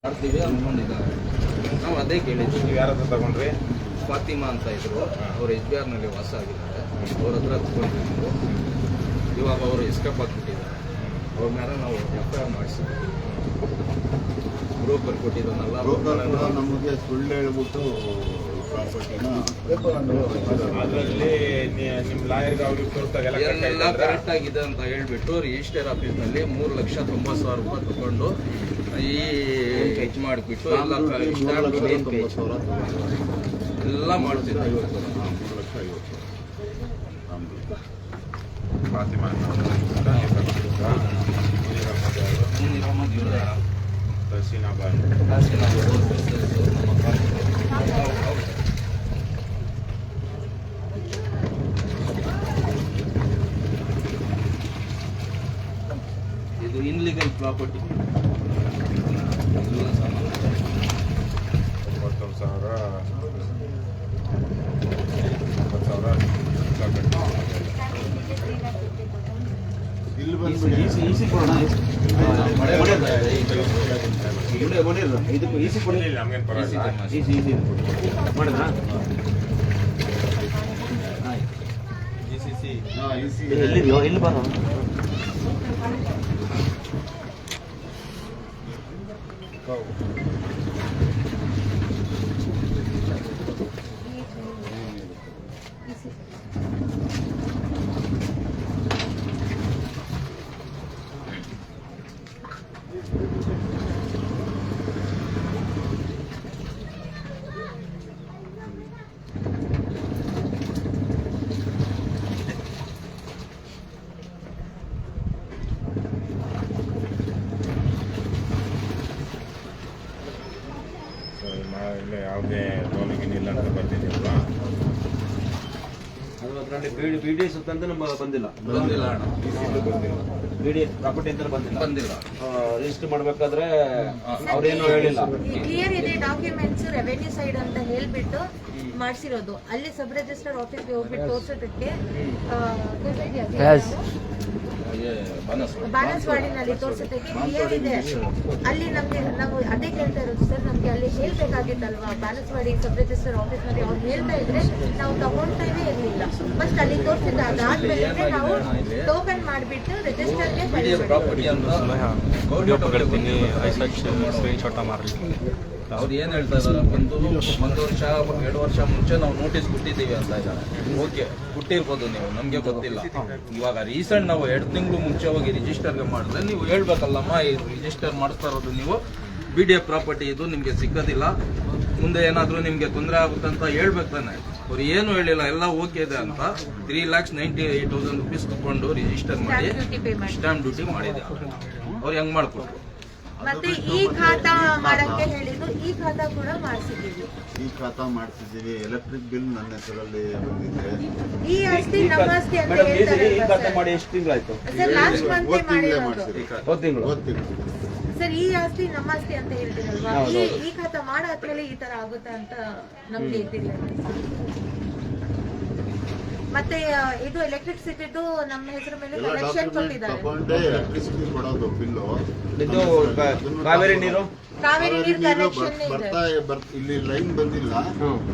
ಮಾಡ್ತೀವಿ ಅಂದ್ಕೊಂಡಿದ್ದಾರೆ. ನಾವು ಅದೇ ಕೇಳಿದ್ವಿ. ನೀವು ಯಾರ ಹತ್ರ ತಗೊಂಡ್ರಿ? ಫಾತಿಮಾ ಅಂತ ಇದ್ರು, ಅವರು SBR ನಲ್ಲಿ ವಾಸ ಆಗಿದ್ದಾರೆ. ಅವ್ರ ಹತ್ರ ತಗೊಂಡಿದ್ರು. ಇವಾಗ ಅವರು ಎಸ್ಕೇಪ್ ಆಗಿಬಿಟ್ಟಿದ್ದಾರೆ. ಅವ್ರ ಮೇಲೆ ನಾವು FIR ಮಾಡಿಸಿದ್ವಿ. ಬ್ರೋಕರ್ ಕೊಟ್ಟಿದ್ದಾನಲ್ಲ, ನಮಗೆ ಸುಳ್ಳು ಹೇಳ್ಬಿಟ್ಟು ಪ್ರಾಪರ್ಟಿನ ಅದರಲ್ಲಿ ನಿಮ್ಮ ಲಾಯರ್ಗೆ ಅವ್ರಿಗೆ ತೋರಿಸ್ದಾಗ ಎಲ್ಲ ಕರೆಕ್ಟ್ ಆಗಿದೆ ಅಂತ ಹೇಳ್ಬಿಟ್ಟು ರಿಜಿಸ್ಟರ್ ಆಫೀಸ್ನಲ್ಲಿ 3,90,000 ರೂಪಾಯಿ ತಗೊಂಡು ಈ ಹೆಚ್ ಮಾಡಿಬಿಟ್ಟು ಎಲ್ಲ ಮಾಡ್ತಿದ್ದೆ. 3,50,000 ಫಾತಿಮಾ ಇದು ಇನ್ಲೀಗಲ್ ಪ್ರಾಪರ್ಟಿ. 90,000 ಇಲ್ಲಿ ಬಂದ್ಬಿಡಿ. ನಮ್ಗೇನು ಪರವಾಗಿಲ್ಲ. ಇಲ್ಲಿ ಬರೋ ಇಲ್ಲ ಯಾವುದೇ ಲೋನಿಗಿನಿಲ್ಲ ಅಂತ ಬರ್ತಿದ್ದೀವಲ್ವಾ? BD ಸುತ್ತಂತ ಬಂದಿಲ್ಲ ಅಣ್ಣ. BD ಪ್ರಾಪರ್ಟಿ ಅಂತ ಬಂದಿಲ್ಲ. ರಿಜಿಸ್ಟರ್ ಮಾಡ್ಬೇಕಾದ್ರೆ ಅವ್ರೇನು ಹೇಳಿಲ್ಲ. ಕ್ಲಿಯರ್ ಇದೆ ಡಾಕ್ಯುಮೆಂಟ್ಸ್ ರೆವೆನ್ಯೂ ಸೈಡ್ ಅಂತ ಹೇಳ್ಬಿಟ್ಟು ಮಾಡಿಸಿರೋದು. ಅಲ್ಲಿ ಸಬ್ ರಿಜಿಸ್ಟರ್ ಆಫೀಸ್ಗೆ ಹೋಗ್ಬಿಟ್ಟು ತೋರ್ಸೋದಕ್ಕೆ ಬಾಣಸ್ವಾಡಿನಲ್ಲಿ ತೋರ್ಸೋದಕ್ಕೆ ಕ್ಲಿಯರ್ ಇದೆ. ಅಲ್ಲಿ ನಮ್ಗೆ ನಾವು ಅದೇ ಕೇಳ್ತಾ ಇರೋದು ಸರ್, ನಮ್ಗೆ ಅಲ್ಲಿ ಹೇಳ್ಬೇಕಾಗಿತ್ತಲ್ವಾ ಬಾಣಸ್ವಾಡಿ ಸಬ್ ರಿಜಿಸ್ಟರ್ ಆಫೀಸ್ ನಲ್ಲಿ ಅವ್ರು ಹೇಳ್ತಾ ಇದ್ರೆ ನಾವು ತಗೊಳ್ತಾನೆ ಇರ್ಲಿಲ್ಲ. ಫಸ್ಟ್ ಅಲ್ಲಿ ತೋರಿಸಿದ ಅದಾದ್ಮೇಲೆ ನಾವು ಟೋಕನ್ ಮಾಡಿಬಿಟ್ಟು ರಿಜಿಸ್ಟರ್ಗೆ ಪ್ರಾಪರ್ಟಿ ಅಂತ ಅವ್ರು ಏನ್ ಹೇಳ್ತಾ ಇದಾರೆ, ಒಂದು 1 ವರ್ಷ 2 ವರ್ಷ ಮುಂಚೆ ನಾವು ನೋಟಿಸ್ ಕೊಟ್ಟಿದ್ದೀವಿ ಅಂತ ಇದ್ದಾರೆ. ಓಕೆ, ಕೊಟ್ಟಿರ್ಬೋದು, ನೀವು ನಮ್ಗೆ ಗೊತ್ತಿಲ್ಲ. ಇವಾಗ ರೀಸೆಂಟ್ ನಾವು 2 ತಿಂಗಳು ಮುಂಚೆ ಹೋಗಿ ರಿಜಿಸ್ಟರ್ಗೆ ಮಾಡಿದ್ರೆ ನೀವು ಹೇಳ್ಬೇಕಲ್ಲಮ್ಮ, ಈ ರಿಜಿಸ್ಟರ್ ಮಾಡಿಸ್ತಾ ಇರೋದು ನೀವು BDF ಪ್ರಾಪರ್ಟಿ, ಇದು ನಿಮ್ಗೆ ಸಿಕ್ಕೋದಿಲ್ಲ, ಮುಂದೆ ಏನಾದ್ರೂ ನಿಮ್ಗೆ ತೊಂದರೆ ಆಗುತ್ತೆ ಅಂತ ಹೇಳ್ಬೇಕು ತಾನೆ. ಅವ್ರು ಏನು ಹೇಳಿಲ್ಲ, ಎಲ್ಲ ಓಕೆ ಇದೆ ಅಂತ 3,98,000 ರೂಪೀಸ್ ತಗೊಂಡು ರಿಜಿಸ್ಟರ್ ಮಾಡಿ ಸ್ಟಾಂಪ್ ಡ್ಯೂಟಿ ಮಾಡಿದೆ. ಅವ್ರು ಹೆಂಗ್ ಮಾಡ್ಕೊಟ್ರು? ಮತ್ತೆ ಈ ಖಾತಾ ಮಾಡಕ್ಕೆ ಹೇಳಿದ್ರು, ಈ ಖಾತಾ ಕೂಡ ಮಾಡಿಸಿದೀವಿ. ಈ ಖಾತಾ ಮಾಡಿಸಿದ್ದೀವಿ. ಎಲೆಕ್ಟ್ರಿಕ್ ಬಿಲ್ ನನ್ನ ಹೆಸರಲ್ಲಿ ಬಂದಿದೆ. ಈ ಆಸ್ತಿ ನಮ್ಮ ಆಸ್ತಿ ಅಂತ ಹೇಳ್ತಾರೆ ಮಾಡಿ ಎಷ್ಟು ತಿಂಗಳಾಯ್ತು ಸರ್? ಲಾಸ್ಟ್ ಮಂತ್ ಮಾಡಿರೋದು ತಿಂಗಳು ಸರ್. ಈ ಆಸ್ತಿ ನಮ್ಮ ಆಸ್ತಿ ಅಂತ ಹೇಳ್ತೀರಲ್ವಾ, ಈ ಖಾತಾ ಮಾಡಾದ್ಮೇಲೆ ಈ ತರ ಆಗುತ್ತೆ ಅಂತ ನಮ್ಗೆ ಇದ್ದಿಲ್ಲ. ಮತ್ತೆ ಇದು ಎಲೆಕ್ಟ್ರಿಸಿಟಿದು ನಮ್ಮ ಹೆಸರು ಮೇಲೆ ಕನೆಕ್ಷನ್ ಕೊಟ್ಟಿದ್ದಾರೆ. ತಗೊಂಡೆ ಎಲೆಕ್ಟ್ರಿಸಿಟಿ ಕೊಡೋದು ಬಿಲ್ಲು. ಕಾವೇರಿ ನೀರು ಕಾವೇರಿ ನೀರು ಕನೆಕ್ಷನ್ ಇಲ್ಲಿ ಲೈನ್ ಬಂದಿಲ್ಲ,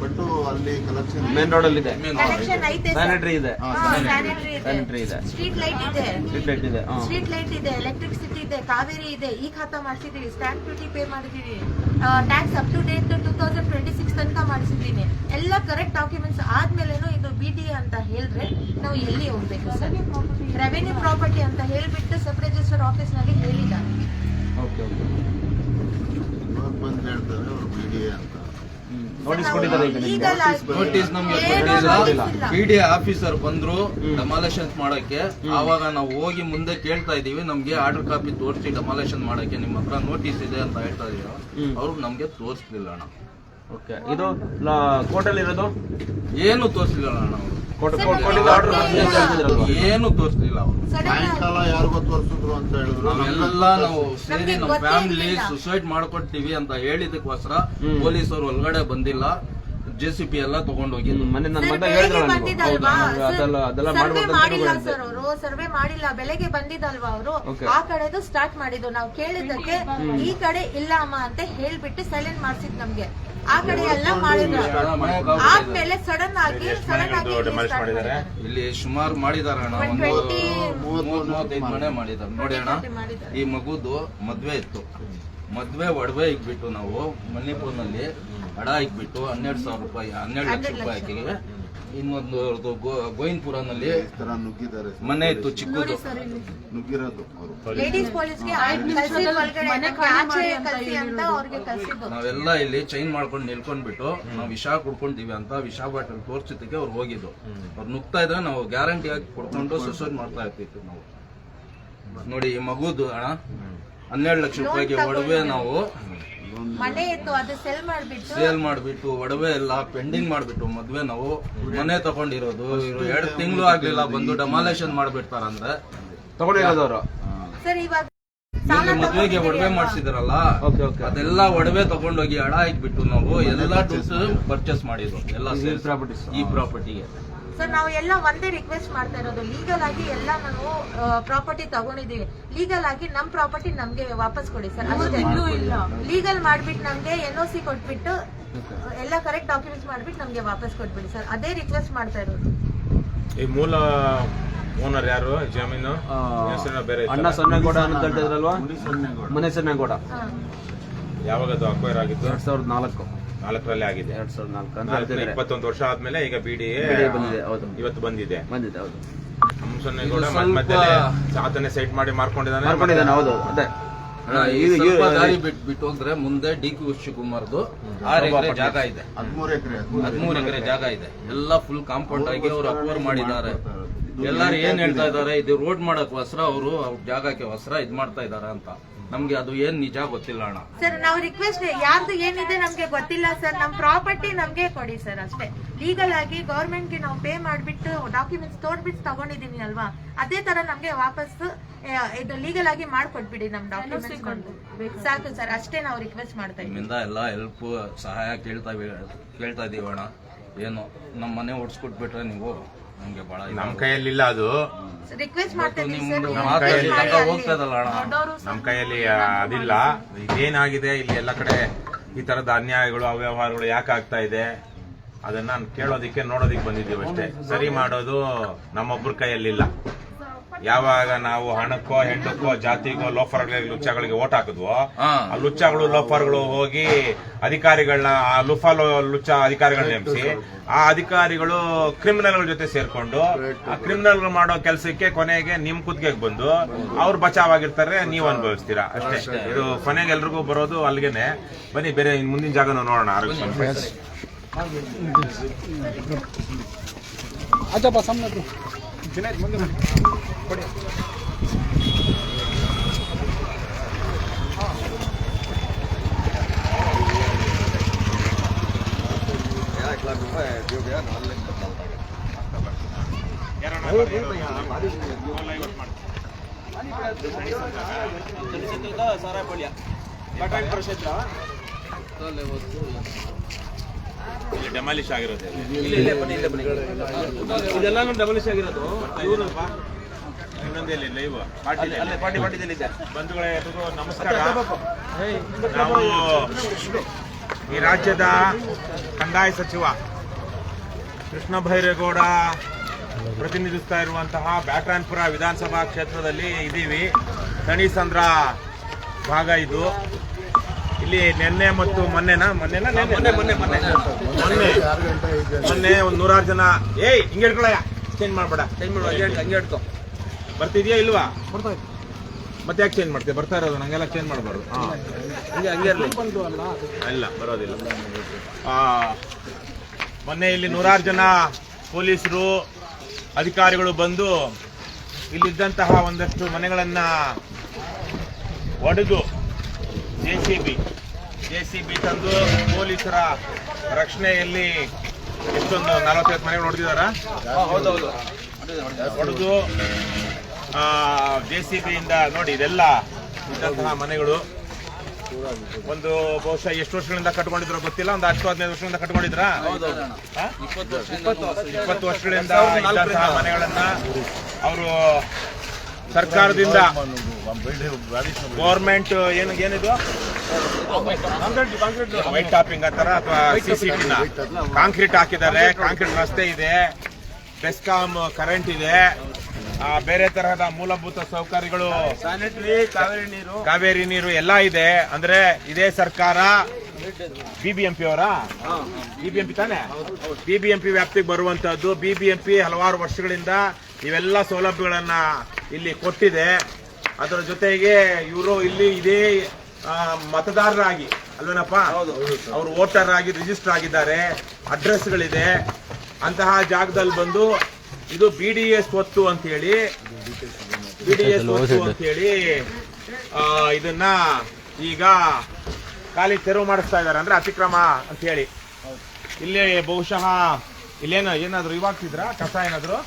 ಬಟ್ ಅಲ್ಲಿ ಕಲೆಕ್ಷನ್ ಮೇನ್ ರೋಡ್ ಅಲ್ಲಿ ಇದೆ. ಕನೆಕ್ಷನ್ ಐತೆ, ಸ್ಯಾನಿಟರಿ ಇದೆ, ಸ್ಯಾನಿಟರಿ ಇದೆ, ಸ್ಟ್ರೀಟ್ ಲೈಟ್ ಇದೆ, ಸ್ಟ್ರೀಟ್ ಲೈಟ್ ಇದೆ, ಎಲೆಕ್ಟ್ರಿಸಿಟಿ ಇದೆ, ಕಾವೇರಿ ಇದೆ. ಈ ಖಾತಾ ಮಾಡಿಸಿದೀವಿ, ಸ್ಟ್ಯಾಂಪ್ ಡ್ಯೂಟಿ ಪೇ ಮಾಡಿದೀವಿ, ಟ್ಯಾಕ್ಸ್ ಅಪ್ ಟು ಡೇಟ್ 2026 ತನಕ ಮಾಡಿಸಿದೀನಿ. ಎಲ್ಲ ಕರೆಕ್ಟ್ ಡಾಕ್ಯುಮೆಂಟ್ಸ್ ಆದ್ಮೇಲೆನೂ ಇದು BD ಅಂತ ಹೇಳಿದ್ರೆ ನಾವು ಎಲ್ಲಿ ಹೋಗ್ಬೇಕು ಸರ್? ರೆವೆನ್ಯೂ ಪ್ರಾಪರ್ಟಿ ಅಂತ ಹೇಳ್ಬಿಟ್ಟು ಸಬ್ ರಿಜಿಸ್ಟರ್ ಆಫೀಸ್ ನಲ್ಲಿ ಹೇಳಿದ್ದಾರೆ. ಬಂದು ಹೇಳ್ತಾರೆ ಅವ್ರು BDA ಅಂತ. ನೋಟಿಸ್ ಕೊಟ್ಟಿದ್ದಾರೆ. ನೋಟಿಸ್ ನಮ್ಗೆ ಕೊಟ್ಟಿಲ್ಲ. BD ಆಫೀಸರ್ ಬಂದ್ರು ಡೆಮಾಲೇಷನ್ ಮಾಡಕ್ಕೆ. ಆವಾಗ ನಾವು ಹೋಗಿ ಮುಂದೆ ಕೇಳ್ತಾ ಇದೀವಿ, ನಮ್ಗೆ ಆರ್ಡರ್ ಕಾಪಿ ತೋರಿಸಿ ಡೆಮಾಲೇಷನ್ ಮಾಡಕ್ಕೆ ನಿಮ್ಮ ಹತ್ರ ನೋಟಿಸ್ ಇದೆ ಅಂತ ಹೇಳ್ತಾ ಇದೀವಿ. ಅವ್ರು ನಮ್ಗೆ ತೋರಿಸ್ಲಿಲ್ಲ ಅಣ್ಣ. ಓಕೆ, ಇದು ಕೋರ್ಟಲ್ಲಿ ಇರೋದು ಏನು ತೋರಿಸ್ಲಿಲ್ಲ ಅಣ್ಣ. ಅವರು ಏನು ತೋರಿಸ್ಲಿಲ್ಲ. ಅವರು ಸಾಯಂಕಾಲ ಯಾರಿಗೋ ತೋರಿಸಿದ್ರು ಅಂತ ಹೇಳಿದ್ರು. ನಾವೆಲ್ಲ ನಾವು ಸೇರಿ ನಮ್ಮ ಫ್ಯಾಮಿಲಿ ಸುಸೈಡ್ ಮಾಡ್ಕೊಡ್ತೀವಿ ಅಂತ ಹೇಳಿದಕ್ಕೋಸ್ಕರ ಪೊಲೀಸರು ಒಳಗಡೆ ಬಂದಿಲ್ಲ. JCB ಎಲ್ಲ ತಗೊಂಡು ಹೋಗಿದ್ದು. ಮೊನ್ನೆ ನನ್ನ ಸರ್, ಮಗ ಬೆಳಗ್ಗೆ ಹೇಳಿದ್ರಲ್ಲ ನೀವು. ಬಂದಿದ್ದಲ್ವಾ? ಹೌದು, ಅದೆಲ್ಲ ಸರ್ವೆ ಮಾಡ್ಬೋದು ಅಂತ ಮಾಡಿಲ್ಲ ಹೇಳಿದ್ದೆ. ಸರ್ ಅವರು, ಸರ್ವೆ ಮಾಡಿಲ್ಲ. ಬೆಳಗ್ಗೆ ಬಂದಿದ್ದಲ್ವಾ ಅವರು, Okay. ಆ ಕಡೆದು ಸ್ಟಾರ್ಟ್ ಮಾಡಿದ್ದು. ನಾವು ಕೇಳಿದ್ದಕ್ಕೆ ಈ ಕಡೆ ಇಲ್ಲ ಅಮ್ಮ ಅಂತ ಹೇಳ್ಬಿಟ್ಟು ಸೈಲೆಂಟ್ ಮಾಡ್ಸಿದ್ ನಮ್ಗೆ. ಆ ಕಡೆ ಎಲ್ಲ ಮಾಡಿದ್ರು. ಆದ್ಮೇಲೆ ಸಡನ್ ಆಗಿ ಡೆಮಾಲಿಷ್ ಮಾಡಿದ್ದಾರೆ. ಇಲ್ಲಿ ಸುಮಾರು ಮಾಡಿದಾರೆ ಅಣ್ಣ, ಒಂದು 35 ಮನೆ ಮಾಡಿದಾರೆ ನೋಡಿ ಅಣ್ಣ. ಮಾಡಿದ್ದಾರೆ. ಈ ಮಗುದು ಮದ್ವೆ ಇತ್ತು, ಮದ್ವೆ ಒಡವೆ ಇಕ್ಬಿಟ್ಟು ನಾವು ಮಣಿಪುರ್ನಲ್ಲಿ ಹಡ ಇಕ್ಬಿಟ್ಟು 12,000 ರೂಪಾಯಿ 12 ಲಕ್ಷ ರೂಪಾಯಿ ಇನ್ನೊಂದು ಗೋವಿಂದಪುರನಲ್ಲಿ ನುಗ್ಗಿದ್ದಾರೆ ಮನೆ ಇತ್ತು ಚಿಕ್ಕದು, ನುಗ್ಗಿರೋದು ಅವರು. ಲೇಡೀಸ್ ಪೊಲೀಸ್ಗೆ ಕಳ್ಸಿ ಒಳಗಡೆ ಆಚೆ ಕಳ್ಸಿ ಅಂತ ಅವ್ರಿಗೆ ಕಳ್ಸಿದ್ದು. ನಾವೆಲ್ಲ ಇಲ್ಲಿ ಚೈನ್ ಮಾಡ್ಕೊಂಡು ನಿಲ್ಕೊಂಡ್ಬಿಟ್ಟು ನಾವು ವಿಷ ಕುಡ್ಕೊಂತೀವಿ ಅಂತ ವಿಷ ಬಾಟಲ್ ತೋರ್ಸಿದ್ದಕ್ಕೆ ಅವ್ರು ಹೋಗಿದ್ದು. ಅವ್ರು ನುಗ್ತಾ ಇದ್ರೆ ನಾವು ಗ್ಯಾರಂಟಿ ಆಗಿ ಕುಡ್ಕೊಂಡು ಸುಸೈಡ್ ಮಾಡ್ತಾ ಇರ್ತಿತ್ತು ನಾವು. ನೋಡಿ ಈ ಮಗುದು ಅಣ್ಣ 12 ಲಕ್ಷ ರೂಪಾಯಿಗೆ ಒಡವೆ ನಾವು ಮನೆ ಇತ್ತು, ಅದು ಸೇಲ್ ಮಾಡ್ಬಿಟ್ಟು ಒಡವೆ ಎಲ್ಲ ಪೆಂಡಿಂಗ್ ಮಾಡ್ಬಿಟ್ಟು ಮದ್ವೆ ನಾವು ಮನೆ ತಗೊಂಡಿರೋದು. ಇವ್ರು 2 ತಿಂಗಳು ಆಗ್ಲಿಲ್ಲ ಬಂದು ಡೆಮಾಲೇಷನ್ ಮಾಡ್ಬಿಡ್ತಾರಂದ್ರೆ ತಗೊಂಡಿರೋದವ್ರು. ಸರ್ ಇವಾಗ ಇಲ್ಲಿ ಮದ್ವೆಗೆ ಒಡವೆ ಮಾಡ್ಸಿದಾರಲ್ಲ, ಅದೆಲ್ಲ ಒಡವೆ ತಗೊಂಡೋಗಿ ಹಡ ಇಟ್ಬಿಟ್ಟು ನಾವು ಎಲ್ಲ ಪರ್ಚೇಸ್ ಮಾಡಿದ್ವು ಎಲ್ಲ ಈ ಪ್ರಾಪರ್ಟಿಗೆ. ಸರ್ ನಾವು ಎಲ್ಲ ಒಂದೇ ರಿಕ್ವೆಸ್ಟ್ ಮಾಡ್ತಾ ಇರೋದು, ಲೀಗಲ್ ಆಗಿ ಎಲ್ಲ ನಾವು ಪ್ರಾಪರ್ಟಿ ತಗೊಂಡಿದೀವಿ, ಲೀಗಲ್ ಆಗಿ ನಮ್ ಪ್ರಾಪರ್ಟಿ ನಮ್ಗೆ ವಾಪಸ್ ಕೊಡಿ ಸರ್ ಅಷ್ಟೇ. ಲೀಗಲ್ ಮಾಡ್ಬಿಟ್ಟು ನಮ್ಗೆ NOC ಕೊಟ್ಬಿಟ್ಟು ಎಲ್ಲ ಕರೆಕ್ಟ್ ಡಾಕ್ಯುಮೆಂಟ್ಸ್ ಮಾಡ್ಬಿಟ್ಟು ನಮ್ಗೆ ವಾಪಸ್ ಕೊಟ್ಬಿಡಿ ಸರ್, ಅದೇ ರಿಕ್ವೆಸ್ಟ್ ಮಾಡ್ತಾ ಇರೋದು. ಈ ಮೂಲ ಓನರ್ ಯಾರು ಜಮೀನು ಹೆಸರು ಬೇರೆ ಇತ್ತಲ್ಲ? ಅಣ್ಣ ಸೊನ್ನೆಗೌಡ ಅಂತ ಹೇಳ್ತಿದ್ರಲ್ವಾ, ಮನೆ ಸೊನ್ನೆಗೌಡ. ಯಾವಾಗ ಅದು ಅಕ್ವೈರ್ ಆಗಿದ್ದು? 2004 4ರಲ್ಲಿ ಆಗಿದೆ. 2004 ಅಂತ ಹೇಳ್ತಿದ್ದಾರೆ. 21 ವರ್ಷ ಆದ್ಮೇಲೆ ಈಗ BDA ಬಂದಿದೆ. ಹೌದು, ಇವತ್ತು ಬಂದಿದೆ. ಹೌದು. ಸೊನ್ನೆಗೌಡ ಮಧ್ಯದಲ್ಲಿ ಆತನೇ ಸೈಟ್ ಮಾಡಿ ಮಾರ್ಕೊಂಡಿದ್ದಾನೆ. ಹೌದು ಅದೇ. ಸ್ವಲ್ಪ ದಾರಿ ಬಿಟ್ಟು ಹೋದ್ರೆ ಮುಂದೆ DQ ಶಿವಕುಮಾರ್ದು 6 ಎಕರೆ ಜಾಗ ಇದೆ, 13 ಎಕರೆ ಜಾಗ ಇದೆ. ಎಲ್ಲ ಫುಲ್ ಕಾಂಪೌಂಡ್ ಆಗಿ ಅವ್ರು ಅಕ್ವೈರ್ ಮಾಡಿದ್ದಾರೆ. ಎಲ್ಲಾರು ಏನ್ ಹೇಳ್ತಾ ಇದಾರೆ, ಇದು ರೋಡ್ ಮಾಡಕ್ ವಸ್ತ್ರ, ಅವರು ಅವ್ರ ಜಾಗಕ್ಕೆ ವಸ್ತ್ರ ಇದ್ ಮಾಡ್ತಾ ಇದಾರೆ ಅಂತ. ನಮ್ಗೆ ಅದು ಏನ್ ನಿಜ ಗೊತ್ತಿಲ್ಲ ಅಣ್ಣ. ಸರ್ ನಾವು ರಿಕ್ವೆಸ್ಟ್ ಯಾರ್ದು ಏನಿದೆ ನಮ್ಗೆ ಗೊತ್ತಿಲ್ಲ ಸರ್, ನಮ್ ಪ್ರಾಪರ್ಟಿ ನಮ್ಗೆ ಕೊಡಿ ಸರ್ ಅಷ್ಟೇ. ಲೀಗಲ್ ಆಗಿ ಗವರ್ಮೆಂಟ್ ಗೆ ನಾವು ಪೇ ಮಾಡ್ಬಿಟ್ಟು ಡಾಕ್ಯುಮೆಂಟ್ಸ್ ತೋಡ್ಬಿಟ್ಟು ತಗೊಂಡಿದೀನಿ ಅಲ್ವಾ, ಅದೇ ತರ ನಮ್ಗೆ ವಾಪಸ್ ಇದು ಲೀಗಲ್ ಆಗಿ ಮಾಡ್ಕೊಟ್ಬಿಡಿ ನಮ್ ಡಾಕ್ಯುಮೆಂಟ್ಸ್ ಸಾಕು ಸರ್, ಅಷ್ಟೇ ನಾವು ರಿಕ್ವೆಸ್ಟ್ ಮಾಡ್ತಾ ಇದ್ದೀವಿ. ನಿಮ್ಮಿಂದ ಎಲ್ಲ ಹೆಲ್ಪ್ ಸಹಾಯ ಕೇಳ್ತಾ ಇದೀವಿ ಅಣ್ಣ. ಏನು ನಮ್ಮ ಮನೆ ಓಡಿಸ್ಕೊಟ್ಬಿಟ್ರೆ ನೀವು ನಮ್ಗೆ ಬಹಳ ನಮ್ ಕೈಯಲ್ಲಿಲ್ಲ, ಅದು ರಿಕ್ವೆಸ್ಟ್ ಮಾಡ್ತಾ ಇದ್ದೀವಿ ಸರ್. ಹೋಗ್ತಾ ಇದಲ್ಲ ಅಣ್ಣ, ನಮ್ ಕೈಯಲ್ಲಿ ಅದಿಲ್ಲ. ಇದೇನಾಗಿದೆ ಇಲ್ಲಿ ಎಲ್ಲ ಕಡೆ ಈ ತರದ ಅನ್ಯಾಯಗಳು ಅವ್ಯವಹಾರಗಳು ಯಾಕೆ ಆಗ್ತಾ ಇದೆ ಅದನ್ನ ಕೇಳೋದಿಕ್ಕೆ ನೋಡೋದಿಕ್ಕೆ ಬಂದಿದ್ದೀವಿ ಅಷ್ಟೇ. ಸರಿ ಮಾಡೋದು ನಮ್ಮೊಬ್ಬರ ಕೈಯಲ್ಲಿಲ್ಲ. ಯಾವಾಗ ನಾವು ಹಣಕ್ಕೋ ಹೆಂಡಕ್ಕೋ ಜಾತಿಗೋ ಲೋಫರ್ಗಳಿಗೆ ಲುಚ್ಚಗಳಿಗೆ ಓಟ್ ಹಾಕಿದ್ವೋ, ಆ ಲುಚ್ಚಗಳು ಲೋಫರ್ಗಳು ಹೋಗಿ ಅಧಿಕಾರಿಗಳನ್ನ ಲುಚ್ಚ ಅಧಿಕಾರಿಗಳನ್ನ ನೇಮಿಸಿ ಆ ಅಧಿಕಾರಿಗಳು ಕ್ರಿಮಿನಲ್ಗಳ ಜೊತೆ ಸೇರ್ಕೊಂಡು ಆ ಕ್ರಿಮಿನಲ್ಗಳು ಮಾಡೋ ಕೆಲಸಕ್ಕೆ ಕೊನೆಗೆ ನಿಮ್ ಕುತ್ತಿಗೆಗೆ ಬಂದು ಅವ್ರು ಬಚಾವಾಗಿರ್ತಾರೆ, ನೀವು ಅನುಭವಿಸ್ತೀರಾ ಅಷ್ಟೇ. ಇದು ಕೊನೆಗೆ ಎಲ್ರಿಗೂ ಬರೋದು ಅಲ್ಲಿಗೆನೆ. ಬನ್ನಿ ಬೇರೆ ಮುಂದಿನ ಜಾಗನ ನೋಡೋಣ. ಆರೋಗ್ಯ ಡೆಮಾಲಿಷ್ ಆಗಿರೋದು ಇದೆಲ್ಲ ಡೆಮಾಲಿಷ್ ಆಗಿರೋದು. ಇನ್ನೊಂದೇ ಲೈವ್ ಪಾರ್ಟಿದಲ್ಲಿದೆ. ಬಂಧುಗಳೇ, ಎಲ್ರಿಗೂ ನಮಸ್ಕಾರ. ನಾವು ಈ ರಾಜ್ಯದ ಕಂದಾಯ ಸಚಿವ ಕೃಷ್ಣ ಭೈರೇಗೌಡ ಪ್ರತಿನಿಧಿಸ್ತಾ ಇರುವಂತಹ ಬ್ಯಾಟರಾಯನಪುರ ವಿಧಾನಸಭಾ ಕ್ಷೇತ್ರದಲ್ಲಿ ಇದ್ದೀವಿ. ತಣಿಸಂದ್ರ ಭಾಗ ಇದು. ಇಲ್ಲಿ ನಿನ್ನೆ ಮತ್ತು ಮೊನ್ನೆ ಒಂದು 100 ಜನ ಹಿಂಗೆ ಹಿಡ್ಕೊಳಯ್ಯ, ಚೇಂಜ್ ಮಾಡ್ಬೇಡ, ಹಂಗೆ ಹಿಡ್ಕೊ. ಬರ್ತಿದ್ಯಾ ಇಲ್ವಾ? ಮತ್ತೆ ಯಾಕೆ ಚೇಂಜ್ ಮಾಡ್ತೀಯ? ಬರ್ತಾ ಇರೋದು ನಂಗೆಲ್ಲ ಚೇಂಜ್ ಮಾಡಬಾರ್ದು. ಇಲ್ಲ, ಬರೋದಿಲ್ಲ. ಮೊನ್ನೆ ಇಲ್ಲಿ 100 ಜನ ಪೊಲೀಸರು ಅಧಿಕಾರಿಗಳು ಬಂದು ಇಲ್ಲಿದ್ದಂತಹ ಒಂದಷ್ಟು ಮನೆಗಳನ್ನ ಒಡೆದು JCB ತಂದು ಪೊಲೀಸರ ರಕ್ಷಣೆಯಲ್ಲಿ ಎಷ್ಟೊಂದು 40 ಮನೆಗಳು ಹೊಡೆದಿದಾರ. ಹೊಡೆದು JCB ಇಂದ ನೋಡಿ ಇದೆಲ್ಲ ಇದ್ದಂತಹ ಮನೆಗಳು ಒಂದು ಬಹುಶಃ ಎಷ್ಟು ವರ್ಷಗಳಿಂದ ಕಟ್ಕೊಂಡಿದ್ರು ಗೊತ್ತಿಲ್ಲ, ಒಂದು 10-15 ವರ್ಷಗಳಿಂದ ಕಟ್ಕೊಂಡಿದ್ರಾ? 20 ವರ್ಷಗಳಿಂದ ಇದ್ದಂತಹ ಮನೆಗಳನ್ನ ಅವರು ಸರ್ಕಾರದಿಂದ ಗೌರ್ಮೆಂಟ್ ಏನಿದು ವೈಟ್ ಟಾಪಿಂಗ್ ಅಂತಾರ ಅಥವಾ ಸಿಸಿಟಿನ ಕಾಂಕ್ರೀಟ್ ಹಾಕಿದ್ದಾರೆ. ಕಾಂಕ್ರೀಟ್ ರಸ್ತೆ ಇದೆ, ಬೆಸ್ಕಾಂ ಕರೆಂಟ್ ಇದೆ, ಬೇರೆ ತರಹದ ಮೂಲಭೂತ ಸೌಕರ್ಯಗಳು, ಸ್ಯಾನಿಟರಿ, ಕಾವೇರಿ ನೀರು ಎಲ್ಲ ಇದೆ. ಅಂದ್ರೆ ಇದೇ ಸರ್ಕಾರ ಬಿಬಿಎಂಪಿ ಅವರ ಬಿಬಿಎಂಪಿ ತಾನೆ, ಬಿಬಿಎಂಪಿ ವ್ಯಾಪ್ತಿಗೆ ಬರುವಂತಹದ್ದು. ಬಿಬಿಎಂಪಿ ಹಲವಾರು ವರ್ಷಗಳಿಂದ ಇವೆಲ್ಲ ಸೌಲಭ್ಯಗಳನ್ನ ಇಲ್ಲಿ ಕೊಟ್ಟಿದೆ. ಅದರ ಜೊತೆಗೆ ಇವರು ಇಲ್ಲಿ ಇದೇ ಮತದಾರರಾಗಿ ಅಲ್ವೇನಪ್ಪ, ಅವರು ವೋಟರ್ ಆಗಿ ರಿಜಿಸ್ಟರ್ ಆಗಿದ್ದಾರೆ, ಅಡ್ರೆಸ್ಗಳಿದೆ. ಅಂತಹ ಜಾಗದಲ್ಲಿ ಬಂದು ಇದು BDA ಸ್ವತ್ತು ಅಂತ ಹೇಳಿ ಇದನ್ನ ಈಗ ಖಾಲಿ ತೆರವು ಮಾಡಿಸ್ತಾ ಇದ್ದಾರೆ. ಅಂದ್ರೆ ಅತಿಕ್ರಮ ಅಂತ ಹೇಳಿ. ಇಲ್ಲಿ ಬಹುಶಃ ಏನಾದ್ರು ಇವಾಗ್ತಿದ್ರ ಕಸ ಏನಾದ್ರು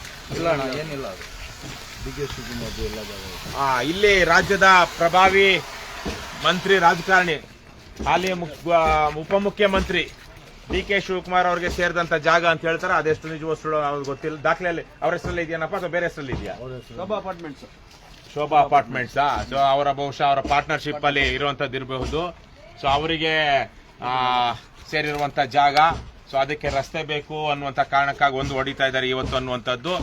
ಏನಿಲ್ಲ. ಇಲ್ಲಿ ರಾಜ್ಯದ ಪ್ರಭಾವಿ ಮಂತ್ರಿ, ರಾಜಕಾರಣಿ, ಹಾಲಿ ಉಪಮುಖ್ಯಮಂತ್ರಿ DK ಶಿವಕುಮಾರ್ ಅವರಿಗೆ ಸೇರಿದಂತ ಜಾಗ ಅಂತ ಹೇಳ್ತಾರೆ. ಅದೆಷ್ಟು ನಿಜವೋ ಸುಳ್ಳು ಅವ್ರಿಗೆ ಗೊತ್ತಿಲ್ಲ. ದಾಖಲೆಯಲ್ಲಿ ಅವ್ರ ಹೆಸರಲ್ಲಿ ಇದೆಯೇನಪ್ಪ ಅಥವಾ ಬೇರೆ ಹೆಸರಲ್ಲಿ ಇದೆಯಾ? ಶೋಭಾ ಅಪಾರ್ಟ್ಮೆಂಟ್ಸ್. ಸೊ ಅವರ ಬಹುಶಃ ಅವರ ಪಾರ್ಟ್ನರ್ಶಿಪ್ ಅಲ್ಲಿ ಇರುವಂತದ್ದು ಇರಬಹುದು. ಸೊ ಅವರಿಗೆ ಸೇರಿರುವಂತ ಜಾಗ. ಸೊ ಅದಕ್ಕೆ ರಸ್ತೆ ಬೇಕು ಅನ್ನುವಂತ ಕಾರಣಕ್ಕಾಗಿ ಒಂದು ಹೊಡಿತಾ ಇದ್ದಾರೆ ಇವತ್ತು ಅನ್ನುವಂಥದ್ದು.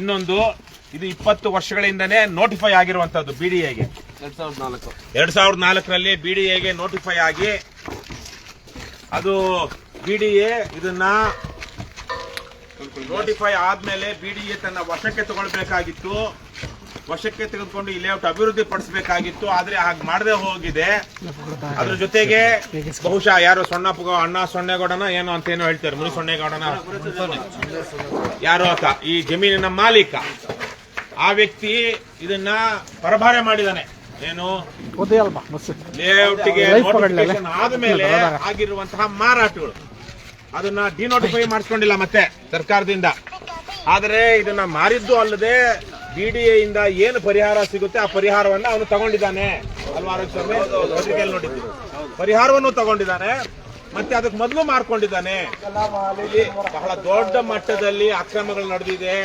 ಇನ್ನೊಂದು, ಇದು 20 ವರ್ಷಗಳಿಂದನೇ ನೋಟಿಫೈ ಆಗಿರುವಂತದ್ದು BDAಗೆ. 2004ರಲ್ಲಿ BDAಗೆ ನೋಟಿಫೈ ಆಗಿ ಅದು BDA ಇದನ್ನ ನೋಟಿಫೈ ಆದ್ಮೇಲೆ BDA ತನ್ನ ವಶಕ್ಕೆ ತಗೊಳ್ಬೇಕಾಗಿತ್ತು. ವಶಕ್ಕೆ ತೆಗೆದುಕೊಂಡು ಈ ಲೇಔಟ್ ಅಭಿವೃದ್ಧಿ ಪಡಿಸಬೇಕಾಗಿತ್ತು. ಆದ್ರೆ ಹಾಗೆ ಮಾಡದೆ ಹೋಗಿದೆ. ಅದ್ರ ಜೊತೆಗೆ ಬಹುಶಃ ಯಾರು ಅಣ್ಣ ಸೊನ್ನೆಗೌಡನ ಏನೋ ಅಂತ ಏನೋ ಹೇಳ್ತಾರೆ, ಮುನಿ ಸೊನ್ನೆಗೌಡನ ಯಾರೋ ಆತ ಈ ಜಮೀನಿನ ಮಾಲೀಕ. ಆ ವ್ಯಕ್ತಿ ಇದನ್ನ ಪರಭಾರೆ ಮಾಡಿದಾನೆ. ಏನು ಲೇಔಟ್ಗೆ ನೋಟಿಫಿಕೇಶನ್ ಆದ್ಮೇಲೆ ಆಗಿರುವಂತಹ ಮಾರಾಟಗಳು ಅದನ್ನ ಡಿನೋಟಿಫೈ ಮಾಡಿಸ್ಕೊಂಡಿಲ್ಲ ಮತ್ತೆ ಸರ್ಕಾರದಿಂದ. ಆದರೆ ಇದನ್ನ ಮಾರಿದ್ದು ಅಲ್ಲದೆ BDA ಇಂದ ಏನು ಪರಿಹಾರ ಸಿಗುತ್ತೆ ಆ ಪರಿಹಾರವನ್ನ ಅವನು ತಗೊಂಡಿದ್ದಾನೆ ಅಲ್ವಾ? ಪತ್ರಿಕೆಯಲ್ಲಿ ನೋಡಿದ್ದು ಪರಿಹಾರವನ್ನು ತಗೊಂಡಿದ್ದಾನೆ. ಮತ್ತೆ ಅದಕ್ಕೆ ಮೊದಲು ಮಾರ್ಕೊಂಡಿದ್ದಾನೆ. ಇಲ್ಲಿ ಬಹಳ ದೊಡ್ಡ ಮಟ್ಟದಲ್ಲಿ ಅಕ್ರಮಗಳು ನಡೆದಿದೆ.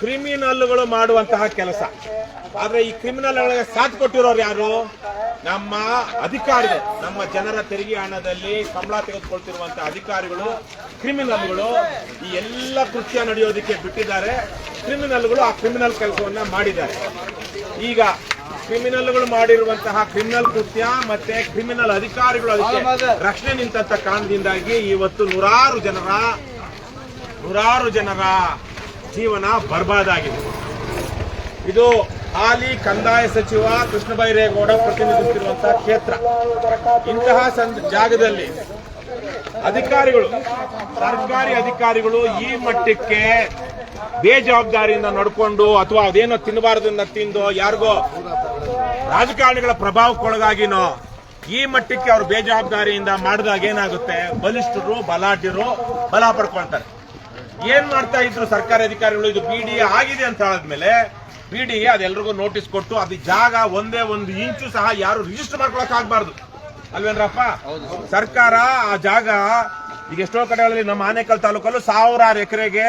ಕ್ರಿಮಿನಲ್ಗಳು ಮಾಡುವಂತಹ ಕೆಲಸ. ಆದ್ರೆ ಈ ಕ್ರಿಮಿನಲ್ಗಳಿಗೆ ಸಾಥ್ ಕೊಟ್ಟಿರೋರು ಯಾರು? ನಮ್ಮ ಅಧಿಕಾರಿಗಳು, ನಮ್ಮ ಜನರ ತೆರಿಗೆ ಹಣದಲ್ಲಿ ಸಂಬಳ ತೆಗೆದುಕೊಳ್ತಿರುವಂತಹ ಅಧಿಕಾರಿಗಳು, ಕ್ರಿಮಿನಲ್ಗಳು ಈ ಎಲ್ಲ ಕೃತ್ಯ ನಡೆಯೋದಕ್ಕೆ ಬಿಟ್ಟಿದ್ದಾರೆ. ಕ್ರಿಮಿನಲ್ಗಳು ಆ ಕ್ರಿಮಿನಲ್ ಕೆಲಸವನ್ನ ಮಾಡಿದ್ದಾರೆ. ಈಗ ಕ್ರಿಮಿನಲ್ಗಳು ಮಾಡಿರುವಂತಹ ಕ್ರಿಮಿನಲ್ ಕೃತ್ಯ ಮತ್ತೆ ಕ್ರಿಮಿನಲ್ ಅಧಿಕಾರಿಗಳು ಅದಕ್ಕೆ ರಕ್ಷಣೆ ನಿಂತ ಕಾರಣದಿಂದಾಗಿ ಇವತ್ತು ನೂರಾರು ಜನರ ಜೀವನ ಬರ್ಬಾದಾಗಿದೆ. ಇದು ಹಾಲಿ ಕಂದಾಯ ಸಚಿವ ಕೃಷ್ಣ ಬೈರೇಗೌಡ ಪ್ರತಿನಿಧಿಸುತ್ತಿರುವಂತಹ ಕ್ಷೇತ್ರ. ಇಂತಹ ಜಾಗದಲ್ಲಿ ಸರ್ಕಾರಿ ಅಧಿಕಾರಿಗಳು ಈ ಮಟ್ಟಕ್ಕೆ ಬೇಜವಾಬ್ದಾರಿಯಿಂದ ನಡ್ಕೊಂಡು ಅಥವಾ ಅದೇನೋ ತಿನ್ನಬಾರದನ್ನ ತಿಂದು ಯಾರಿಗೋ ರಾಜಕಾರಣಿಗಳ ಪ್ರಭಾವಕ್ಕೊಳಗಾಗಿನೋ ಈ ಮಟ್ಟಕ್ಕೆ ಅವರು ಬೇಜವಾಬ್ದಾರಿಯಿಂದ ಮಾಡಿದಾಗ ಏನಾಗುತ್ತೆ? ಬಲಿಷ್ಠರು ಬಲಾಢ್ಯರು ಬಲ ಪಡ್ಕೊಳ್ತಾರೆ. ಏನ್ ಮಾಡ್ತಾ ಇದ್ರು ಸರ್ಕಾರಿ ಅಧಿಕಾರಿಗಳು? ಇದು BDA ಆಗಿದೆ ಅಂತ ಹೇಳಿದ್ಮೇಲೆ BDA ಅದೆಲ್ರಿಗೂ ನೋಟಿಸ್ ಕೊಟ್ಟು ಅದು ಜಾಗ ಒಂದೇ ಒಂದು ಇಂಚು ಸಹ ಯಾರು ರಿಜಿಸ್ಟರ್ ಮಾಡ್ಕೊಳಕ್ ಆಗ್ಬಾರ್ದು ಅಲ್ವೇನ್ರಪ್ಪ? ಸರ್ಕಾರ ಆ ಜಾಗ ಈಗ ಎಷ್ಟೋ ಕಡೆಗಳಲ್ಲಿ ನಮ್ಮ ಆನೇಕಲ್ ತಾಲೂಕಲ್ಲೂ 1000 ಎಕರೆಗೆ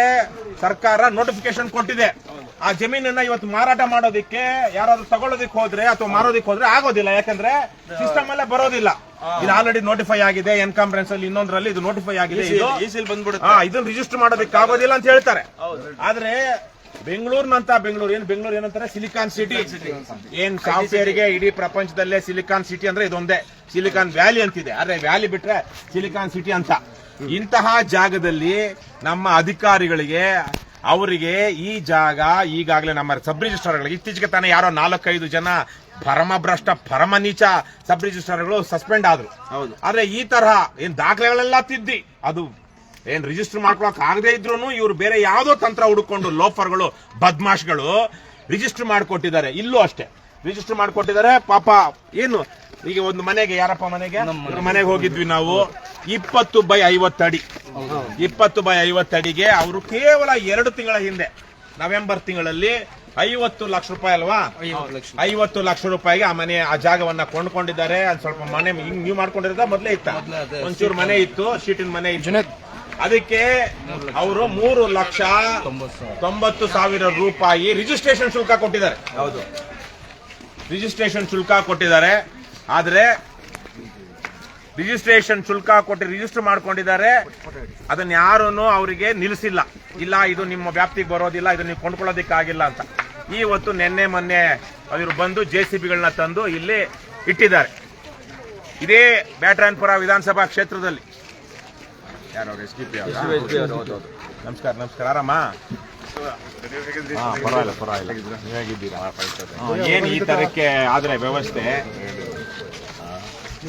ಸರ್ಕಾರ ನೋಟಿಫಿಕೇಶನ್ ಕೊಟ್ಟಿದೆ. ಆ ಜಮೀನನ್ನ ಇವತ್ತು ಮಾರಾಟ ಮಾಡೋದಿಕ್ಕೆ ಯಾರಾದ್ರೂ ತಗೊಳ್ಳೋದಿಕ್ ಹೋದ್ರೆ ಅಥವಾ ಮಾರೋದಿಕ್ ಹೋದ್ರೆ ಆಗೋದಿಲ್ಲ. ಯಾಕಂದ್ರೆ ಸಿಸ್ಟಮ್ ಅಲ್ಲೇ ಬರೋದಿಲ್ಲ. ಇದು ಆಲ್ರೆಡಿ ನೋಟಿಫೈ ಆಗಿದೆ. ಎನ್ಕಾಂಬ್ರೆನ್ಸ್ ಅಲ್ಲಿ ಇನ್ನೊಂದ್ರಲ್ಲಿ ಇದು ನೋಟಿಫೈ ಆಗಿದೆ. ಇದನ್ನ ರಿಜಿಸ್ಟರ್ ಮಾಡೋದಿಕ್ಕೆ ಆಗೋದಿಲ್ಲ ಅಂತ ಹೇಳ್ತಾರೆ. ಆದ್ರೆ ಬೆಂಗಳೂರು ಏನಂತಾರೆ? Silicon city. ಏನ್ ಸಾಫ್ಟ್ವೇರ್ಗೆ ಇಡೀ ಪ್ರಪಂಚದಲ್ಲೇ ಸಿಲಿಕಾನ್ ಸಿಟಿ ಅಂದ್ರೆ ಇದೊಂದೇ. ಸಿಲಿಕಾನ್ ವ್ಯಾಲಿ ಅಂತಿದೆ. ಆದ್ರೆ ವ್ಯಾಲಿ ಬಿಟ್ರೆ ಸಿಲಿಕಾನ್ ಸಿಟಿ ಅಂತ. ಇಂತಹ ಜಾಗದಲ್ಲಿ ನಮ್ಮ ಅಧಿಕಾರಿಗಳಿಗೆ ಅವರಿಗೆ ಈ ಜಾಗ ಈಗಾಗಲೇ ನಮ್ಮ ಸಬ್ ರಿಜಿಸ್ಟ್ರಾರ್ಗಳಿಗೆ ಇತ್ತೀಚೆಗೆ ತಾನೇ ಯಾರೋ 4-5 ಜನ ಪರಮಭ್ರಷ್ಟ ಪರಮ ನೀಚ ಸಬ್ ರಿಜಿಸ್ಟ್ರಾರ್ಗಳು ಸಸ್ಪೆಂಡ್ ಆದ್ರು. ಆದ್ರೆ ಈ ತರಹ ಏನ್ ದಾಖಲೆಗಳೆಲ್ಲ ತಿದ್ದಿ ಅದು ಏನ್ ರಿಜಿಸ್ಟರ್ ಮಾಡ್ಕೊಳಕ್ ಆಗದೆ ಇದ್ರು ಇವ್ರು ಬೇರೆ ಯಾವ್ದೋ ತಂತ್ರ ಹುಡುಕೊಂಡು ಲೋಫರ್ಗಳು ಬದ್ಮಾಶ್ಗಳು ರಿಜಿಸ್ಟರ್ ಮಾಡಿಕೊಟ್ಟಿದ್ದಾರೆ. ಇಲ್ಲೂ ಅಷ್ಟೇ ರಿಜಿಸ್ಟರ್ ಮಾಡಿಕೊಟ್ಟಿದ್ದಾರೆ. ಪಾಪ ಏನು ಈಗ ಒಂದು ಮನೆಗೆ ಯಾರಪ್ಪ ಮನೆಗೆ ಹೋಗಿದ್ವಿ ನಾವು. 20x50 ಅಡಿ 20x50 ಅಡಿಗೆ ಅವರು ಕೇವಲ 2 ತಿಂಗಳ ಹಿಂದೆ ನವೆಂಬರ್ ತಿಂಗಳಲ್ಲಿ 50 ಲಕ್ಷ ರೂಪಾಯಿ ಅಲ್ವಾ? 50 ಲಕ್ಷ ರೂಪಾಯಿಗೆ ಆ ಮನೆ ಆ ಜಾಗವನ್ನ ಕೊಂಡ್ಕೊಂಡಿದ್ದಾರೆ. ಅದು ಸ್ವಲ್ಪ ಮನೆ ಹಿಂಗ್ ನೀವು ಮಾಡ್ಕೊಂಡಿರೋದ ಮೊದ್ಲೇ ಇತ್ತ? ಒಂಚೂರು ಮನೆ ಇತ್ತು, ಶೀಟಿನ ಮನೆ ಇತ್ತು. ಅದಕ್ಕೆ ಅವರು 3,90,000 ರೂಪಾಯಿ ರಿಜಿಸ್ಟ್ರೇಷನ್ ಶುಲ್ಕ ಕೊಟ್ಟಿದ್ದಾರೆ. ಹೌದು, ರಿಜಿಸ್ಟ್ರೇಷನ್ ಶುಲ್ಕ ಕೊಟ್ಟಿದ್ದಾರೆ. ಆದ್ರೆ ರಿಜಿಸ್ಟ್ರೇಷನ್ ಶುಲ್ಕ ಕೊಟ್ಟು ರಿಜಿಸ್ಟರ್ ಮಾಡ್ಕೊಂಡಿದ್ದಾರೆ. ಅದನ್ನ ಯಾರನ್ನು ಅವರಿಗೆ ನಿಲ್ಲಿಸಿಲ್ಲ. ಇಲ್ಲ, ಇದು ನಿಮ್ಮ ವ್ಯಾಪ್ತಿಗೆ ಬರೋದಿಲ್ಲ, ಇದನ್ನ ನೀವು ಕೊಂಡ್ಕೊಳ್ಳೋದಿಕ್ಕಾಗಿಲ್ಲ ಅಂತ. ಇವತ್ತು ನಿನ್ನೆ ಮೊನ್ನೆ ಅವರು ಬಂದು JCBಗಳನ್ನ ತಂದು ಇಲ್ಲಿ ಇಟ್ಟಿದ್ದಾರೆ. ಇದೇ ಬ್ಯಾಟರಾಯನಪುರ ವಿಧಾನಸಭಾ ಕ್ಷೇತ್ರದಲ್ಲಿ. ಯಾರು SDP ನಮಸ್ಕಾರ. ನಮಸ್ಕಾರ, ಆರಾಮ? ಪರವಾಗಿಲ್ಲ. ಹೇಗಿದ್ದೀರಾ? ಏನ್ ಈ ತರಕ್ಕೆ ಆದ್ರೆ ವ್ಯವಸ್ಥೆ?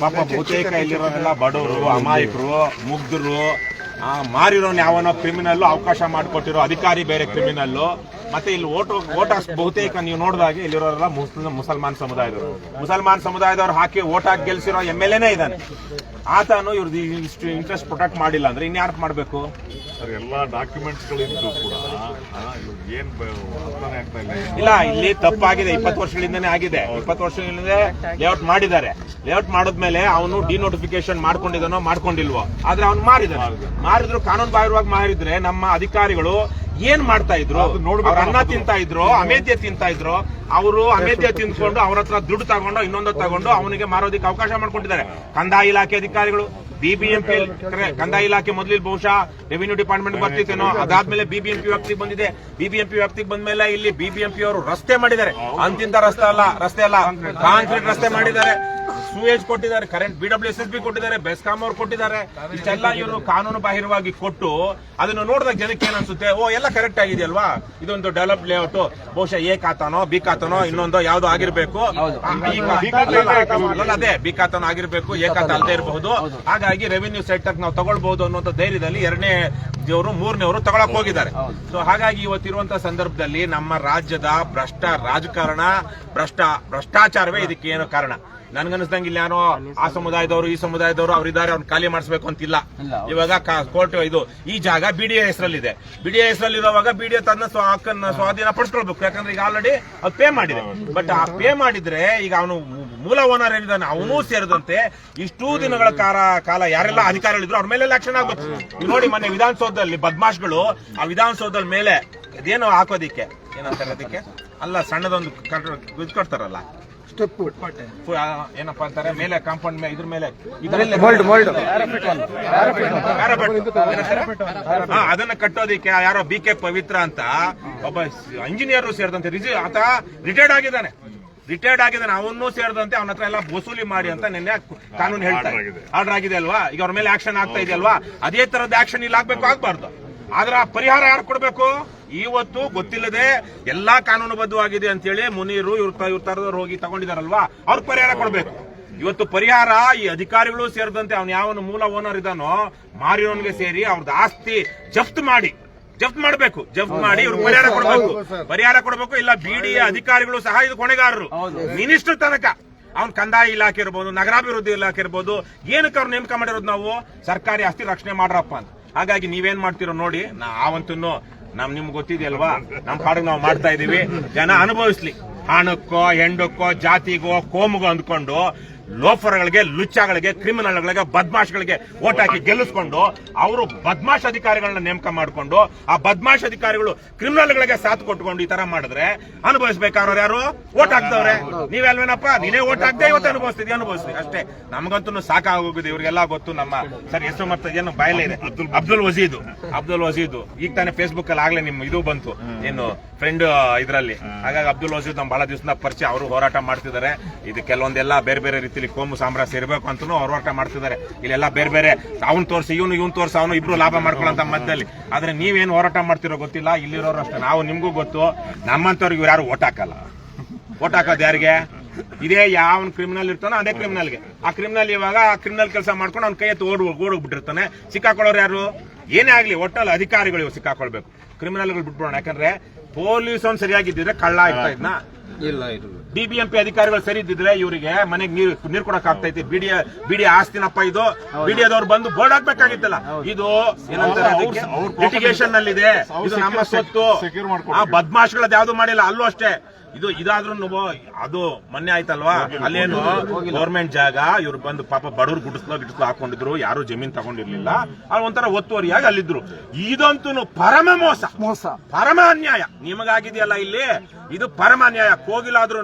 ಪಾಪ ಬಹುತೇಕ ಇಲ್ಲಿರೋರೆಲ್ಲ ಬಡವರು, ಅಮಾಯಕರು, ಮುಗ್ಧರು, ಮಾರಿರೋನ್ ಯಾವನೋ ಕ್ರಿಮಿನಲ್ ಅವಕಾಶ ಮಾಡಿಕೊಟ್ಟಿರೋ ಅಧಿಕಾರಿ ಬೇರೆ ಕ್ರಿಮಿನಲ್. ಮತ್ತೆ ಇಲ್ಲಿ ಓಟ್ ಬಹುತೇಕ ನೀವು ನೋಡಿದಾಗೆ ಇಲ್ಲಿರೋರೆಲ್ಲ ಮುಸಲ್ಮಾನ್ ಸಮುದಾಯದವರು ಹಾಕಿ ಓಟ್ ಹಾಕಿ ಗೆಲ್ಸಿರೋ MLAನೇ ಇದ್ದಾನೆ. ಆತನು ಇವ್ರದ್ದು ಇಷ್ಟು ಇಂಟ್ರೆಸ್ಟ್ ಪ್ರೊಟೆಕ್ಟ್ ಮಾಡಿಲ್ಲ ಅಂದ್ರೆ ಇನ್ಯಾರು ಮಾಡಬೇಕು? ಎಲ್ಲಾ ಡಾಕ್ಯುಮೆಂಟ್ಸ್ ಗಳಿದ್ದು ಕೂಡ ಏನ್ ಅರ್ಥನೇ ಆಗ್ತಾ ಇಲ್ಲ. ಇಲ್ಲ, ಇಲ್ಲಿ ತಪ್ಪಾಗಿದೆ. 20 ವರ್ಷಗಳಿಂದನೇ ಆಗಿದೆ. 20 ವರ್ಷಗಳಿಂದ ಲೇಔಟ್ ಮಾಡಿದ್ದಾರೆ. ಲೇಔಟ್ ಮಾಡಿದ್ಮೇಲೆ ಅವನು ಡಿನೋಟಿಫಿಕೇಶನ್ ಮಾಡ್ಕೊಂಡಿದ್ದಾನೋ ಮಾಡ್ಕೊಂಡಿಲ್ವೋ, ಆದ್ರೆ ಅವ್ನು ಮಾರಿದ್ರು ಕಾನೂನು ಬಾಹಿರವಾಗಿ ಮಾರಿದ್ರೆ ನಮ್ಮ ಅಧಿಕಾರಿಗಳು ಏನ್ ಮಾಡ್ತಾ ಇದ್ರು? ಅನ್ನ ತಿಂತಾ ಇದ್ರು, ಅಮೇಧ್ಯ ತಿಂತಾ ಇದ್ರು. ಅವರು ಅಮೇಧ್ಯ ತಿಂದ್ಕೊಂಡು ಅವ್ರ ಹತ್ರ ದುಡ್ಡು ತಗೊಂಡು ಇನ್ನೊಂದು ತಗೊಂಡು ಅವನಿಗೆ ಮಾರೋದಕ್ಕೆ ಅವಕಾಶ ಮಾಡ್ಕೊಂಡಿದ್ದಾರೆ. ಕಂದಾಯ ಇಲಾಖೆ ಅಧಿಕಾರಿಗಳು, BBMP ಕಂದಾಯ ಇಲಾಖೆ ಮೊದಲಿಗೆ ಬಹುಶಃ ರೆವಿನ್ಯೂ ಡಿಪಾರ್ಟ್ಮೆಂಟ್ ಬರ್ತಿತ್ತೇನೋ, ಅದಾದ್ಮೇಲೆ BBMP ವ್ಯಾಪ್ತಿಗೆ ಬಂದಿದೆ. BBMP ವ್ಯಾಪ್ತಿಗೆ ಬಂದ್ಮೇಲೆ ಇಲ್ಲಿ BBMP ಅವರು ರಸ್ತೆ ಮಾಡಿದ್ದಾರೆ. ಅಂತಿಂತ ರಸ್ತೆ ಅಲ್ಲ, ಕಾಂಕ್ರೀಟ್ ರಸ್ತೆ ಮಾಡಿದ್ದಾರೆ. ಸೂಯೇಜ್ ಕೊಟ್ಟಿದ್ದಾರೆ, ಕರೆಂಟ್ BWSSB ಕೊಟ್ಟಿದ್ದಾರೆ, ಬೆಸ್ಕಾಂ ಅವ್ರು ಕೊಟ್ಟಿದ್ದಾರೆ. ಇಷ್ಟೆಲ್ಲ ಇವರು ಕಾನೂನು ಬಾಹಿರವಾಗಿ ಕೊಟ್ಟು ಅದನ್ನು ನೋಡಿದಾಗ ಜನಕ್ಕೆ ಏನ್ ಅನ್ಸುತ್ತೆ? ಓ, ಎಲ್ಲ ಕರೆಕ್ಟ್ ಆಗಿದೆಯಲ್ವಾ, ಇದೊಂದು ಡೆವಲಪ್ ಲೇಔಟ್, ಬಹುಶಃ A ಖಾತಾನೋ B ಖಾತಾನೋ ಇನ್ನೊಂದೋ ಯಾವ್ದೋ ಆಗಿರ್ಬೇಕು. ಅದೇ B ಖಾತಾನೋ ಆಗಿರ್ಬೇಕು, A ಖಾತಾ ಅಲ್ಲದೆ ಇರಬಹುದು. ಹಾಗಾಗಿ ರೆವಿನ್ಯೂ ಸೆಕ್ಟರ್ ನಾವು ತಗೊಳ್ಬಹುದು ಅನ್ನೋ ಧೈರ್ಯದಲ್ಲಿ 2ನೇ ದೇವರು 3ನೇವರು ತಗೊಳಕ್ ಹೋಗಿದ್ದಾರೆ. ಸೊ ಹಾಗಾಗಿ ಇವತ್ತಿರುವಂತಹ ಸಂದರ್ಭದಲ್ಲಿ ನಮ್ಮ ರಾಜ್ಯದ ಭ್ರಷ್ಟ ರಾಜಕಾರಣ, ಭ್ರಷ್ಟಾಚಾರವೇ ಇದಕ್ಕೆ ಏನು ಕಾರಣ. ನನ್ಗನ್ಸ್ದಂಗೆ ಇಲ್ಲಿ ಯಾರೋ ಆ ಸಮುದಾಯದವರು ಈ ಸಮುದಾಯದವರು ಅವರಿದ್ದಾರೆ, ಅವ್ರನ್ನ ಖಾಲಿ ಮಾಡಿಸ್ಬೇಕು ಅಂತಿಲ್ಲ. ಇವಾಗ ಕೋರ್ಟ್ ಇದು ಈ ಜಾಗ BDA ಹೆಸರಲ್ಲಿದೆ. BDA ಹೆಸರಲ್ಲಿರುವಾಗ BDA ತನ್ನ ಹಕ್ಕನ್ನು ಸ್ವಾಧೀನ ಪಡಿಸ್ಕೊಳ್ಬೇಕು. ಯಾಕಂದ್ರೆ ಈಗ ಆಲ್ರೆಡಿ ಅದು ಪೇ ಮಾಡಿದೆ. ಬಟ್ ಆ ಪೇ ಮಾಡಿದ್ರೆ ಈಗ ಅವನು ಮೂಲ ಓನರ್ ಏನಿದ್ದಾನೆ ಅವನು ಸೇರಿದಂತೆ ಇಷ್ಟೂ ದಿನಗಳ ಕಾಲ ಯಾರೆಲ್ಲ ಅಧಿಕಾರಿಗಳಿದ್ರು ಅವ್ರ ಮೇಲೆ ಆಕ್ಷನ್ ಆಗ್ಬೇಕು. ನೀವು ನೋಡಿ, ಮೊನ್ನೆ ವಿಧಾನಸೌಧದಲ್ಲಿ ಬದ್ಮಾಶ್ಗಳು ಆ ವಿಧಾನಸೌಧದ ಮೇಲೆ ಇದೇನೋ ಹಾಕೋದಿಕ್ಕೆ ಏನಂತಾರೆ, ಅದಕ್ಕೆ ಅಲ್ಲ ಸಣ್ಣದೊಂದು ಕೊಡ್ತಾರಲ್ಲ, ಏನಪ್ಪಾ ಅಂತಾರೆ, ಮೇಲೆ ಕಾಂಪೌಂಡ್ ಮೇಲೆ ಇದ್ರ ಮೇಲೆ ಅದನ್ನ ಕಟ್ಟೋದಿಕ್ಕೆ ಯಾರೋ BK ಪವಿತ್ರ ಅಂತ ಒಬ್ಬ ಇಂಜಿನಿಯರ್ ಸೇರಿದಂತೆ ಆತ ರಿಟೈರ್ಡ್ ಆಗಿದ್ದಾನೆ. ಅವನು ಸೇರಿದಂತೆ ಅವನ ಹತ್ರ ಎಲ್ಲ ವಸೂಲಿ ಮಾಡಿ ಅಂತ ನಿನ್ನೆ ಕಾನೂನು ಹೇಳ್ತಾರೆ. ಆರ್ಡರ್ ಆಗಿದೆ ಅಲ್ವಾ? ಈಗ ಅವ್ರ ಮೇಲೆ ಆಕ್ಷನ್ ಆಗ್ತಾ ಇದೆ ಅಲ್ವಾ? ಅದೇ ತರದ ಆಕ್ಷನ್ ಇಲ್ಲಿ ಆಗ್ಬಾರ್ದು. ಆದ್ರೆ ಆ ಪರಿಹಾರ ಯಾರು ಕೊಡ್ಬೇಕು? ಇವತ್ತು ಗೊತ್ತಿಲ್ಲದೆ ಎಲ್ಲಾ ಕಾನೂನುಬದ್ಧವಾಗಿದೆ ಅಂತೇಳಿ ಮುನೀರು ಇವ್ರ ತರದವ್ರು ಹೋಗಿ ತಗೊಂಡಿದಾರಲ್ವಾ, ಅವ್ರ ಪರಿಹಾರ ಕೊಡ್ಬೇಕು. ಇವತ್ತು ಪರಿಹಾರ ಈ ಅಧಿಕಾರಿಗಳು ಸೇರಿದಂತೆ ಅವ್ನು ಯಾವನು ಮೂಲ ಓನರ್ ಇದ್ದಾನೋ ಮಾರಿರೋನ್ಗೆ ಸೇರಿ ಅವ್ರದ್ದು ಆಸ್ತಿ ಜಪ್ತ್ ಮಾಡಿ ಇವ್ರು ಪರಿಹಾರ ಕೊಡಬೇಕು. ಇಲ್ಲ BDA ಅಧಿಕಾರಿಗಳು ಸಹ ಇದು ಹೊಣೆಗಾರರು. ಮಿನಿಸ್ಟರ್ ತನಕ ಅವ್ನ್ ಕಂದಾಯ ಇಲಾಖೆ ಇರ್ಬೋದು, ನಗರಾಭಿವೃದ್ಧಿ ಇಲಾಖೆ ಇರ್ಬೋದು, ಏನಕ್ಕೆ ಅವ್ರು ನೇಮಕ ಮಾಡಿರೋದು? ನಾವು ಸರ್ಕಾರಿ ಆಸ್ತಿ ರಕ್ಷಣೆ ಮಾಡ್ರಪ್ಪ ಅಂತ. ಹಾಗಾಗಿ ನೀವೇನ್ ಮಾಡ್ತಿರೋ ನೋಡಿ, ಆವಂತೂ ನಿಮ್ಗೆ ಗೊತ್ತಿದೆಯಲ್ವಾ, ನಮ್ಮ ಪಾಡಿಗೆ ನಾವು ಮಾಡ್ತಾ ಇದೀವಿ. ಜನ ಅನುಭವಿಸ್ಲಿ. ಹಣಕ್ಕೋ ಹೆಂಡಕ್ಕೋ ಜಾತಿಗೋ ಕೋಮುಗೋ ಅಂದ್ಕೊಂಡು ಲೋಫರ್ಗಳಿಗೆ, ಲುಚ್ಚಗಳಿಗೆ, ಕ್ರಿಮಿನಲ್ಗಳಿಗೆ, ಬದ್ಮಾಶ್ಗಳಿಗೆ ಓಟ್ ಹಾಕಿ ಗೆಲ್ಲಿಸ್ಕೊಂಡು ಅವರು ಬದ್ಮಾಶ್ ಅಧಿಕಾರಿಗಳನ್ನ ನೇಮಕ ಮಾಡಿಕೊಂಡು ಆ ಬದ್ಮಾಶ್ ಅಧಿಕಾರಿಗಳು ಕ್ರಿಮಿನಲ್ಗಳಿಗೆ ಸಾಥ್ ಕೊಟ್ಕೊಂಡು ಈ ತರ ಮಾಡಿದ್ರೆ ಅನುಭವಿಸ್ಬೇಕಾರೋರು ಯಾರು? ಓಟ್ ಹಾಕ್ದವ್ರೆ. ನೀವೆಲ್ವೇನಪ್ಪ, ನೀನೇ ಓಟ್ ಹಾಕ್ದೆ ಇವತ್ತು ಅನುಭವಿಸ್ತಿದ್ವಿ ಅಷ್ಟೇ. ನಮಗಂತೂ ಸಾಕಾಗೋಗಿದೆ. ಇವ್ರಿಗೆಲ್ಲ ಗೊತ್ತು. ನಮ್ಮ ಸರ್ ಹೆಸರು ಮತ್ತೆ ಏನು ಬಾಯಲ್ಲೇ ಇದೆ, ಅಬ್ದುಲ್ ವಜೀದ್. ಈಗ ತಾನೇ ಫೇಸ್ಬುಕ್ ಅಲ್ಲಿ ಆಗ್ಲೇ ನಿಮ್ ಇದು ಬಂತು, ಏನು ಫ್ರೆಂಡ್ ಇದ್ರಲ್ಲಿ. ಹಾಗಾಗಿ ಅಬ್ದುಲ್ ವಜೀದ್ ನಮ್ ಬಹಳ ದಿವಸದ ಪರಿಚಯ. ಅವರು ಹೋರಾಟ ಮಾಡ್ತಿದ್ದಾರೆ. ಇದು ಕೆಲವೊಂದೆಲ್ಲ ಬೇರೆ ಬೇರೆ ರೀತಿ ಕೋಮು ಸಾಮ್ರಾಜ್ಯ ಇರಬೇಕು ಅಂತ ಹೋರಾಟ ಮಾಡ್ತಿದ್ದಾರೆ. ಇಲ್ಲೆಲ್ಲ ಬೇರೆ ಬೇರೆ ಅವ್ನು ತೋರಿಸಿ ಇವನು ತೋರಿಸಿ ಅವನು ಇಬ್ರು ಲಾಭ ಮಾಡ್ಕೊಳ್ಳೋಂತ ಮಧ್ಯದಲ್ಲಿ. ಆದ್ರೆ ನೀವೇನು ಹೋರಾಟ ಮಾಡ್ತಿರೋ ಗೊತ್ತಿಲ್ಲ. ಇಲ್ಲಿರೋರು ಅಷ್ಟೇ, ನಾವು ನಿಮ್ಗೂ ಗೊತ್ತು. ನಮ್ಮಂತವ್ರಿಗೆ ಇವ್ರು ಯಾರು ಓಟ್ ಹಾಕಲ್ಲ. ಓಟ್ ಹಾಕೋದು ಯಾರಿಗೆ? ಇದೇ ಯಾವ ಕ್ರಿಮಿನಲ್ ಇರ್ತಾನೋ ಅದೇ ಕ್ರಿಮಿನಲ್ಗೆ. ಆ ಕ್ರಿಮಿನಲ್ ಇವಾಗ ಆ ಕ್ರಿಮಿನಲ್ ಕೆಲಸ ಮಾಡ್ಕೊಂಡು ಅವ್ನ ಕೈ ಎತ್ತು ಓಡೋಗ್ಬಿಟ್ಟಿರ್ತಾನೆ. ಸಿಕ್ಕಾಕೊಳ್ಳೋರು ಯಾರು? ಏನೇ ಆಗ್ಲಿ ಒಟ್ಟಲ್ಲಿ ಅಧಿಕಾರಿಗಳು ಇವು ಸಿಕ್ಕಾಕೊಳ್ಬೇಕು. ಕ್ರಿಮಿನಲ್ಗಳು ಬಿಟ್ಬಿಡೋಣ. ಯಾಕಂದ್ರೆ ಪೊಲೀಸ್ ಅವ್ನು ಸರಿಯಾಗಿದ್ದಿದ್ರೆ ಕಳ್ಳ ಆಗ್ತಾ ಇದ್ನ. ಬಿಬಿಎಂಪಿ ಅಧಿಕಾರಿಗಳು ಸರಿ ಇದ್ದಿದ್ರೆ ಇವರಿಗೆ ಮನೆಗೆ ನೀರು ಕೊಡಕ್ ಆಗ್ತೈತಿ. ಬಿಡಿ ಆಸ್ತಿನಪ್ಪ ಇದು, ಬಿಡಿಯದವ್ರು ಬಂದು ಬೋರ್ಡ್ ಹಾಕ್ಬೇಕಾಗಿತ್ತಲ್ಲ. ಇದು ಏನಂತಾರೆ ಲಿಟಿಗೇಷನ್ ನಲ್ಲಿದೆ, ಇದು ನಮ್ಮ ಸ್ವತ್ತು. ಆ ಬದ್ಮಾಶ್ಗಳದ್ದು ಯಾವ್ದು ಮಾಡಿಲ್ಲ. ಅಲ್ಲೂ ಅಷ್ಟೇ ಇದಾದ್ರೂ ಅದು ಮೊನ್ನೆ ಆಯ್ತಲ್ವಾ, ಅಲ್ಲೇನು ಗೌರ್ಮೆಂಟ್ ಜಾಗ ಇವ್ರು ಬಂದು ಪಾಪ ಬಡವ್ರು ಗುಡಿಸ್ಲು ಹಾಕೊಂಡಿದ್ರು, ಯಾರು ಜಮೀನ್ ತಗೊಂಡಿರ್ಲಿಲ್ಲ. ಅಲ್ಲಿ ಒಂಥರ ಒತ್ತುವರಿಯಾಗಿ ಅಲ್ಲಿದ್ರು. ಇದಂತೂ ಪರಮ ಮೋಸ, ಪರಮ ಅನ್ಯಾಯ. ನಿಮಗಾಗಿದೆಯಲ್ಲ ಇಲ್ಲಿ, ಇದು ಪರಮ ಅನ್ಯಾಯ. ಕೋಗಿಲಾದ್ರೂ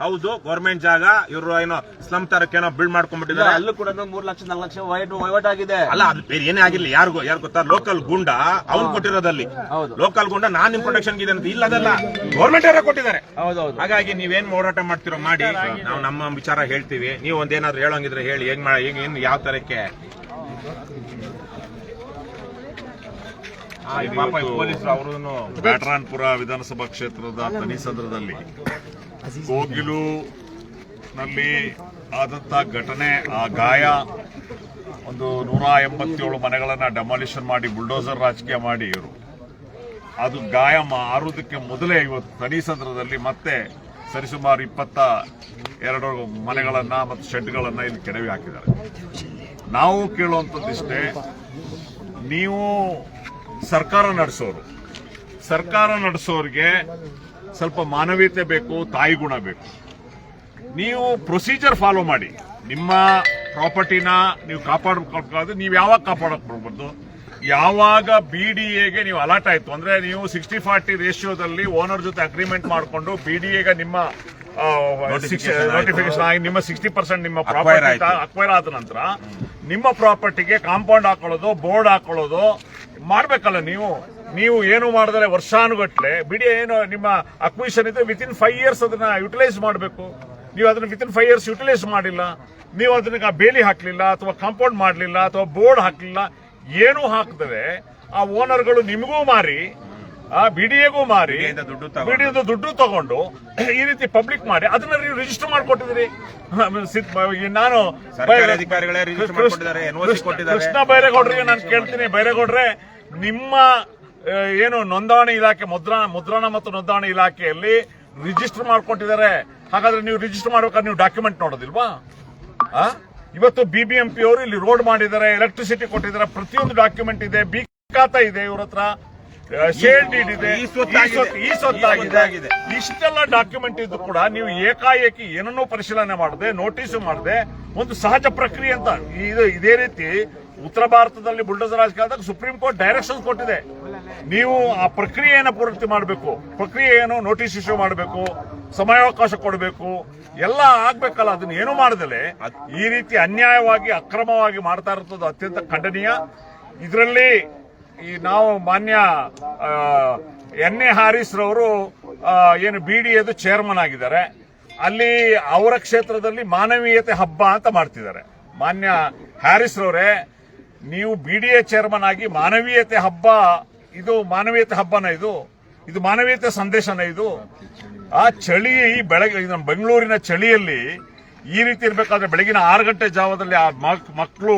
ಹೌದು ಗೌರ್ಮೆಂಟ್ ಜಾಗ, ಇವರು ಏನೋ ಸ್ಲಮ್ ತರಕ್ಕೇನೋ ಬಿಲ್ಡ್ ಮಾಡ್ಕೊಂಡ್ಬಿಟ್ಟಿದ್ದಾರೆ. ಅಲ್ಲೂ ಕೂಡ 3 ಲಕ್ಷ 4 ಲಕ್ಷ ವೈಟ್ ಆಗಿದೆ. ಅಲ್ಲ, ಅದು ಬೇರೆ ಏನೇ ಆಗಿಲ್ಲ. ಯಾರು ಗೊತ್ತಾ, ಲೋಕಲ್ ಗುಂಡ ಅವ್ನು ಕೊಟ್ಟಿರೋದಲ್ಲಿ. ಲೋಕಲ್ ಗುಂಡ ನಾನ್ ನಿಮ್ ಪ್ರೊಟೆಕ್ಷನ್ ಇದೆ ಅಂತ ಇಲ್ಲ, ಅದಲ್ಲ ಗೌರ್ಮೆಂಟ್ ಅವರೇ ಕೊಟ್ಟಿದ್ದಾರೆ. ಹಾಗಾಗಿ ನೀವೇನ್ ಹೋರಾಟ ಮಾಡ್ತಿರೋ ಮಾಡಿ, ನಾವು ನಮ್ಮ ವಿಚಾರ ಹೇಳ್ತೀವಿ. ನೀವು ಒಂದೇನಾದ್ರು ಹೇಳೋಂಗಿದ್ರೆ ಹೇಳಿ, ಹೆಂಗ್ ಯಾವ ತರಕ್ಕೆ. ಪೊಲೀಸರು ಅವರು ಬ್ಯಾಟರಾನ್ಪುರ ವಿಧಾನಸಭಾ ಕ್ಷೇತ್ರದ ತನಿಸಂದ್ರದಲ್ಲಿ ಕೋಗಿಲುನಲ್ಲಿ ಆದಂತ ಘಟನೆ, ಆ ಗಾಯ, ಒಂದು 187 ಮನೆಗಳನ್ನ ಡೆಮಾಲಿಷನ್ ಮಾಡಿ ಬುಲ್ಡೋಸರ್ ರಾಜಕೀಯ ಮಾಡಿ ಇವರು ಅದು ಗಾಯ ಆರುವುದಕ್ಕೆ ಮೊದಲೇ ಇವತ್ತು ತನಿಸಂದ್ರದಲ್ಲಿ ಮತ್ತೆ ಸರಿಸುಮಾರು 22 ಮನೆಗಳನ್ನ ಮತ್ತು ಶೆಡ್ಗಳನ್ನ ಇಲ್ಲಿ ಕೆಡವಿ ಹಾಕಿದ್ದಾರೆ. ನಾವು ಕೇಳುವಂಥದ್ದಿಷ್ಟೇ, ನೀವು ಸರ್ಕಾರ ನಡೆಸೋರಿಗೆ ಸ್ವಲ್ಪ ಮಾನವೀಯತೆ ಬೇಕು, ತಾಯಿ ಗುಣ ಬೇಕು. ನೀವು ಪ್ರೊಸೀಜರ್ ಫಾಲೋ ಮಾಡಿ. ನಿಮ್ಮ ಪ್ರಾಪರ್ಟಿನ ನೀವು ಕಾಪಾಡಬೇಕಾದ್ರೆ ನೀವು ಯಾವಾಗ ಕಾಪಾಡಬಹುದು? ಯಾವಾಗ ಬಿಡಿಎಗೆ ನೀವು ಅಲಾಟ್ ಆಯ್ತು ಅಂದ್ರೆ, ನೀವು 60-40 ರೇಷಿಯೋದಲ್ಲಿ ಓನರ್ ಜೊತೆ ಅಗ್ರಿಮೆಂಟ್ ಮಾಡಿಕೊಂಡು ಬಿಡಿಎಗೆ ನಿಮ್ಮ ನೋಟಿಫಿಕೇಶನ್ ಆಗಿ ನಿಮ್ಮ 60% ನಿಮ್ಮ ಪ್ರಾಪರ್ಟಿ ಅಕ್ವೈರ್ ಆದ ನಂತರ ನಿಮ್ಮ ಪ್ರಾಪರ್ಟಿಗೆ ಕಾಂಪೌಂಡ್ ಹಾಕೊಳ್ಳೋದು, ಬೋರ್ಡ್ ಹಾಕೊಳ್ಳೋದು ಮಾಡ್ಬೇಕಲ್ಲ. ನೀವು ಏನು ಮಾಡಿದ್ರೆ ವರ್ಷಾನುಗಟ್ಲೆ ಬಿಡಿ ಏನು ನಿಮ್ಮ ಅಕ್ವಿಷನ್ ಇದೆ, ವಿತಿನ್ 5 years ಅದನ್ನ ಯುಟಿಲೈಸ್ ಮಾಡಬೇಕು. ನೀವು ಅದನ್ನ ವಿತಿನ್ 5 years ಯುಟಿಲೈಸ್ ಮಾಡಿಲ್ಲ, ನೀವು ಅದನ್ನ ಬೇಲಿ ಹಾಕ್ಲಿಲ್ಲ, ಅಥವಾ ಕಾಂಪೌಂಡ್ ಮಾಡಲಿಲ್ಲ, ಅಥವಾ ಬೋರ್ಡ್ ಹಾಕ್ಲಿಲ್ಲ, ಏನು ಹಾಕಿದ್ರೆ ಆ ಓನರ್ಗಳು ನಿಮಗೂ ಮಾರಿ, ಆ ಬಿಡಿಎಗೂ ಮಾರಿ, ಬಿಡಿಎದ ದುಡ್ಡು ತಗೊಂಡು ಈ ರೀತಿ ಪಬ್ಲಿಕ್ ಮಾಡಿ ಅದನ್ನ ನೀವು ರಿಜಿಸ್ಟರ್ ಮಾಡಿಕೊಟ್ಟಿದ್ರಿ. ನಾನು ಕೃಷ್ಣ ಬೈರೇಗೌಡರಿಗೆ ನಾನು ಕೇಳ್ತೀನಿ, ಬೈರೇಗೌಡ್ರೆ ನಿಮ್ಮ ಏನು ನೋಂದಣಿ ಇಲಾಖೆ ಮುದ್ರಣ ಮತ್ತು ನೋಂದಣಿ ಇಲಾಖೆಯಲ್ಲಿ ರಿಜಿಸ್ಟರ್ ಮಾಡ್ಕೊಟ್ಟಿದ್ದಾರೆ. ಹಾಗಾದ್ರೆ ನೀವು ರಿಜಿಸ್ಟರ್ ಮಾಡ್ಬೇಕಾದ್ರೆ ನೀವು ಡಾಕ್ಯುಮೆಂಟ್ ನೋಡೋದಿಲ್ವಾ? ಇವತ್ತು ಬಿಬಿಎಂಪಿ ಅವರು ಇಲ್ಲಿ ರೋಡ್ ಮಾಡಿದ್ದಾರೆ, ಎಲೆಕ್ಟ್ರಿಸಿಟಿ ಕೊಟ್ಟಿದ್ದಾರೆ, ಪ್ರತಿಯೊಂದು ಡಾಕ್ಯುಮೆಂಟ್ ಇದೆ, ಬಿ ಖಾತಾ ಇದೆ ಇವ್ರ ಹತ್ರ, ಶೇರ್ ಡೀಡ್ ಇದೆ, ಈ ಸ್ವತ್ತಾಗಿದೆ. ಇಷ್ಟೆಲ್ಲ ಡಾಕ್ಯುಮೆಂಟ್ ಇದ್ದು ಕೂಡ ನೀವು ಏಕಾಏಕಿ ಏನನ್ನೂ ಪರಿಶೀಲನೆ ಮಾಡದೆ, ನೋಟಿಸ್ ಮಾಡದೆ, ಒಂದು ಸಹಜ ಪ್ರಕ್ರಿಯೆ ಅಂತ ಇದೇ ರೀತಿ ಉತ್ತರ ಭಾರತದಲ್ಲಿ ಬುಲ್ಡೋಸರ್ ರಾಜಕೀಯದಾಗ ಸುಪ್ರೀಂ ಕೋರ್ಟ್ ಡೈರೆಕ್ಷನ್ಸ್ ಕೊಟ್ಟಿದೆ. ನೀವು ಆ ಪ್ರಕ್ರಿಯೆಯನ್ನು ಪೂರ್ತಿ ಮಾಡಬೇಕು. ಪ್ರಕ್ರಿಯೆ ಏನು, ನೋಟಿಸ್ ಇಶ್ಯೂ ಮಾಡಬೇಕು, ಸಮಯಾವಕಾಶ ಕೊಡಬೇಕು, ಎಲ್ಲ ಆಗ್ಬೇಕಲ್ಲ. ಅದನ್ನ ಏನು ಮಾಡದಲೆ ಈ ರೀತಿ ಅನ್ಯಾಯವಾಗಿ ಅಕ್ರಮವಾಗಿ ಮಾಡ್ತಾ ಇರೋದು ಅತ್ಯಂತ ಖಂಡನೀಯ. ಇದರಲ್ಲಿ ನಾವು ಮಾನ್ಯ ಎನ್.ಎ. ಹಾರಿಸ್ ರವರು ಏನು ಬಿಡಿಎದು ಚೇರ್ಮನ್ ಆಗಿದ್ದಾರೆ. ಅಲ್ಲಿ ಅವರ ಕ್ಷೇತ್ರದಲ್ಲಿ ಮಾನವೀಯತೆ ಹಬ್ಬ ಅಂತ ಮಾಡ್ತಿದ್ದಾರೆ. ಮಾನ್ಯ ಹ್ಯಾರಿಸ್ ರವರೇ, ನೀವು ಬಿಡಿಎ ಚೇರ್ಮನ್ ಆಗಿ ಮಾನವೀಯತೆ ಹಬ್ಬ, ಇದು ಮಾನವೀಯತೆ ಹಬ್ಬನ, ಇದು ಮಾನವೀಯತೆ ಸಂದೇಶನ. ಇದು ಆ ಚಳಿ ಬೆಳಗ್ಗೆ ಬೆಂಗಳೂರಿನ ಚಳಿಯಲ್ಲಿ ಈ ರೀತಿ ಇರಬೇಕಾದ್ರೆ ಬೆಳಗಿನ 6 ಗಂಟೆ ಜಾವದಲ್ಲಿ ಆ ಮಕ್ಕಳು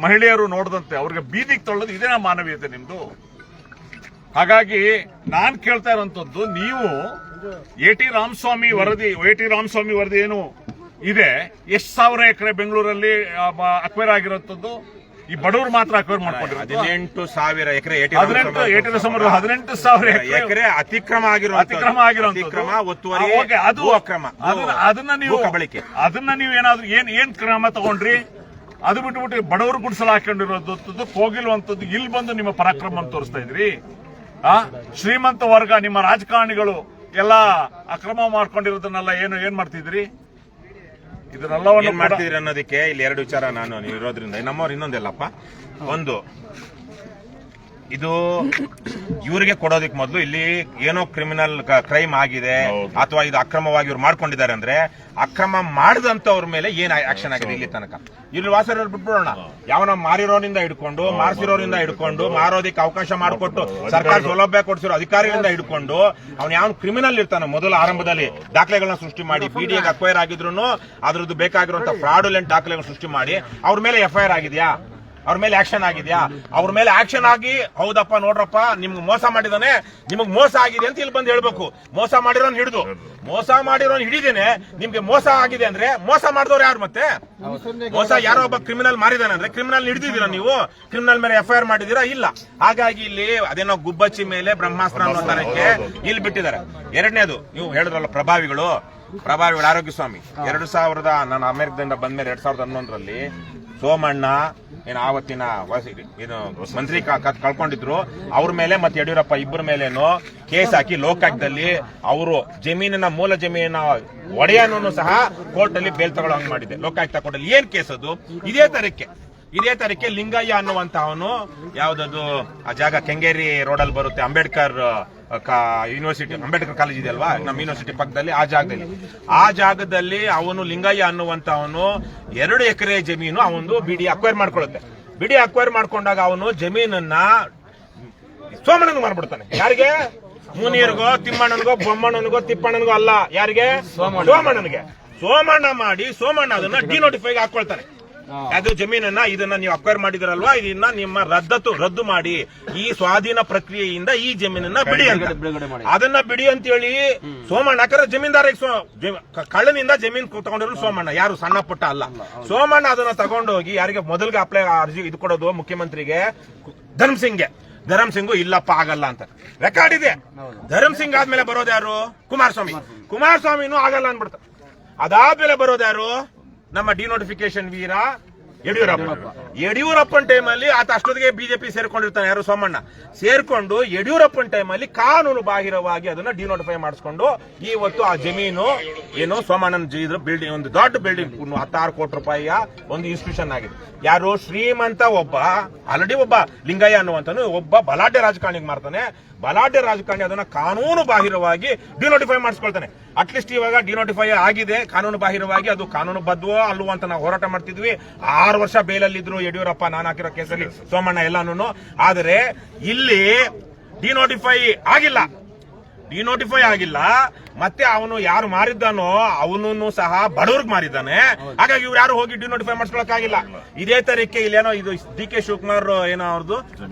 ಮಹಿಳೆಯರು ನೋಡದಂತೆ ಅವ್ರಿಗೆ ಬೀದಿಗೆ ತೊಳ್ಳೋದು ಇದೇನಾ ಮಾನವೀಯತೆ ನಿಮ್ದು? ಹಾಗಾಗಿ ನಾನ್ ಕೇಳ್ತಾ ಇರೋಂಥದ್ದು, ನೀವು ಎ ಟಿ ರಾಮಸ್ವಾಮಿ ವರದಿ ಏನು ಇದೆ, ಎಷ್ಟು ಸಾವಿರ ಎಕರೆ ಬೆಂಗಳೂರಲ್ಲಿ ಅಕ್ವೈರ್ ಆಗಿರೋಂಥದ್ದು? ಈ ಬಡವರು ಮಾತ್ರ ಅಕ್ವೈರ್ ಮಾಡ್ಕೊಂಡಿರೋ 18,000 ಎಕರೆ, 18,000 ಎಕರೆ ಅತಿಕ್ರಮ ಆಗಿರೋ ಅದನ್ನ ನೀವು ಏನಾದ್ರು ಏನ್ ಕ್ರಮ ತಗೊಂಡ್ರಿ? ಅದು ಬಿಟ್ಬಿಟ್ಟು ಬಡವರು ಗುಡಿಸಲು ಹಾಕೊಂಡಿರೋದು ಕೋಗಿಲುವಂಥದ್ದು ಇಲ್ಲಿ ಬಂದು ನಿಮ್ಮ ಪರಾಕ್ರಮ ತೋರಿಸ್ತಾ ಇದ್ರಿ. ಶ್ರೀಮಂತ ವರ್ಗ, ನಿಮ್ಮ ರಾಜಕಾರಣಿಗಳು ಎಲ್ಲ ಅಕ್ರಮ ಮಾಡ್ಕೊಂಡಿರೋದನ್ನೆಲ್ಲ ಏನ್ ಮಾಡ್ತಿದ್ರಿ? ಇದನ್ನೆಲ್ಲವನ್ನು ಮಾಡ್ತಿದ್ರಿ ಅನ್ನೋದಕ್ಕೆ ಇಲ್ಲಿ 2 ವಿಚಾರ ನಾನು ಇರೋದ್ರಿಂದ. ನಮ್ಮವ್ರು ಇನ್ನೊಂದೆಲ್ಲಪ್ಪ, ಒಂದು ಇದು ಇವರಿಗೆ ಕೊಡೋದಕ್ಕೆ ಮೊದಲು ಇಲ್ಲಿ ಏನೋ ಕ್ರಿಮಿನಲ್ ಕ್ರೈಮ್ ಆಗಿದೆ ಅಥವಾ ಇದು ಅಕ್ರಮವಾಗಿ ಇವ್ರು ಮಾಡ್ಕೊಂಡಿದ್ದಾರೆ ಅಂದ್ರೆ, ಅಕ್ರಮ ಮಾಡಿದಂತವ್ರ ಮೇಲೆ ಏನ್ ಆಕ್ಷನ್ ಆಗಿದೆ ಇಲ್ಲಿ ತನಕ? ಇಲ್ಲಿ ವಾಸರವ್ರು ಬಿಟ್ಬಿಡೋಣ, ಯಾವನ ಮಾರಿರೋರಿಂದ ಹಿಡ್ಕೊಂಡು, ಮಾರ್ಸಿರೋರಿಂದ ಹಿಡ್ಕೊಂಡು, ಮಾರೋದಿಕ್ಕೆ ಅವಕಾಶ ಮಾಡಿಕೊಟ್ಟು ಸರ್ಕಾರ ಸೌಲಭ್ಯ ಕೊಡಿಸಿರೋ ಅಧಿಕಾರಿಗಳಿಂದ ಹಿಡ್ಕೊಂಡು, ಅವ್ನು ಯಾವ ಕ್ರಿಮಿನಲ್ ಇರ್ತಾನೆ ಮೊದಲ ಆರಂಭದಲ್ಲಿ ದಾಖಲೆಗಳನ್ನ ಸೃಷ್ಟಿ ಮಾಡಿ, ಬಿಡಿಎಗೆ ಅಕ್ವೈರ್ ಆಗಿದ್ರು ಅದ್ರದ್ದು ಬೇಕಾಗಿರುವಂತಹ ಫ್ರಾಡುಲೆಂಟ್ ದಾಖಲೆಗಳನ್ನ ಸೃಷ್ಟಿ ಮಾಡಿ ಅವ್ರ ಮೇಲೆ ಎಫ್ಐಆರ್ ಆಗಿದೆಯಾ? ಅವ್ರ ಮೇಲೆ ಆಕ್ಷನ್ ಆಗಿದ್ಯಾ? ಅವ್ರ ಮೇಲೆ ಆಕ್ಷನ್ ಆಗಿ ಹೌದಪ್ಪ ನೋಡ್ರಪ್ಪ ನಿಮ್ಗೆ ಮೋಸ ಮಾಡಿದಾನೆ, ನಿಮಗ್ ಮೋಸ ಆಗಿದೆ ಅಂತ ಇಲ್ಲಿ ಬಂದು ಹೇಳ್ಬೇಕು. ಮೋಸ ಮಾಡಿರೋನ್ ಹಿಡಿದು ಮೋಸ ಮಾಡಿರೋನ್ ಹಿಡಿದೇನೆ ನಿಮ್ಗೆ ಮೋಸ ಆಗಿದೆ ಅಂದ್ರೆ ಮೋಸ ಮಾಡಿದವ್ರು ಯಾರು? ಮತ್ತೆ ಮೋಸ ಯಾರೋ ಒಬ್ಬ ಕ್ರಿಮಿನಲ್ ಮಾರಿದಾನೆ ಅಂದ್ರೆ ಕ್ರಿಮಿನಲ್ ಹಿಡಿದಿದ್ದೀರಾ ನೀವು? ಕ್ರಿಮಿನಲ್ ಮೇಲೆ FIR ಮಾಡಿದೀರಾ? ಇಲ್ಲ. ಹಾಗಾಗಿ ಇಲ್ಲಿ ಅದೇನೋ ಗುಬ್ಬಚ್ಚಿ ಮೇಲೆ ಬ್ರಹ್ಮಾಸ್ತ್ರ ಅನ್ನೋ ತರಕ್ಕೆ ಇಲ್ಲಿ ಬಿಟ್ಟಿದ್ದಾರೆ. ಎರಡನೇದು ನೀವು ಹೇಳಿದ್ರಲ್ಲ ಪ್ರಭಾವಿಗಳು ಆರೋಗ್ಯ ಸ್ವಾಮಿ 2000 ನಾನು ಅಮೆರಿಕದಿಂದ ಬಂದ್ಮೇಲೆ 2011ರಲ್ಲಿ ಸೋಮಣ್ಣ ಏನು ಆವತ್ತಿನ ಏನು ಮಂತ್ರಿ ಕಳ್ಕೊಂಡಿದ್ರು ಅವ್ರ ಮೇಲೆ ಮತ್ತೆ ಯಡಿಯೂರಪ್ಪ ಇಬ್ಬರ ಮೇಲೇನು ಕೇಸ್ ಹಾಕಿ ಲೋಕಾಯುಕ್ತದಲ್ಲಿ ಅವರು ಜಮೀನಿನ ಮೂಲ ಜಮೀನಿನ ಒಡೆಯನನ್ನು ಸಹ ಕೋರ್ಟ್ ಅಲ್ಲಿ ಬೇಲ್ ತಗೊಳ್ಳೋ ಹಂಗ್ ಮಾಡಿದೆ ಲೋಕಾಯುಕ್ತ ಕೋರ್ಟ್ ಅಲ್ಲಿ. ಏನ್ ಕೇಸ್ ಅದು? ಇದೇ ತರಕ್ಕೆ ಲಿಂಗಯ್ಯ ಅನ್ನುವಂತವನು ಯಾವ್ದದು ಆ ಜಾಗ ಕೆಂಗೇರಿ ರೋಡಲ್ಲಿ ಬರುತ್ತೆ, ಅಂಬೇಡ್ಕರ್ ಯೂನಿವರ್ಸಿಟಿ ಅಂಬೇಡ್ಕರ್ ಕಾಲೇಜ್ ಇದೆ ಅಲ್ವಾ ನಮ್ಮ ಯೂನಿವರ್ಸಿಟಿ ಪಕ್ಕದಲ್ಲಿ, ಆ ಜಾಗದಲ್ಲಿ ಅವನು ಲಿಂಗಯ್ಯ ಅನ್ನುವಂತವನು 2 ಎಕರೆ ಜಮೀನು ಅವನು ಬಿಡಿ ಅಕ್ವೈರ್ ಮಾಡ್ಕೊಳ್ಳುತ್ತೆ. ಬಿಡಿ ಅಕ್ವೈರ್ ಮಾಡ್ಕೊಂಡಾಗ ಅವನು ಜಮೀನನ್ನ ಸೋಮಣ್ಣನಿಗೆ ಮಾರ್ಬಿಡ್ತಾನೆ. ಯಾರಿಗೆ? ಮುನಿಯರ್ಗೋ, ತಿಮ್ಮಣ್ಣನಿಗೋ, ಬೊಮ್ಮಣ್ಣನಿಗೋ, ತಿಪ್ಪಣ್ಣನಿಗೋ ಅಲ್ಲ. ಯಾರಿಗೆ? ಸೋಮಣ್ಣನಿಗೆ. ಸೋಮಣ್ಣ ಮಾಡಿ ಸೋಮಣ್ಣ ಅದನ್ನ ಡಿನೋಟಿಫೈಗೆ ಹಾಕೊಳ್ತಾನೆ. ಅದು ಜಮೀನನ್ನ ಇದನ್ನ ನೀವು ಅಕ್ವೈರ್ ಮಾಡಿದಿರಲ್ವಾ, ಇದನ್ನ ನಿಮ್ಮ ರದ್ದು ಮಾಡಿ ಈ ಸ್ವಾಧೀನ ಪ್ರಕ್ರಿಯೆಯಿಂದ ಈ ಜಮೀನನ್ನ ಬಿಡಿ ಅಂತ. ಅದನ್ನ ಬಿಡಿ ಅಂತ ಹೇಳಿ ಸೋಮಣ್ಣ ಯಾಕಂದ್ರೆ ಜಮೀನ್ದಾರ ಕಳ್ಳನಿಂದ ಜಮೀನ್ ತಗೊಂಡಿರೋ ಸೋಮಣ್ಣ, ಯಾರು ಸಣ್ಣ ಪುಟ್ಟ ಅಲ್ಲ. ಸೋಮಣ್ಣ ಅದನ್ನ ತಗೊಂಡೋಗಿ ಯಾರಿಗೆ ಮೊದಲಿಗೆ ಅಪ್ಲೈ ಅರ್ಜಿ ಇದು ಕೊಡೋದು ಮುಖ್ಯಮಂತ್ರಿಗೆ ಧರಮ್ ಸಿಂಗು ಇಲ್ಲಪ್ಪ ಆಗಲ್ಲ ಅಂತ ರೆಕಾರ್ಡ್ ಇದೆ. ಧರಮ್ ಸಿಂಗ್ ಆದ್ಮೇಲೆ ಬರೋದು ಯಾರು? ಕುಮಾರಸ್ವಾಮಿನೂ ಆಗಲ್ಲ ಅನ್ಬಿಡ್ತಾರೆ. ಅದಾದ್ಮೇಲೆ ಬರೋದು ಯಾರು? ನಮ್ಮ ಡಿನೋಟಿಫಿಕೇಶನ್ ವೀರ ಯಡಿಯೂರಪ್ಪನ ಟೈಮಲ್ಲಿ ಆತ ಅಷ್ಟೊತ್ತಿಗೆ ಬಿಜೆಪಿ ಸೇರ್ಕೊಂಡಿರ್ತಾನೆ. ಯಾರು? ಸೋಮಣ್ಣ ಸೇರ್ಕೊಂಡು ಯಡಿಯೂರಪ್ಪನ ಟೈಮಲ್ಲಿ ಕಾನೂನು ಬಾಹಿರವಾಗಿ ಅದನ್ನ ಡಿನೋಟಿಫೈ ಮಾಡಿಸ್ಕೊಂಡು ಇವತ್ತು ಆ ಜಮೀನು ಏನು ಸೋಮಣ್ಣನ ಬಿಲ್ಡಿಂಗ್, ಒಂದು ದೊಡ್ಡ ಬಿಲ್ಡಿಂಗ್ 16 ಕೋಟಿ ರೂಪಾಯಿಯ ಒಂದು ಇನ್ಸ್ಟಿಟ್ಯೂಷನ್ ಆಗಿದೆ. ಯಾರು? ಶ್ರೀಮಂತ ಒಬ್ಬ ಆಲ್ರೆಡಿ ಒಬ್ಬ ಲಿಂಗಯ್ಯ ಅನ್ನುವಂತನು ಒಬ್ಬ ಬಲಾಢ್ಯ ರಾಜಕಾರಣಿಗೆ ಮಾಡ್ತಾನೆ. ಬಲಾಢ್ಯ ರಾಜಕಾರಣಿ ಅದನ್ನ ಕಾನೂನು ಬಾಹಿರವಾಗಿ ಡಿನೋಟಿಫೈ ಮಾಡಿಸ್ಕೊಳ್ತಾನೆ. ಅಟ್ಲೀಸ್ಟ್ ಇವಾಗ ಡಿನೋಟಿಫೈ ಆಗಿದೆ ಕಾನೂನು ಬಾಹಿರವಾಗಿ, ಅದು ಕಾನೂನು ಬದ್ಧವೋ ಅಲ್ವೋ ಅಂತ ನಾವು ಹೋರಾಟ ಮಾಡ್ತಿದ್ವಿ. 6 ವರ್ಷ ಬೇಲಲ್ಲಿದ್ರು ಯಡಿಯೂರಪ್ಪ, ನಾನು ಹಾಕಿರೋ ಕೇಸಲ್ಲಿ ಸೋಮಣ್ಣ ಎಲ್ಲಾನು. ಆದರೆ ಇಲ್ಲಿ ಡಿನೋಟಿಫೈ ಆಗಿಲ್ಲ. ಮತ್ತೆ ಅವನು ಯಾರು ಮಾರಿದ್ದಾನೋ ಅವನನ್ನು ಸಹ ಬಡವ್ರಿಗೆ ಮಾರಿದ್ದಾನೆ. ಹಾಗಾಗಿ ಇವ್ರು ಯಾರು ಹೋಗಿ ಡಿನೋಟಿಫೈ ಮಾಡಿಸ್ಕೊಳಕ್ಕಾಗಿಲ್ಲ. ಇದೇ ತರಕ್ಕೆ ಇಲ್ಲೇನೋ ಇದು DK ಶಿವಕುಮಾರ್ ಏನೋ ಅವ್ರದ್ದು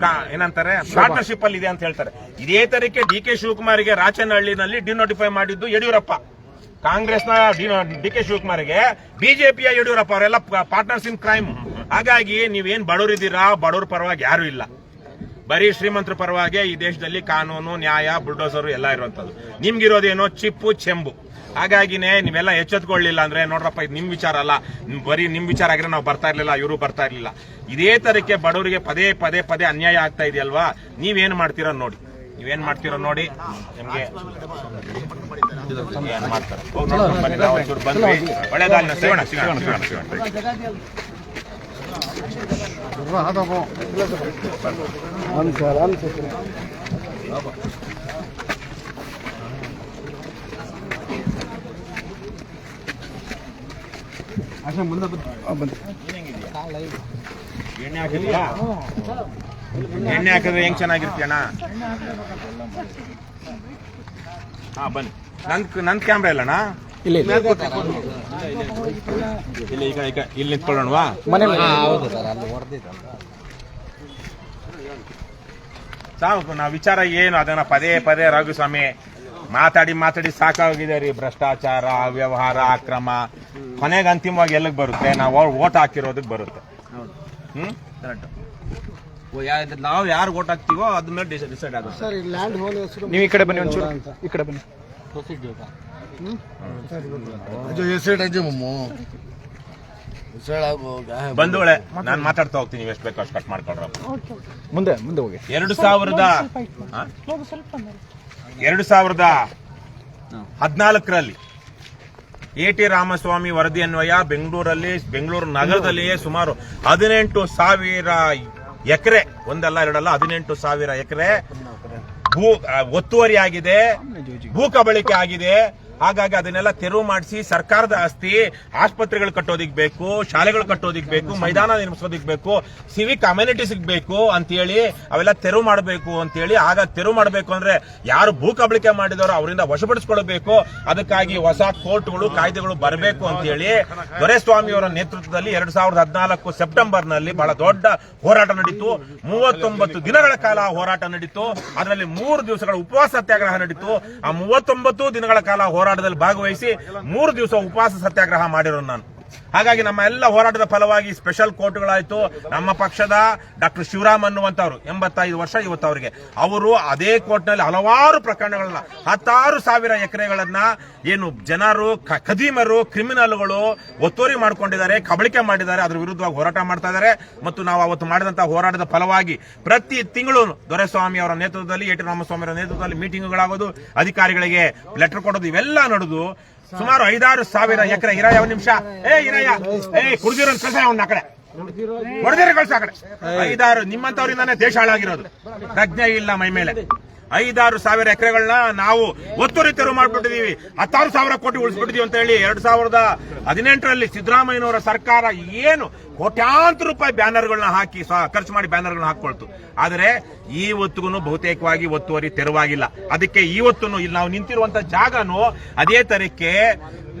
ಏನಂತಾರೆ ಪಾರ್ಟ್ನರ್ಶಿಪ್ ಅಲ್ಲಿ ಇದೆ ಅಂತ ಹೇಳ್ತಾರೆ. ಇದೇ ತರಕ್ಕೆ DK ಶಿವಕುಮಾರ್ಗೆ ರಾಚನಹಳ್ಳಿನಲ್ಲಿ ಡಿನೋಟಿಫೈ ಮಾಡಿದ್ದು ಯಡಿಯೂರಪ್ಪ. ಕಾಂಗ್ರೆಸ್ನ DK ಶಿವಕುಮಾರ್ಗೆ ಬಿಜೆಪಿಯ ಯಡಿಯೂರಪ್ಪ, ಅವರೆಲ್ಲ ಪಾರ್ಟ್ನರ್ಸ್ ಇನ್ ಕ್ರೈಮ್. ಹಾಗಾಗಿ ನೀವೇನ್ ಬಡವರಿದ್ದೀರಾ, ಬಡವ್ರ ಪರವಾಗಿ ಯಾರು ಇಲ್ಲ, ಬರೀ ಶ್ರೀಮಂತರ ಪರವಾಗಿ ಈ ದೇಶದಲ್ಲಿ ಕಾನೂನು ನ್ಯಾಯ ಬುಲ್ಡೋಸರು ಎಲ್ಲ ಇರುವಂತದ್ದು. ನಿಮ್ಗಿರೋದೇನೋ ಚಿಪ್ಪು ಚೆಂಬು. ಹಾಗಾಗಿನೇ ನೀವೆಲ್ಲ ಎಚ್ಚೆತ್ಕೊಳ್ಳಿಲ್ಲ ಅಂದ್ರೆ ನೋಡ್ರಪ್ಪ ಇದು ನಿಮ್ ವಿಚಾರ ಅಲ್ಲ, ಬರೀ ನಿಮ್ ವಿಚಾರ ಆಗಿದ್ರೆ ನಾವು ಬರ್ತಾ ಇರ್ಲಿಲ್ಲ, ಇವರು ಬರ್ತಾ ಇರ್ಲಿಲ್ಲ. ಇದೇ ತರಕ್ಕೆ ಬಡವರಿಗೆ ಪದೇ ಅನ್ಯಾಯ ಆಗ್ತಾ ಇದೆಯಲ್ವಾ, ನೀವೇನ್ ಮಾಡ್ತೀರೋ ನೋಡಿ ನಿಮ್ಗೆ ಏನ್ ಮಾಡ್ತಾರೆ ಬಂದ್ವಿ. ಒಳ್ಳೆದಾಗಲಿ. ಸಿಗೋಣ. ಎಣ್ಣೆ ಹಾಕಿದ್ರೆ ಹೆಂಗ್ ಚೆನ್ನಾಗಿರ್ತೀಯಣ್ಣ? ಬನ್ನಿ. ನನ್ ಕ್ಯಾಮ್ರಾ ಇಲ್ಲಣ್ಣ? ಇಲ್ಲಿ ಇಲ್ಲಿ ನಿಂತ್ಕೊಳ್ಳೋಣವಾ? ಸಾಕು. ನಾವು ವಿಚಾರ ಏನು ಅದನ್ನ ಪದೇ ರಘುಸ್ವಾಮಿ ಮಾತಾಡಿ ಸಾಕಾಗಿದೆ ರೀ. ಭ್ರಷ್ಟಾಚಾರ, ಅವ್ಯವಹಾರ, ಅಕ್ರಮ, ಕೊನೆಗೆ ಅಂತಿಮವಾಗಿ ಎಲ್ಲಿಗೆ ಬರುತ್ತೆ? ನಾವು ವೋಟ್ ಹಾಕಿರೋದಕ್ಕೆ ಬರುತ್ತೆ. ನಾವು ಯಾರು ವೋಟ್ ಹಾಕ್ತೀವೋ ಅದ್ರ ಮೇಲೆ ಡಿಸೈಡ್ ಆಗುತ್ತೆ. ನೀವು ಈ ಕಡೆ ಬನ್ನಿ, ಒಂಚೂರು ಈ ಕಡೆ ಬನ್ನಿ. ಬಂಧುಗಳೇ, ನಾನು ಮಾತಾಡ್ತಾ ಹೋಗ್ತೀನಿ. ನೀವು ಎಷ್ಟು ಬೇಕೋ ಅಷ್ಟು ಕಟ್ ಮಾಡ್ಕೊಳ್ರ. ಮುಂದೆ ಹೋಗಿ. 2014ರಲ್ಲಿ AT ರಾಮಸ್ವಾಮಿ ವರದಿ ಅನ್ವಯ ಬೆಂಗಳೂರು ನಗರದಲ್ಲಿಯೇ ಸುಮಾರು 18,000 ಎಕರೆ, ಒಂದಲ್ಲ ಎರಡಲ್ಲ 18,000 ಎಕರೆ ಒತ್ತುವರಿ ಆಗಿದೆ, ಭೂ ಕಬಳಿಕೆ ಆಗಿದೆ. ಹಾಗಾಗಿ ಅದನ್ನೆಲ್ಲ ತೆರವು ಮಾಡಿಸಿ ಸರ್ಕಾರದ ಆಸ್ತಿ ಆಸ್ಪತ್ರೆಗಳು ಕಟ್ಟೋದಿಕ್ ಬೇಕು, ಶಾಲೆಗಳು ಕಟ್ಟೋದಿಕ್ ಬೇಕು, ಮೈದಾನ ನಿರ್ಮಿಸೋದಿಕ್ ಬೇಕು, ಸಿವಿಕ್ ಅಮ್ಯುನಿಟೀಸ್ ಬೇಕು ಅಂತೇಳಿ ಅವೆಲ್ಲ ತೆರವು ಮಾಡಬೇಕು ಅಂತೇಳಿ. ಆಗ ತೆರವು ಮಾಡಬೇಕು ಅಂದ್ರೆ ಯಾರು ಭೂ ಕಬಳಿಕೆ ಮಾಡಿದವರು ಅವರಿಂದ ವಶಪಡಿಸಿಕೊಳ್ಳಬೇಕು. ಅದಕ್ಕಾಗಿ ಹೊಸ ಕೋರ್ಟ್ಗಳು ಕಾಯ್ದೆಗಳು ಬರಬೇಕು ಅಂತೇಳಿ ದೊರೆಸ್ವಾಮಿಯವರ ನೇತೃತ್ವದಲ್ಲಿ 2014 ಸೆಪ್ಟೆಂಬರ್ನಲ್ಲಿ ಬಹಳ ದೊಡ್ಡ ಹೋರಾಟ ನಡೀತು. 39 ದಿನಗಳ ಕಾಲ ಹೋರಾಟ ನಡೀತು. ಅದರಲ್ಲಿ 3 ದಿವಸಗಳ ಉಪವಾಸ ಸತ್ಯಾಗ್ರಹ ನಡೀತು. ಆ 39 ದಿನಗಳ ಕಾಲ ಹೋರಾಟದಲ್ಲಿ ಭಾಗವಹಿಸಿ 3 ದಿವಸ ಉಪವಾಸ ಸತ್ಯಾಗ್ರಹ ಮಾಡಿರೋ ನಾನು. ಹಾಗಾಗಿ ನಮ್ಮ ಎಲ್ಲ ಹೋರಾಟದ ಫಲವಾಗಿ ಸ್ಪೆಷಲ್ ಕೋರ್ಟ್ಗಳಾಯ್ತು. ನಮ್ಮ ಪಕ್ಷದ ಡಾಕ್ಟರ್ ಶಿವರಾಮ್ ಅನ್ನುವಂತವ್ರು 85 ವರ್ಷ ಇವತ್ತು ಅವರಿಗೆ, ಅವರು ಅದೇ ಕೋರ್ಟ್ನಲ್ಲಿ ಹಲವಾರು ಪ್ರಕರಣಗಳನ್ನ 16,000 ಎಕರೆಗಳನ್ನ ಏನು ಜನರು ಖದೀಮರು ಕ್ರಿಮಿನಲ್ಗಳು ಒತ್ತುವರಿ ಮಾಡ್ಕೊಂಡಿದ್ದಾರೆ, ಕಬಳಿಕೆ ಮಾಡಿದ್ದಾರೆ, ಅದ್ರ ವಿರುದ್ಧವಾಗಿ ಹೋರಾಟ ಮಾಡ್ತಾ ಇದ್ದಾರೆ. ಮತ್ತು ನಾವು ಅವತ್ತು ಮಾಡಿದಂತಹ ಹೋರಾಟದ ಫಲವಾಗಿ ಪ್ರತಿ ತಿಂಗಳು ದೊರೆಸ್ವಾಮಿ ಅವರ ನೇತೃತ್ವದಲ್ಲಿ, ಎ ಟಿ ರಾಮಸ್ವಾಮಿ ಅವರ ನೇತೃತ್ವದಲ್ಲಿ ಮೀಟಿಂಗ್ಗಳಾಗೋದು, ಅಧಿಕಾರಿಗಳಿಗೆ ಲೆಟರ್ ಕೊಡೋದು, ಇವೆಲ್ಲ ನಡೆದು ಸುಮಾರು 5,000-6,000 ಎಕರೆ. ಇರಯ್ಯ ಒಂದು ನಿಮಿಷ, ಕುಡ್ದಿರೋ ಕಳ್ಸ ಅವನ್ನ ಆ ಕಡೆ, ಹೊಡೆದಿರೋ ಕಳ್ಸ ಆ ಕಡೆ. 5-6 ನಿಮ್ಮಂತವರಿಂದಾನೇ ದೇಶ ಹಾಳಾಗಿರೋದು, ಪ್ರಜ್ಞೆ ಇಲ್ಲ ಮೈ ಮೇಲೆ. 5,000-6,000 ಎಕರೆಗಳನ್ನ ನಾವು ಒತ್ತುವರಿ ತೆರವು ಮಾಡ್ಬಿಟ್ಟಿದೀವಿ. 16,000 ಕೋಟಿ ಉಳಿಸ್ಬಿಟ್ಟಿದೀವಿ ಅಂತ ಹೇಳಿ 2018ರಲ್ಲಿ ಸಿದ್ದರಾಮಯ್ಯನವರ ಸರ್ಕಾರ ಏನು ಕೋಟ್ಯಾಂತರ ರೂಪಾಯಿ ಬ್ಯಾನರ್ಗಳನ್ನ ಹಾಕಿ ಖರ್ಚು ಮಾಡಿ ಬ್ಯಾನರ್ಗಳನ್ನ ಹಾಕೊಳ್ತು. ಆದರೆ ಇವತ್ತಿಗೂ ಬಹುತೇಕವಾಗಿ ಒತ್ತುವರಿ ತೆರವಾಗಿಲ್ಲ. ಅದಕ್ಕೆ ಇವತ್ತು ಇಲ್ಲಿ ನಾವು ನಿಂತಿರುವಂತ ಜಾಗನು ಅದೇ ತರಕ್ಕೆ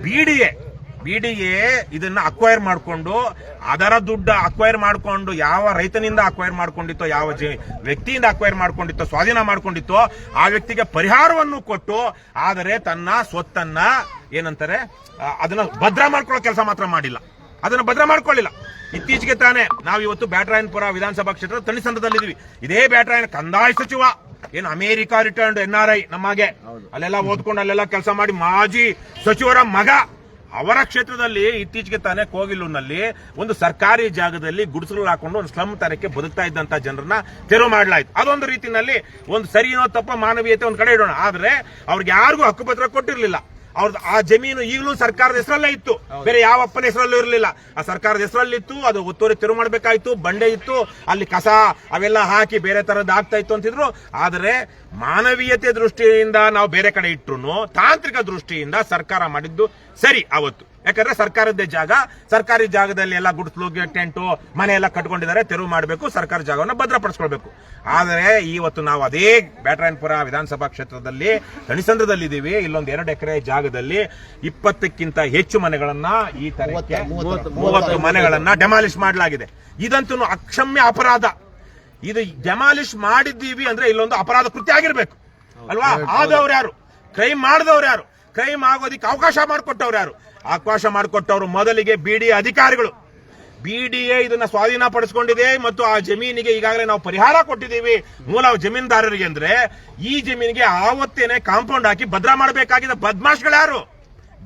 ಬಿಡಿಎ ಇದನ್ನ ಅಕ್ವೈರ್ ಮಾಡಿಕೊಂಡು, ಅದರ ದುಡ್ಡು ಅಕ್ವೈರ್ ಮಾಡಿಕೊಂಡು, ಯಾವ ರೈತನಿಂದ ಅಕ್ವೈರ್ ಮಾಡ್ಕೊಂಡಿತ್ತೋ, ಯಾವ ವ್ಯಕ್ತಿಯಿಂದ ಅಕ್ವೈರ್ ಮಾಡ್ಕೊಂಡಿತ್ತೋ, ಸ್ವಾಧೀನ ಮಾಡ್ಕೊಂಡಿತ್ತೋ ಆ ವ್ಯಕ್ತಿಗೆ ಪರಿಹಾರವನ್ನು ಕೊಟ್ಟು, ಆದರೆ ತನ್ನ ಸ್ವತ್ತನ್ನ ಏನಂತಾರೆ ಅದನ್ನ ಭದ್ರ ಮಾಡ್ಕೊಳ್ಳೋ ಕೆಲಸ ಮಾತ್ರ ಮಾಡಿಲ್ಲ, ಅದನ್ನ ಭದ್ರ ಮಾಡ್ಕೊಳ್ಳಿಲ್ಲ. ಇತ್ತೀಚೆಗೆ ತಾನೇ ನಾವು ಇವತ್ತು ಬ್ಯಾಟರಾಯನಪುರ ವಿಧಾನಸಭಾ ಕ್ಷೇತ್ರ ತಣಿಸಂದ್ರದಲ್ಲಿದ್ದೀವಿ. ಇದೇ ಬ್ಯಾಟರಾಯನ ಕಂದಾಯ ಸಚಿವ ಏನು ಅಮೆರಿಕ ರಿಟರ್ನ್ಡ್ NRI ನಮಗೆ ಅಲ್ಲೆಲ್ಲ ಓದ್ಕೊಂಡು ಅಲ್ಲೆಲ್ಲ ಕೆಲಸ ಮಾಡಿ ಮಾಜಿ ಸಚಿವರ ಮಗ, ಅವರ ಕ್ಷೇತ್ರದಲ್ಲಿ ಇತ್ತೀಚೆಗೆ ತಾನೇ ಕೋಗಿಲೂರಿನಲ್ಲಿ ಒಂದು ಸರ್ಕಾರಿ ಜಾಗದಲ್ಲಿ ಗುಡಿಸಲು ಹಾಕೊಂಡು ಒಂದು ಸ್ಲಮ್ ತರಕ್ಕೆ ಬದುಕ್ತಾ ಇದ್ದಂತ ಜನರನ್ನ ತೆರವು ಮಾಡಲಾಯಿತು. ಅದೊಂದು ರೀತಿಯಲ್ಲಿ ಒಂದು ಸರಿನೋ ತಪ್ಪ ಮಾನವೀಯತೆ ಒಂದ್ ಕಡೆ ಇಡೋಣ. ಆದ್ರೆ ಅವ್ರಿಗೆ ಯಾರಿಗೂ ಹಕ್ಕುಪತ್ರ ಕೊಟ್ಟಿರ್ಲಿಲ್ಲ. ಅವ್ರದ್ದು ಆ ಜಮೀನು ಈಗಲೂ ಸರ್ಕಾರದ ಹೆಸರಲ್ಲೇ ಇತ್ತು, ಬೇರೆ ಯಾವ ಅಪ್ಪನ ಹೆಸರಲ್ಲೂ ಇರಲಿಲ್ಲ. ಆ ಸರ್ಕಾರದ ಹೆಸರಲ್ಲಿತ್ತು, ಅದು ಒತ್ತುವರಿ ತೆರವು ಮಾಡಬೇಕಾಯ್ತು, ಬಂಡೆ ಇತ್ತು, ಅಲ್ಲಿ ಕಸ ಅವೆಲ್ಲ ಹಾಕಿ ಬೇರೆ ತರದ್ದು ಆಗ್ತಾ ಇತ್ತು ಅಂತಿದ್ರು. ಆದರೆ ಮಾನವೀಯತೆ ದೃಷ್ಟಿಯಿಂದ ನಾವು ಬೇರೆ ಕಡೆ ಇಟ್ರು, ತಾಂತ್ರಿಕ ದೃಷ್ಟಿಯಿಂದ ಸರ್ಕಾರ ಮಾಡಿದ್ದು ಸರಿ ಅವತ್ತು. ಯಾಕಂದ್ರೆ ಸರ್ಕಾರದ್ದೇ ಜಾಗ, ಸರ್ಕಾರಿ ಜಾಗದಲ್ಲಿ ಎಲ್ಲ ಗುಡಿಸಲು ಟೆಂಟು ಮನೆ ಎಲ್ಲ ಕಟ್ಕೊಂಡಿದ್ದಾರೆ, ತೆರವು ಮಾಡಬೇಕು, ಸರ್ಕಾರಿ ಜಾಗವನ್ನು ಭದ್ರಪಡಿಸ್ಕೊಳ್ಬೇಕು. ಆದರೆ ಇವತ್ತು ನಾವು ಅದೇ ಬ್ಯಾಟರಾಯನಪುರ ವಿಧಾನಸಭಾ ಕ್ಷೇತ್ರದಲ್ಲಿ ತಣಿಸಂದ್ರದಲ್ಲಿದ್ದೀವಿ. ಇಲ್ಲೊಂದು 2 ಎಕರೆ ಜಾಗದಲ್ಲಿ 20ಕ್ಕಿಂತ ಹೆಚ್ಚು ಮನೆಗಳನ್ನ ಈ ತರಕ್ಕೆ 30 ಮನೆಗಳನ್ನ ಡೆಮಾಲಿಷ್ ಮಾಡಲಾಗಿದೆ. ಇದಂತೂ ಅಕ್ಷಮ್ಯ ಅಪರಾಧ. ಇದು ಡೆಮಾಲಿಷ್ ಮಾಡಿದ್ದೀವಿ ಅಂದ್ರೆ ಇಲ್ಲೊಂದು ಅಪರಾಧ ಕೃತ್ಯ ಆಗಿರ್ಬೇಕು ಅಲ್ವಾ? ಆದವ್ರು ಯಾರು? ಕ್ರೈಮ್ ಮಾಡಿದವ್ರು ಯಾರು? ಕ್ರೈಮ್ ಆಗೋದಿಕ್ಕೆ ಅವಕಾಶ ಮಾಡಿಕೊಟ್ಟವ್ರು ಯಾರು? ಅವಕಾಶ ಮಾಡಿಕೊಟ್ಟವರು ಮೊದಲಿಗೆ ಬಿಡಿಎ ಅಧಿಕಾರಿಗಳು. ಬಿಡಿಎ ಇದನ್ನ ಸ್ವಾಧೀನ ಪಡಿಸಿಕೊಂಡಿದೆ ಮತ್ತು ಆ ಜಮೀನಿಗೆ ಈಗಾಗಲೇ ನಾವು ಪರಿಹಾರ ಕೊಟ್ಟಿದ್ದೀವಿ ಮೂಲ ಜಮೀನ್ದಾರರಿಗೆ. ಅಂದ್ರೆ ಈ ಜಮೀನಿಗೆ ಆವತ್ತೇನೆ ಕಾಂಪೌಂಡ್ ಹಾಕಿ ಭದ್ರ ಮಾಡಬೇಕಾಗಿದ್ದ ಬದ್ಮಾಶ್ಗಳು ಯಾರು?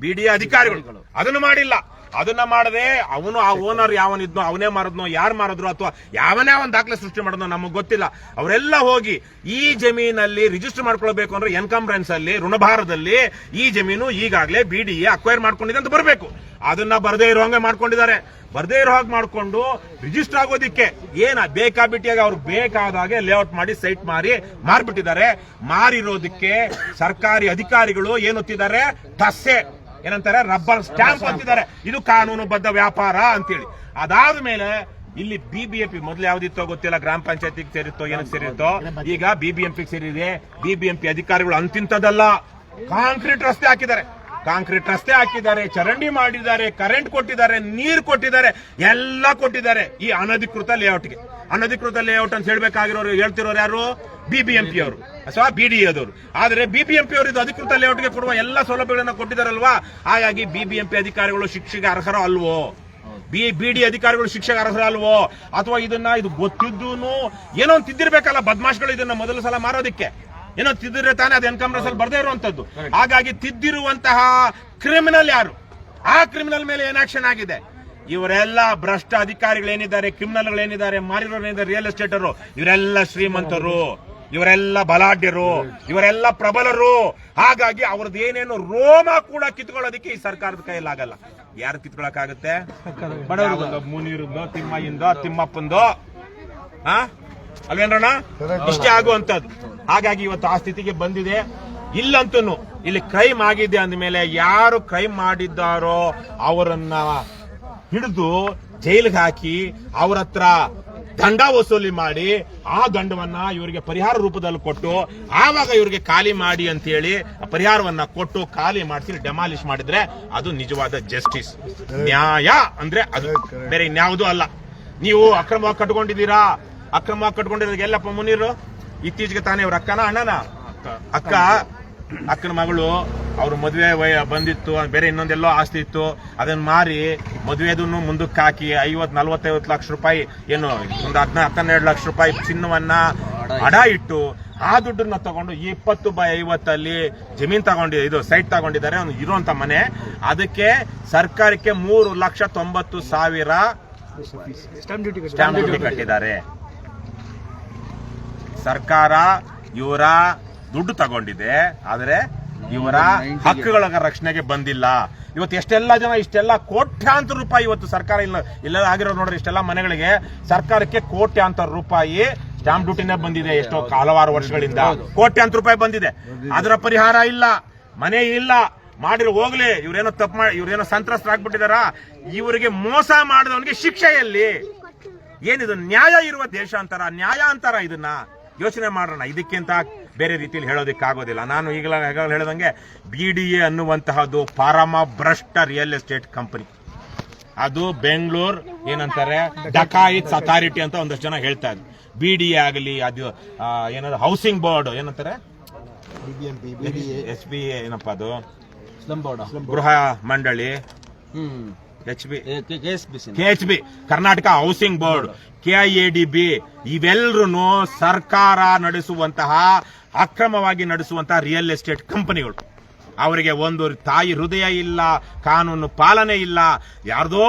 ಬಿಡಿಎ ಅಧಿಕಾರಿಗಳು. ಅದನ್ನು ಮಾಡಿಲ್ಲ. ಅದನ್ನ ಮಾಡದೆ ಅವನು ಆ ಓನರ್ ಯಾವನಿದ್ನೋ ಅವನೇ ಮಾರದ್ನೋ, ಯಾರು ಮಾರಿದ್ರು ಅಥವಾ ಯಾವನೇ ಒಂದು ದಾಖಲೆ ಸೃಷ್ಟಿ ಮಾಡಿದ್ನೋ ನಮಗೆ ಗೊತ್ತಿಲ್ಲ. ಅವರೆಲ್ಲ ಹೋಗಿ ಈ ಜಮೀನಲ್ಲಿ ರಿಜಿಸ್ಟರ್ ಮಾಡ್ಕೊಳ್ಬೇಕು ಅಂದ್ರೆ ಎನ್ಕಂಬ್ರೆನ್ಸ್ ಅಲ್ಲಿ ಋಣಭಾರದಲ್ಲಿ ಈ ಜಮೀನು ಈಗಾಗಲೇ ಬಿಡಿಎ ಅಕ್ವೈರ್ ಮಾಡ್ಕೊಂಡಿದೆ ಅಂತ ಬರಬೇಕು. ಅದನ್ನ ಬರದೇ ಇರೋ ಹಂಗೆ ಮಾಡ್ಕೊಂಡಿದ್ದಾರೆ. ಬರದೇ ಇರೋ ಹಾಗೆ ಮಾಡ್ಕೊಂಡು ರಿಜಿಸ್ಟರ್ ಆಗೋದಿಕ್ಕೆ ಬೇಕಾಬಿಟ್ಟಿಯಾಗಿ ಅವ್ರು ಬೇಕಾದಾಗೆ ಲೇಔಟ್ ಮಾಡಿ ಸೈಟ್ ಮಾರ್ಬಿಟ್ಟಿದ್ದಾರೆ. ಮಾರಿರೋದಕ್ಕೆ ಸರ್ಕಾರಿ ಅಧಿಕಾರಿಗಳು ಏನೊತ್ತಿದ್ದಾರೆ? ಟಸ್ಸೆ ಏನಂತಾರೆ, ರಬ್ಬರ್ ಸ್ಟ್ಯಾಂಪ್ ಅಂತಿದ್ದಾರೆ. ಇದು ಕಾನೂನುಬದ್ಧ ವ್ಯಾಪಾರ ಅಂತೇಳಿ. ಅದಾದ ಮೇಲೆ ಇಲ್ಲಿ ಬಿಬಿಎಂಪಿ ಮೊದಲು ಯಾವ್ದಿತ್ತೋ ಗೊತ್ತಿಲ್ಲ, ಗ್ರಾಮ ಪಂಚಾಯತಿಗೆ ಸೇರಿತ್ತೋ ಏನಕ್ಕೆ ಸೇರಿತ್ತೋ, ಈಗ ಬಿಬಿಎಂಪಿಗೆ ಸೇರಿದೆ. ಬಿಬಿಎಂಪಿ ಅಧಿಕಾರಿಗಳು ಅಂತಿಂತದಲ್ಲ, ಕಾಂಕ್ರೀಟ್ ರಸ್ತೆ ಹಾಕಿದ್ದಾರೆ, ಚರಂಡಿ ಮಾಡಿದ್ದಾರೆ, ಕರೆಂಟ್ ಕೊಟ್ಟಿದ್ದಾರೆ, ನೀರು ಕೊಟ್ಟಿದ್ದಾರೆ, ಎಲ್ಲ ಕೊಟ್ಟಿದ್ದಾರೆ ಈ ಅನಧಿಕೃತ ಲೇಔಟ್ಗೆ. ಅನಧಿಕೃತ ಲೇಔಟ್ ಅಂತ ಹೇಳ್ಬೇಕಾಗಿರೋರು ಹೇಳ್ತಿರೋರು ಯಾರು? ಬಿಬಿಎಂಪಿ ಅವರು ಅಥವಾ ಬಿಡಿಎದವರು. ಆದ್ರೆ ಬಿಬಿಎಂಪಿ ಅವರು ಇದು ಅಧಿಕೃತ ಲೇಔಟ್ಗೆ ಕೊಡುವ ಎಲ್ಲ ಸೌಲಭ್ಯಗಳನ್ನ ಕೊಟ್ಟಿದ್ದಾರಲ್ವಾ? ಹಾಗಾಗಿ ಬಿಬಿಎಂಪಿ ಅಧಿಕಾರಿಗಳು ಶಿಕ್ಷೆಗೆ ಅರ್ಹರೋ ಅಲ್ವೋ? ಬಿಡಿ ಅಧಿಕಾರಿಗಳು ಶಿಕ್ಷೆಗೆ ಅರ್ಹರ ಅಲ್ವೋ? ಅಥವಾ ಇದು ಗೊತ್ತಿದ್ದೂನು ಏನೋ ಒಂದು ತಿದ್ದಿರ್ಬೇಕಲ್ಲ ಬದ್ಮಾಶ್ಗಳು ಇದನ್ನ ಮೊದಲ ಸಲ ಮಾರೋದಿಕ್ಕೆ. ಏನೋ ತಿದ್ದಿದ್ರೆ ತಾನೇ ಅದು ಎನ್ಕಂಬ್ರೆನ್ಸ್ ಅಲ್ಲಿ ಬರ್ದೇ ಇರುವಂತದ್ದು. ಹಾಗಾಗಿ ತಿದ್ದಿರುವಂತಹ ಕ್ರಿಮಿನಲ್ ಯಾರು? ಆ ಕ್ರಿಮಿನಲ್ ಮೇಲೆ ಏನ್ ಆಕ್ಷನ್ ಆಗಿದೆ? ಇವರೆಲ್ಲ ಭ್ರಷ್ಟ ಅಧಿಕಾರಿಗಳೇನಿದ್ದಾರೆ, ಕ್ರಿಮಿನಲ್ಗಳೇನಿದ್ದಾರೆ, ಮಾರಿರೋರೇನಿದ್ದಾರೆ, ರಿಯಲ್ ಎಸ್ಟೇಟರು, ಇವರೆಲ್ಲ ಶ್ರೀಮಂತರು, ಇವರೆಲ್ಲ ಬಲಾಢ್ಯರು, ಇವರೆಲ್ಲ ಪ್ರಬಲರು. ಹಾಗಾಗಿ ಅವ್ರದ್ದು ಏನೇನು ರೋಮ ಕೂಡ ಕಿತ್ಕೊಳ್ಳೋದಕ್ಕೆ ಈ ಸರ್ಕಾರದ ಕೈಯಲ್ಲಾಗಲ್ಲ. ಯಾರು ಕಿತ್ಕೊಳಕ್ಕಾಗುತ್ತೆ? ಮುನೀರಿಂದೋ, ತಿಮ್ಮಯ್ಯಂದೋ, ತಿಮ್ಮಪ್ಪಂದೋ, ಅಲ್ವೇನ್ರಣ್ಣ? ಇಷ್ಟೇ ಆಗುವಂತದ್ದು. ಹಾಗಾಗಿ ಇವತ್ತು ಆ ಸ್ಥಿತಿಗೆ ಬಂದಿದೆ. ಇಲ್ಲಂತೂ ಇಲ್ಲಿ ಕ್ರೈಮ್ ಆಗಿದೆ ಅಂದಮೇಲೆ ಯಾರು ಕ್ರೈಮ್ ಮಾಡಿದ್ದಾರೋ ಅವರನ್ನ ಹಿಡಿದು ಜೈಲಿಗೆ ಹಾಕಿ ಅವ್ರ ಹತ್ರ ದಂಡ ವಸೂಲಿ ಮಾಡಿ ಆ ದಂಡವನ್ನ ಇವರಿಗೆ ಪರಿಹಾರ ರೂಪದಲ್ಲಿ ಕೊಟ್ಟು ಆವಾಗ ಇವರಿಗೆ ಖಾಲಿ ಮಾಡಿ ಅಂತ ಹೇಳಿ ಪರಿಹಾರವನ್ನ ಕೊಟ್ಟು ಖಾಲಿ ಮಾಡಿಸಿ ಡೆಮಾಲಿಷ್ ಮಾಡಿದ್ರೆ ಅದು ನಿಜವಾದ ಜಸ್ಟಿಸ್. ನ್ಯಾಯ ಅಂದ್ರೆ ಅದು, ಬೇರೆ ಇನ್ಯಾವುದೂ ಅಲ್ಲ. ನೀವು ಅಕ್ರಮವಾಗಿ ಕಟ್ಕೊಂಡಿದ್ದೀರಾ, ಅಕ್ರಮವಾಗಿ ಕಟ್ಕೊಂಡಿರೋದಕ್ಕೆ ಎಲ್ಲಪ್ಪ ಮುನೀರು ಇತ್ತೀಚೆಗೆ ತಾನೇ ಅವ್ರ ಅಕ್ಕನ ಅಣ್ಣನ ಅಕ್ಕನ ಮಗಳು ಅವ್ರ ಮದುವೆ ಬಂದಿತ್ತು, ಬೇರೆ ಇನ್ನೊಂದೆಲ್ಲೋ ಆಸ್ತಿ ಇತ್ತು, ಅದನ್ನ ಮಾರಿ ಮದುವೆದನ್ನು ಮುಂದಕ್ಕೆ ಹಾಕಿ 50-45 ಲಕ್ಷ ರೂಪಾಯಿ ಏನು ಒಂದು 12 ಲಕ್ಷ ರೂಪಾಯಿ ಚಿನ್ನವನ್ನ ಅಡ ಇಟ್ಟು ಆ ದುಡ್ಡನ್ನ ತಗೊಂಡು 20/50 ಜಮೀನ್ ತಗೊಂಡಿದ್ದಾರೆ, ಇದು ಸೈಟ್ ತಗೊಂಡಿದ್ದಾರೆ, ಒಂದು ಇರುವಂತ ಮನೆ. ಅದಕ್ಕೆ ಸರ್ಕಾರಕ್ಕೆ 3,90,000 ಸ್ಟಾಂಪ್ ಡ್ಯೂಟಿ ಕಟ್ಟಿದ್ದಾರೆ. ಸರ್ಕಾರ ಇವರ ದುಡ್ಡು ತಗೊಂಡಿದೆ, ಆದರೆ ಇವರ ಹಕ್ಕುಗಳ ರಕ್ಷಣೆಗೆ ಬಂದಿಲ್ಲ. ಇವತ್ತು ಎಷ್ಟೆಲ್ಲ ಜನ ಇಷ್ಟೆಲ್ಲ ಕೋಟ್ಯಾಂತರ ರೂಪಾಯಿ ಇವತ್ತು ಸರ್ಕಾರ ಇಲ್ಲ ಆಗಿರೋ ನೋಡ್ರಿ, ಇಷ್ಟೆಲ್ಲ ಮನೆಗಳಿಗೆ ಸರ್ಕಾರಕ್ಕೆ ಕೋಟ್ಯಾಂತರ ರೂಪಾಯಿ ಸ್ಟಾಂಪ್ ಡ್ಯೂಟಿನೇ ಬಂದಿದೆ. ಎಷ್ಟೋ ಹಲವಾರು ವರ್ಷಗಳಿಂದ ಕೋಟ್ಯಾಂತರ ರೂಪಾಯಿ ಬಂದಿದೆ, ಅದರ ಪರಿಹಾರ ಇಲ್ಲ, ಮನೆ ಇಲ್ಲ. ಮಾಡಿರೋ ಹೋಗ್ಲಿ, ಇವ್ರೇನೋ ತಪ್ಪು ಮಾಡಿ ಇವ್ರೇನೋ ಸಂತ್ರಸ್ತರಾಗ್ಬಿಟ್ಟಿದಾರ, ಇವರಿಗೆ ಮೋಸ ಮಾಡಿದವನಿಗೆ ಶಿಕ್ಷೆಯಲ್ಲಿ ಏನಿದು ನ್ಯಾಯ ಇರುವ ದೇಶ ಅಂತಾರ, ನ್ಯಾಯ ಅಂತಾರ? ಇದನ್ನ ಯೋಚನೆ ಮಾಡೋಣ. ಇದಕ್ಕಿಂತ ಬೇರೆ ರೀತಿಯಲ್ಲಿ ಹೇಳೋದಕ್ಕಾಗೋದಿಲ್ಲ. ನಾನು ಈಗಲೇ ಹೇಳಿದಂಗೆ BDA ಅನ್ನುವಂತಹದ್ದು ಪರಮ ಭ್ರಷ್ಟ ರಿಯಲ್ ಎಸ್ಟೇಟ್ ಕಂಪನಿ. ಅದು ಬೆಂಗಳೂರು ಏನಂತಾರೆ ಡಕಾಯಿಟ್ಸ್ ಅಥಾರಿಟಿ ಅಂತ ಒಂದಷ್ಟು ಜನ ಹೇಳ್ತಾ ಇದ್ರು. BDA ಆಗಲಿ, ಅದು ಏನಾದ್ರು ಹೌಸಿಂಗ್ ಬೋರ್ಡ್ ಏನಂತಾರೆ, SBA ಏನಪ್ಪ ಅದು, ಗೃಹ ಮಂಡಳಿ, KHB Karnataka housing board, KIADB ಇವೆಲ್ಲರೂ ಸರ್ಕಾರ ನಡೆಸುವಂತಹ ಅಕ್ರಮವಾಗಿ ನಡೆಸುವಂತಹ ರಿಯಲ್ ಎಸ್ಟೇಟ್ ಕಂಪನಿಗಳು. ಅವರಿಗೆ ಒಂದು ತಾಯಿ ಹೃದಯ ಇಲ್ಲ, ಕಾನೂನು ಪಾಲನೆ ಇಲ್ಲ. ಯಾರ್ದೋ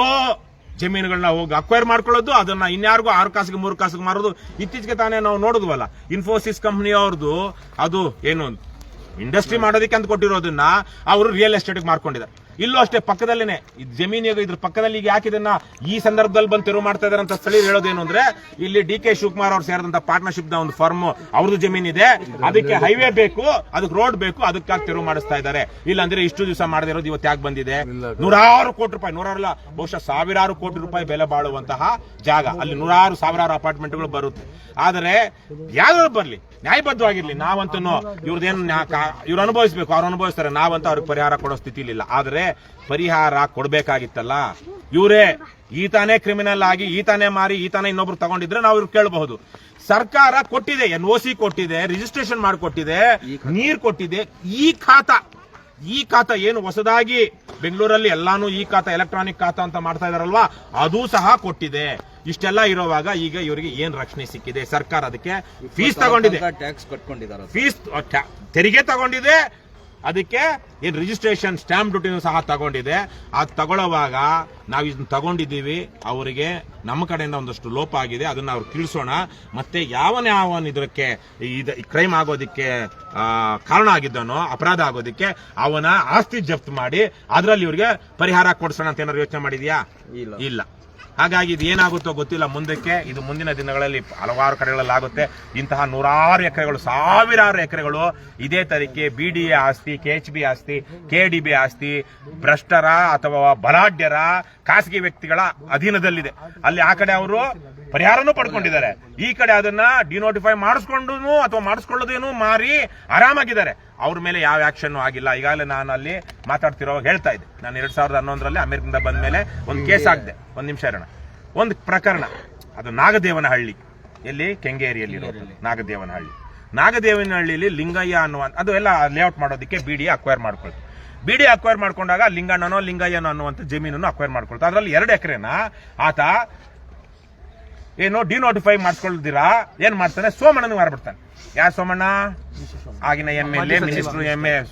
ಜಮೀನುಗಳನ್ನ ಹೋಗಿ ಅಕ್ವೈರ್ ಮಾಡ್ಕೊಳ್ಳೋದು, ಅದನ್ನ ಇನ್ಯಾರಿಗೂ 6 ಕಾಸಿಗೆ 3 ಕಾಸಿಗೆ ಮಾರೋದು. ಇತ್ತೀಚೆಗೆ ತಾನೇ ನಾವು ನೋಡಿದ್ವಲ್ಲ, ಇನ್ಫೋಸಿಸ್ ಕಂಪನಿ ಅವ್ರದ್ದು ಅದು ಏನು ಇಂಡಸ್ಟ್ರಿ ಮಾಡೋದಕ್ಕೆ ಅಂತ ಕೊಟ್ಟಿರೋದನ್ನ ಅವರು ರಿಯಲ್ ಎಸ್ಟೇಟ್ ಮಾರ್ಕೊಂಡಿದ್ದಾರೆ. ಇಲ್ಲೂ ಅಷ್ಟೇ ಪಕ್ಕದಲ್ಲೇನೆ ಜಮೀನಿಗೆ ಇದ್ರ ಪಕ್ಕದಲ್ಲಿ ಈಗ ಯಾಕಿದನ್ನ ಈ ಸಂದರ್ಭದಲ್ಲಿ ಬಂದು ತೆರವು ಮಾಡ್ತಾ ಇದಾರೆ ಅಂತ ಸ್ಥಳೀಯರು ಹೇಳೋದೇನು ಅಂದ್ರೆ, ಇಲ್ಲಿ DK ಶಿವಕುಮಾರ್ ಅವ್ರು ಸೇರಿದಂತ ಪಾರ್ಟ್ನರ್ಶಿಪ್ ನ ಒಂದು ಫರ್ಮ್ ಅವ್ರದ್ದು ಜಮೀನ್ ಇದೆ, ಅದಕ್ಕೆ ಹೈವೇ ಬೇಕು, ಅದಕ್ಕೆ ರೋಡ್ ಬೇಕು, ಅದಕ್ಕಾಗಿ ತೆರವು ಮಾಡಿಸ್ತಾ ಇದ್ದಾರೆ. ಇಲ್ಲಾಂದ್ರೆ ಇಷ್ಟು ದಿವಸ ಮಾಡದೇ ಇರೋದು ಇವತ್ತು ಯಾಕೆ ಬಂದಿದೆ? 100 ಕೋಟಿ ರೂಪಾಯಿ, 100 ಬಹುಶಃ 1000 ಕೋಟಿ ರೂಪಾಯಿ ಬೆಲೆ ಬಾಳುವಂತಹ ಜಾಗ, ಅಲ್ಲಿ 100,000 ಅಪಾರ್ಟ್ಮೆಂಟ್ಗಳು ಬರುತ್ತೆ. ಆದರೆ ಯಾವ್ದಾದ್ರು ಬರ್ಲಿ, ನ್ಯಾಯಬದ್ಧವಾಗಿರ್ಲಿ, ನಾವಂತೂ ಇವ್ರದೇನು ಇವ್ರು ಅನುಭವಿಸಬೇಕು, ಅವ್ರು ಅನುಭವಿಸ್ತಾರೆ, ನಾವಂತ ಅವ್ರಿಗೆ ಪರಿಹಾರ ಕೊಡೋ ಸ್ಥಿತಿಲಿಲ್ಲ. ಆದ್ರೆ ಪರಿಹಾರ ಕೊಡ್ಬೇಕಾಗಿತ್ತಲ್ಲ. ಇವರೇ ಈತಾನೇ ಕ್ರಿಮಿನಲ್ ಆಗಿ ಈತಾನೇ ಮಾರಿ ಈತಾನೇ ಇನ್ನೊಬ್ರು ತಗೊಂಡಿದ್ರೆ ನಾವು ಇವ್ರು ಕೇಳಬಹುದು. ಸರ್ಕಾರ ಕೊಟ್ಟಿದೆ, NOC ಕೊಟ್ಟಿದೆ, ರಿಜಿಸ್ಟ್ರೇಷನ್ ಮಾಡಿಕೊಟ್ಟಿದೆ, ನೀರು ಕೊಟ್ಟಿದೆ. ಈ ಖಾತಾ ಏನು ಹೊಸದಾಗಿ ಬೆಂಗಳೂರಲ್ಲಿ ಎಲ್ಲಾನು ಈ ಖಾತಾ ಎಲೆಕ್ಟ್ರಾನಿಕ್ ಖಾತಾ ಅಂತ ಮಾಡ್ತಾ ಇದಾರಲ್ವಾ, ಅದು ಸಹ ಕೊಟ್ಟಿದೆ. ಇಷ್ಟೆಲ್ಲ ಇರುವಾಗ ಈಗ ಇವರಿಗೆ ಏನ್ ರಕ್ಷಣೆ ಸಿಕ್ಕಿದೆ? ಸರ್ಕಾರ ಅದಕ್ಕೆ ಫೀಸ್ ತಗೊಂಡಿದೆ, ಟ್ಯಾಕ್ಸ್ ಕಟ್ಕೊಂಡಿದ್ದಾರೆ, ಫೀಸ್ ತೆರಿಗೆ ತಗೊಂಡಿದೆ, ಅದಕ್ಕೆ ಏನ್ ರಿಜಿಸ್ಟ್ರೇಷನ್ ಸ್ಟಾಂಪ್ ಡ್ಯೂಟಿನೂ ಸಹ ತಗೊಂಡಿದೆ. ಅದು ತಗೊಳ್ಳುವಾಗ ನಾವು ಇದನ್ನ ತಗೊಂಡಿದ್ದೀವಿ, ಅವರಿಗೆ ನಮ್ಮ ಕಡೆಯಿಂದ ಒಂದಷ್ಟು ಲೋಪ ಆಗಿದೆ, ಅದನ್ನ ಅವ್ರು ತಿಳಿಸೋಣ. ಮತ್ತೆ ಯಾವನ ಇದಕ್ಕೆ ಕ್ರೈಮ್ ಆಗೋದಿಕ್ಕೆ ಕಾರಣ ಆಗಿದ್ದಾನೋ, ಅಪರಾಧ ಆಗೋದಿಕ್ಕೆ ಅವನ ಆಸ್ತಿ ಜಪ್ತ್ ಮಾಡಿ ಅದರಲ್ಲಿ ಇವ್ರಿಗೆ ಪರಿಹಾರ ಕೊಡಿಸೋಣ ಅಂತ ಏನಾದ್ರು ಯೋಚನೆ ಮಾಡಿದ್ಯಾ? ಇಲ್ಲ. ಹಾಗಾಗಿ ಇದು ಏನಾಗುತ್ತೋ ಗೊತ್ತಿಲ್ಲ ಮುಂದಕ್ಕೆ. ಇದು ಮುಂದಿನ ದಿನಗಳಲ್ಲಿ ಹಲವಾರು ಕಡೆಗಳಲ್ಲಿ ಆಗುತ್ತೆ. ಇಂತಹ 100 ಎಕರೆಗಳು, 1000 ಎಕರೆಗಳು ಇದೇ ತರೀಕೆ BDA ಆಸ್ತಿ, KHB ಆಸ್ತಿ, KDB ಆಸ್ತಿ ಭ್ರಷ್ಟರ ಅಥವಾ ಬಲಾಢ್ಯರ ಖಾಸಗಿ ವ್ಯಕ್ತಿಗಳ ಅಧೀನದಲ್ಲಿದೆ. ಅಲ್ಲಿ ಆ ಕಡೆ ಅವರು ಪರಿಹಾರನೂ ಪಡ್ಕೊಂಡಿದ್ದಾರೆ, ಈ ಕಡೆ ಅದನ್ನ ಡಿನೋಟಿಫೈ ಮಾಡಿಸ್ಕೊಂಡು ಅಥವಾ ಮಾಡಿಸ್ಕೊಳ್ಳೋದೇನು ಮಾರಿ ಆರಾಮಾಗಿದ್ದಾರೆ. ಅವ್ರ ಮೇಲೆ ಯಾವ ಆಕ್ಷನ್ ಆಗಿಲ್ಲ. ಈಗಾಗಲೇ ನಾನು ಅಲ್ಲಿ ಮಾತಾಡ್ತಿರೋವಾಗ ಹೇಳ್ತಾ ಇದ್ದೆ, ನಾನು 2011ರಲ್ಲಿ ಅಮೆರಿಕದಿಂದ ಬಂದ ಮೇಲೆ ಒಂದು ಕೇಸ್ ಆಗಿದೆ. ಒಂದ್ ನಿಮಿಷ ಇರೋಣ. ಒಂದು ಪ್ರಕರಣ, ಅದು ನಾಗದೇವನಹಳ್ಳಿ, ಎಲ್ಲಿ ಕೆಂಗೇರಿಯಲ್ಲಿ ಇರೋದು ನಾಗದೇವನಹಳ್ಳಿಲಿ ಲಿಂಗಯ್ಯ ಅನ್ನುವ, ಅದು ಎಲ್ಲ ಲೇಔಟ್ ಮಾಡೋದಕ್ಕೆ BDA ಅಕ್ವೈರ್ ಮಾಡ್ಕೊಳ್ತು. BDA ಅಕ್ವೈರ್ ಮಾಡ್ಕೊಂಡಾಗ ಲಿಂಗಯ್ಯನೋ ಅನ್ನುವಂಥ ಜಮೀನನ್ನು ಅಕ್ವೈರ್ ಮಾಡ್ಕೊಳ್ತು. ಅದರಲ್ಲಿ 2 ಎಕರೆನ ಆತ ಏನೋ ಡಿನೋಟಿಫೈ ಮಾಡಿಸ್ಕೊಳ್ದಿರಾ ಏನ್ ಮಾಡ್ತಾನೆ, ಸೋಮಣ್ಣನಿಗೆ ಮಾರ್ಬಿಡ್ತಾನೆ. ಯಾರು ಸೋಮಣ್ಣ? ಆಗಿನ MLA ಮಿನಿಸ್ಟರ್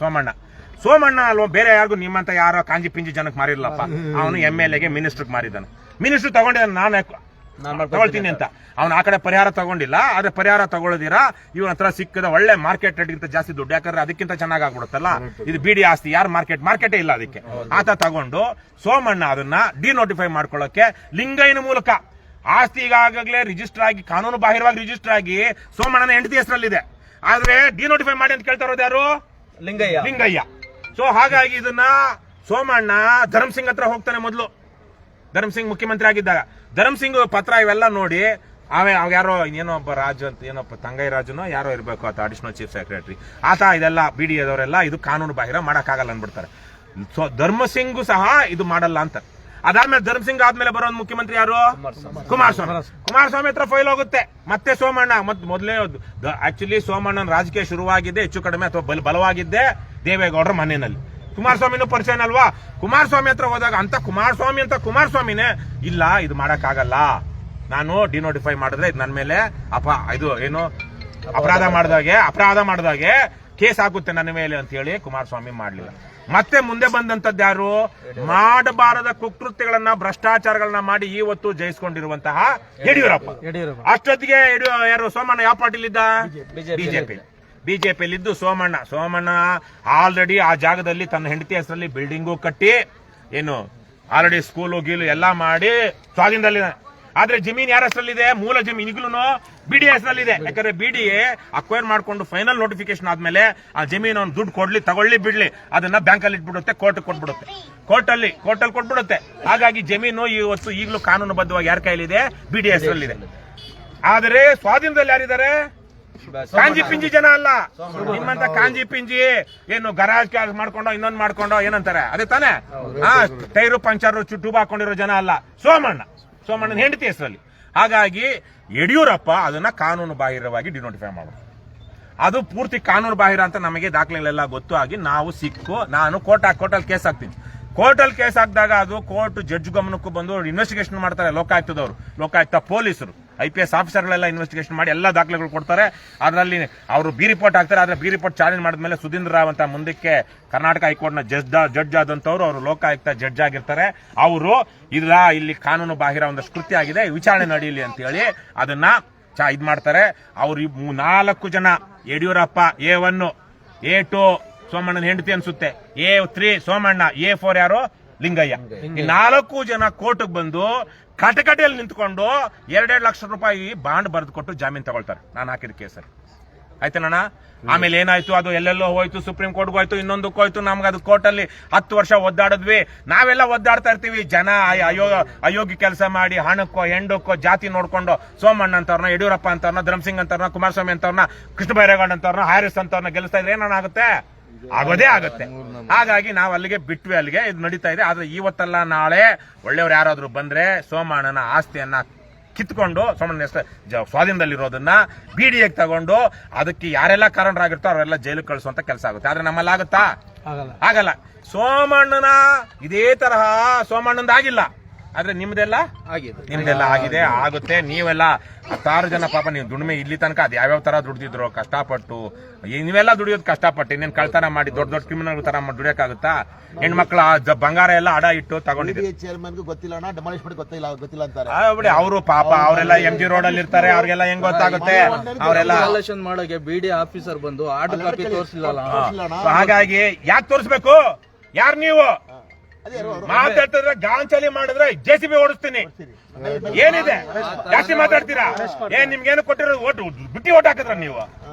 ಸೋಮಣ್ಣ ಅಲ್ವಾ, ಬೇರೆ ಯಾರಿಗೂ ನಿಮ್ಮಂತ ಯಾರೋ ಕಾಂಜಿ ಪಿಂಜಿ ಜನಕ್ಕೆ ಮಾರಿರ್ಲಪ್ಪ. ಅವನು MLAಗೆ ಮಿನಿಸ್ಟರ್ಗೆ ಮಾರಿದ್ದಾನೆ. ಮಿನಿಸ್ಟರ್ ತಗೊಂಡಿದ್ದಾನೆ, ನಾನು ತಗೊಳ್ತೀನಿ ಅಂತ. ಅವನು ಆ ಕಡೆ ಪರಿಹಾರ ತಗೊಂಡಿಲ್ಲ. ಆದ್ರೆ ಪರಿಹಾರ ತಗೊಳ್ಳದಿರಾ ಇವನ ಹತ್ರ ಸಿಕ್ಕದ ಒಳ್ಳೆ ಮಾರ್ಕೆಟ್ ರೇಟ್ಗಿಂತ ಜಾಸ್ತಿ ದುಡ್ಡು, ಯಾಕಂದ್ರೆ ಅದಕ್ಕಿಂತ ಚೆನ್ನಾಗಿ ಆಗ್ಬಿಡುತ್ತಲ್ಲ. ಇದು BDA ಆಸ್ತಿ, ಯಾರು ಮಾರ್ಕೆಟೇ ಇಲ್ಲ ಅದಕ್ಕೆ. ಆತ ತಗೊಂಡು ಸೋಮಣ್ಣ ಅದನ್ನ ಡಿನೋಟಿಫೈ ಮಾಡ್ಕೊಳ್ಳೋಕೆ ಲಿಂಗಯ್ಯನ ಮೂಲಕ ಆಸ್ತಿ ಈಗಾಗಲೇ ರಿಜಿಸ್ಟರ್ ಆಗಿ, ಕಾನೂನು ಬಾಹಿರವಾಗಿ ರಿಜಿಸ್ಟರ್ ಆಗಿ ಸೋಮಣ್ಣನ ಹೆಂಡತಿ ಹೆಸರಲ್ಲಿದೆ. ಆದ್ರೆ ಡಿನೋಟಿಫೈ ಮಾಡಿ ಅಂತ ಕೇಳ್ತಾ ಇರೋದು ಯಾರು? ಲಿಂಗಯ್ಯ. ಸೊ ಹಾಗಾಗಿ ಇದನ್ನ ಸೋಮಣ್ಣ ಧರ್ಮಸಿಂಗ್ ಹತ್ರ ಹೋಗ್ತಾನೆ. ಮೊದಲು ಧರ್ಮಸಿಂಗ್ ಮುಖ್ಯಮಂತ್ರಿ ಆಗಿದ್ದಾಗ ಧರ್ಮಸಿಂಗ್ ಪತ್ರ ಇವೆಲ್ಲ ನೋಡಿ ಯಾರೋ ಏನೋ ಒಬ್ಬ ರಾಜು ಅಂತ ಏನಪ್ಪ ತಂಗೈ ರಾಜುನೋ ಯಾರೋ ಇರಬೇಕು ಆತ ಅಡಿಷನಲ್ ಚೀಫ್ ಸೆಕ್ರೆಟರಿ ಆತ ಇದೆಲ್ಲ BDAದವರೆಲ್ಲ ಇದು ಕಾನೂನು ಬಾಹಿರ ಮಾಡಕ್ಕಾಗಲ್ಲ ಅಂದ್ಬಿಡ್ತಾರೆ. ಸೊ ಧರ್ಮಸಿಂಗು ಸಹ ಇದು ಮಾಡಲ್ಲ ಅಂತ. ಅದಾದ್ಮೇಲೆ ಧರ್ಮಸಿಂಗ್ ಆದ್ಮೇಲೆ ಬರೋ ಮುಖ್ಯಮಂತ್ರಿ ಯಾರು? ಕುಮಾರಸ್ವಾಮಿ ಹತ್ರ ಫೈಲ್ ಹೋಗುತ್ತೆ. ಮತ್ತೆ ಸೋಮಣ್ಣ ಮೊದಲೇ ಆಕ್ಚುಲಿ ಸೋಮಣ್ಣನ ರಾಜಕೀಯ ಶುರುವಾಗಿದ್ದೆ ಹೆಚ್ಚು ಕಡಿಮೆ ಅಥವಾ ಬಲವಾಗಿದ್ದೆ ದೇವೇಗೌಡರ ಮನೆಯಲ್ಲಿ. ಕುಮಾರಸ್ವಾಮಿನೂ ಪರಿಚಯ ಅಲ್ವಾ? ಕುಮಾರಸ್ವಾಮಿ ಹತ್ರ ಹೋದಾಗ ಅಂತ ಕುಮಾರಸ್ವಾಮಿನೇ ಇಲ್ಲ ಇದು ಮಾಡಕ್ಕಾಗಲ್ಲ, ನಾನು ಡಿನೋಟಿಫೈ ಮಾಡಿದ್ರೆ ಇದು ನನ್ನ ಮೇಲೆ ಇದು ಏನು ಅಪರಾಧ ಮಾಡಿದಾಗೆ ಕೇಸ್ ಆಗುತ್ತೆ ನನ್ನ ಮೇಲೆ ಅಂತ ಹೇಳಿ ಕುಮಾರಸ್ವಾಮಿ ಮಾಡ್ಲಿಲ್ಲ. ಮತ್ತೆ ಮುಂದೆ ಬಂದಂತದ್ದು ಯಾರು? ಮಾಡಬಾರದ ಕುಕೃತ್ಯಗಳನ್ನ ಭ್ರಷ್ಟಾಚಾರಗಳನ್ನ ಮಾಡಿ ಇವತ್ತು ಜಯಿಸ್ಕೊಂಡಿರುವಂತಹ ಯಡಿಯೂರಪ್ಪ. ಅಷ್ಟೊತ್ತಿಗೆ ಯಾರು ಸೋಮಣ್ಣ ಯಾವ ಪಾರ್ಟಿಲಿದ್ದ? ಬಿಜೆಪಿಯಲ್ಲಿದ್ದು ಸೋಮಣ್ಣ ಆಲ್ರೆಡಿ ಆ ಜಾಗದಲ್ಲಿ ತನ್ನ ಹೆಂಡತಿ ಹೆಸರಲ್ಲಿ ಬಿಲ್ಡಿಂಗು ಕಟ್ಟಿ ಏನು ಆಲ್ರೆಡಿ ಸ್ಕೂಲು ಗೀಲು ಎಲ್ಲಾ ಮಾಡಿ ಸ್ವಾಧೀನದಲ್ಲಿ. ಆದ್ರೆ ಜಮೀನ್ ಯಾರ ಹೆಸರಲ್ಲಿದೆ? ಮೂಲ ಜಮೀನ್ ಈಗಲೂ BDA ಹೆಸರಲ್ಲಿದೆ. ಯಾಕಂದ್ರೆ BDA ಅಕ್ವೈರ್ ಮಾಡ್ಕೊಂಡು ಫೈನಲ್ ನೋಟಿಫಿಕೇಶನ್ ಆದ್ಮೇಲೆ ಆ ಜಮೀನು ಅವ್ನು ದುಡ್ಡು ತಗೊಳ್ಳಿ ಬಿಡ್ಲಿ ಅದನ್ನ ಬ್ಯಾಂಕ್ ಅಲ್ಲಿ ಇಟ್ಬಿಡುತ್ತೆ, ಕೋರ್ಟ್ ಕೊಟ್ಬಿಡುತ್ತೆ, ಕೋರ್ಟಲ್ಲಿ ಕೊಟ್ಬಿಡುತ್ತೆ. ಹಾಗಾಗಿ ಜಮೀನು ಇವತ್ತು ಈಗಲೂ ಕಾನೂನುಬದ್ಧವಾಗಿ ಯಾರ ಕೈಲಿದೆ? BDA ಹೆಸರಲ್ಲಿದೆ. ಆದ್ರೆ ಸ್ವಾಧೀನದಲ್ಲಿ ಯಾರಿದ್ದಾರೆ? ಕಾಂಜಿ ಪಿಂಜಿ ಜನ ಅಲ್ಲ. ನಿಮ್ಮಂತ ಕಾಂಜಿ ಪಿಂಜಿ ಏನು ಗರಾಜ್ ಮಾಡ್ಕೊಂಡೋ ಇನ್ನೊಂದು ಮಾಡ್ಕೊಂಡೋ ಏನಂತಾರೆ ಅದೇ ತಾನೆ, ಟೈರು ಪಂಚರು ಟ್ಯೂಬ್ ಹಾಕೊಂಡಿರೋ ಜನ ಅಲ್ಲ. ಸೋಮಣ್ಣನ ಹೆಂಡತಿ ಹೆಸರಲ್ಲಿ. ಹಾಗಾಗಿ ಯಡಿಯೂರಪ್ಪ ಅದನ್ನ ಕಾನೂನು ಬಾಹಿರವಾಗಿ ಡಿನೋಟಿಫೈ ಮಾಡೋದು, ಅದು ಪೂರ್ತಿ ಕಾನೂನು ಬಾಹಿರ ಅಂತ ನಮಗೆ ದಾಖಲೆಗಳೆಲ್ಲ ಗೊತ್ತು ಆಗಿ ನಾನು ಕೋರ್ಟಲ್ಲಿ ಕೇಸ್ ಹಾಕ್ತೀನಿ. ಕೋರ್ಟಲ್ಲಿ ಕೇಸ್ ಹಾಕಿದಾಗ ಅದು ಕೋರ್ಟ್ ಜಡ್ಜ್ ಗಮನಕ್ಕೂ ಬಂದು ಇನ್ವೆಸ್ಟಿಗೇಷನ್ ಮಾಡ್ತಾರೆ. ಲೋಕಾಯುಕ್ತ ಪೊಲೀಸರು IPS ಆಫೀಸರ್ಗಳೆಲ್ಲ ಇನ್ವೆಸ್ಟಿಗೇಷನ್ ಮಾಡಿ ಎಲ್ಲ ದಾಖಲೆಗಳು ಕೊಡ್ತಾರೆ. ಅದರಲ್ಲಿ ಅವರು ಬಿ ರಿಪೋರ್ಟ್ ಹಾಕ್ತಾರೆ. ಆದ್ರೆ ಬಿ ರಿಪೋರ್ಟ್ ಚಾಲೆಂಜ್ ಮಾಡಿದ್ಮೇಲೆ ಸುಧೀಂದ್ರ ರಾವ್ ಅಂತ ಮುಂದಕ್ಕೆ ಕರ್ನಾಟಕ ಹೈಕೋರ್ಟ್ನ ಜಡ್ಜ್ ಆದಂತವ್ರು ಅವರು ಲೋಕಾಯುಕ್ತ ಜಡ್ಜ್ ಆಗಿರ್ತಾರೆ. ಅವರು ಇಲ್ಲಿ ಕಾನೂನು ಬಾಹಿರ ಒಂದಷ್ಟು ಕೃತ್ಯ ಆಗಿದೆ, ವಿಚಾರಣೆ ನಡೆಯಲಿ ಅಂತ ಹೇಳಿ ಅದನ್ನ ಇದ್ ಮಾಡ್ತಾರೆ. ಅವ್ರು 4 ಜನ, ಯಡಿಯೂರಪ್ಪ A1, A2 ಸೋಮಣ್ಣನ ಹೆಂಡತಿ ಅನ್ಸುತ್ತೆ, A3 ಸೋಮಣ್ಣ, A4 ಯಾರು? ಲಿಂಗಯ್ಯ. ಈ 4 ಜನ ಕೋರ್ಟ್ಗೆ ಬಂದು ಕಟಕಟೆಯಲ್ಲಿ ನಿಂತ್ಕೊಂಡು 2.5 ಲಕ್ಷ ರೂಪಾಯಿ ಬಾಂಡ್ ಬರೆದು ಕೊಟ್ಟು ಜಾಮೀನ್ ತಗೊಳ್ತಾರೆ. ನಾನು ಹಾಕಿದ ಕೇಸಲ್ಲಿ ಆಯ್ತಣ್ಣ. ಆಮೇಲೆ ಏನಾಯ್ತು? ಅದು ಎಲ್ಲೆಲ್ಲೋ ಹೋಯ್ತು, ಸುಪ್ರೀಂ ಕೋರ್ಟ್ಗೆ ಹೋಯ್ತು, ಇನ್ನೊಂದಕ್ಕೆ ಹೋಯ್ತು. ನಮ್ಗೆ ಅದು ಕೋರ್ಟಲ್ಲಿ 10 ವರ್ಷ ಒದ್ದಾಡಿದ್ವಿ. ನಾವೆಲ್ಲ ಒದ್ದಾಡ್ತಾ ಇರ್ತೀವಿ. ಜನ ಅಯೋಗ್ಯ ಕೆಲಸ ಮಾಡಿ ಹಣಕ್ಕೋ ಹೆಂಡಕ್ಕೋ ಜಾತಿ ನೋಡ್ಕೊಂಡು ಸೋಮಣ್ಣ ಅಂತವ್ರನ್ನ, ಯಡಿಯೂರಪ್ಪ ಅಂತವ್ರನ್ನ, ಧರ್ಮಸಿಂಗ್ ಅಂತವ್ರನ್ನ, ಕುಮಾರಸ್ವಾಮಿ ಅಂತವ್ರನ್ನ, ಕೃಷ್ಣ ಬೈರೇಗೌಡ ಅಂತವ್ರನ್ನ, ಹಾರಿಸ್ ಅಂತವ್ರನ್ನ ಗೆಲ್ಲಿಸ್ತಾ ಇದ್ರೆ ಏನಾಗುತ್ತೆ? ಆಗೋದೇ ಆಗುತ್ತೆ. ಹಾಗಾಗಿ ನಾವು ಅಲ್ಲಿಗೆ ಬಿಟ್ವಿ, ಅಲ್ಲಿಗೆ ಇದು ನಡೀತಾ ಇದೆ. ಆದ್ರೆ ಇವತ್ತಲ್ಲ ನಾಳೆ ಒಳ್ಳೆಯವ್ರು ಯಾರಾದ್ರೂ ಬಂದ್ರೆ ಸೋಮಣ್ಣನ ಆಸ್ತಿಯನ್ನ ಕಿತ್ಕೊಂಡು ಸೋಮಣ್ಣ ಸ್ವಾಧೀನದಲ್ಲಿರೋದನ್ನ BDAಗೆ ತಗೊಂಡು ಅದಕ್ಕೆ ಯಾರೆಲ್ಲ ಕಾರಣರಾಗಿರ್ತೋ ಅವರೆಲ್ಲ ಜೈಲಿಗೆ ಕಳಿಸುವಂತ ಕೆಲಸ ಆಗುತ್ತೆ. ಆದ್ರೆ ನಮ್ಮಲ್ಲಿ ಆಗುತ್ತಾ? ಆಗಲ್ಲ. ಸೋಮಣ್ಣನ ಇದೇ ತರಹ ಸೋಮಣ್ಣಂದಾಗಿಲ್ಲ, ಆದ್ರೆ ನಿಮ್ದೆಲ್ಲ ಆಗಿದೆ, ಆಗುತ್ತೆ. ನೀವೆಲ್ಲ 10 ಜನ ಪಾಪ ನೀವು ದುಡಿಮೆ ಇಲ್ಲಿ ತನಕ ಅದು ಯಾವ್ಯಾವ ತರ ದುಡ್ದಿದ್ರು ಕಷ್ಟಪಟ್ಟು, ನೀವೆಲ್ಲ ದುಡಿಯೋದು ಕಷ್ಟಪಟ್ಟು. ಇನ್ನೇನು ಕಳ್ತನ ಮಾಡಿ ದೊಡ್ಡ ಕ್ರಿಮಿನಲ್ ತರ ದುಡಿಯೋಕ್ಕಾಗುತ್ತಾ? ಹೆಣ್ಮಕ್ಳ ಬಂಗಾರ ಎಲ್ಲ ಅಡ ಇಟ್ಟು ತಗೊಂಡಿದ್ರು. ಅವರು ಪಾಪ ಅವರೆಲ್ಲ MG ರೋಡ್ ಅಲ್ಲಿ ಇರ್ತಾರೆ, ಅವ್ರಿಗೆಲ್ಲ ಹೆಂಗ್ ಗೊತ್ತಾಗುತ್ತೆ? ಅವರೆಲ್ಲ ಮಾಡೋಕೆ BDA ಆಫೀಸರ್ ಬಂದು ಆರ್ಡರ್ ಕಾಪಿ ತೋರಿಸಲಿಲ್ಲ. ಹಾಗಾಗಿ ಯಾಕೆ ತೋರಿಸ್ಬೇಕು? ಯಾರು ನೀವು? ಮಾತಾಡ್ತಿದ್ರೆ ಗಾಂಚಲಿ ಮಾಡಿದ್ರೆ JCB ಓಡಿಸ್ತೀನಿ. ಏನಿದೆ? ಜಾಸ್ತಿ ಮಾತಾಡ್ತೀರಾ? ನಿಮ್ಗೇನು ಕೊಟ್ಟಿರೋ ಬಿಟ್ಟಿ ಓಟ್ ಹಾಕಿದ್ರ ನೀವು?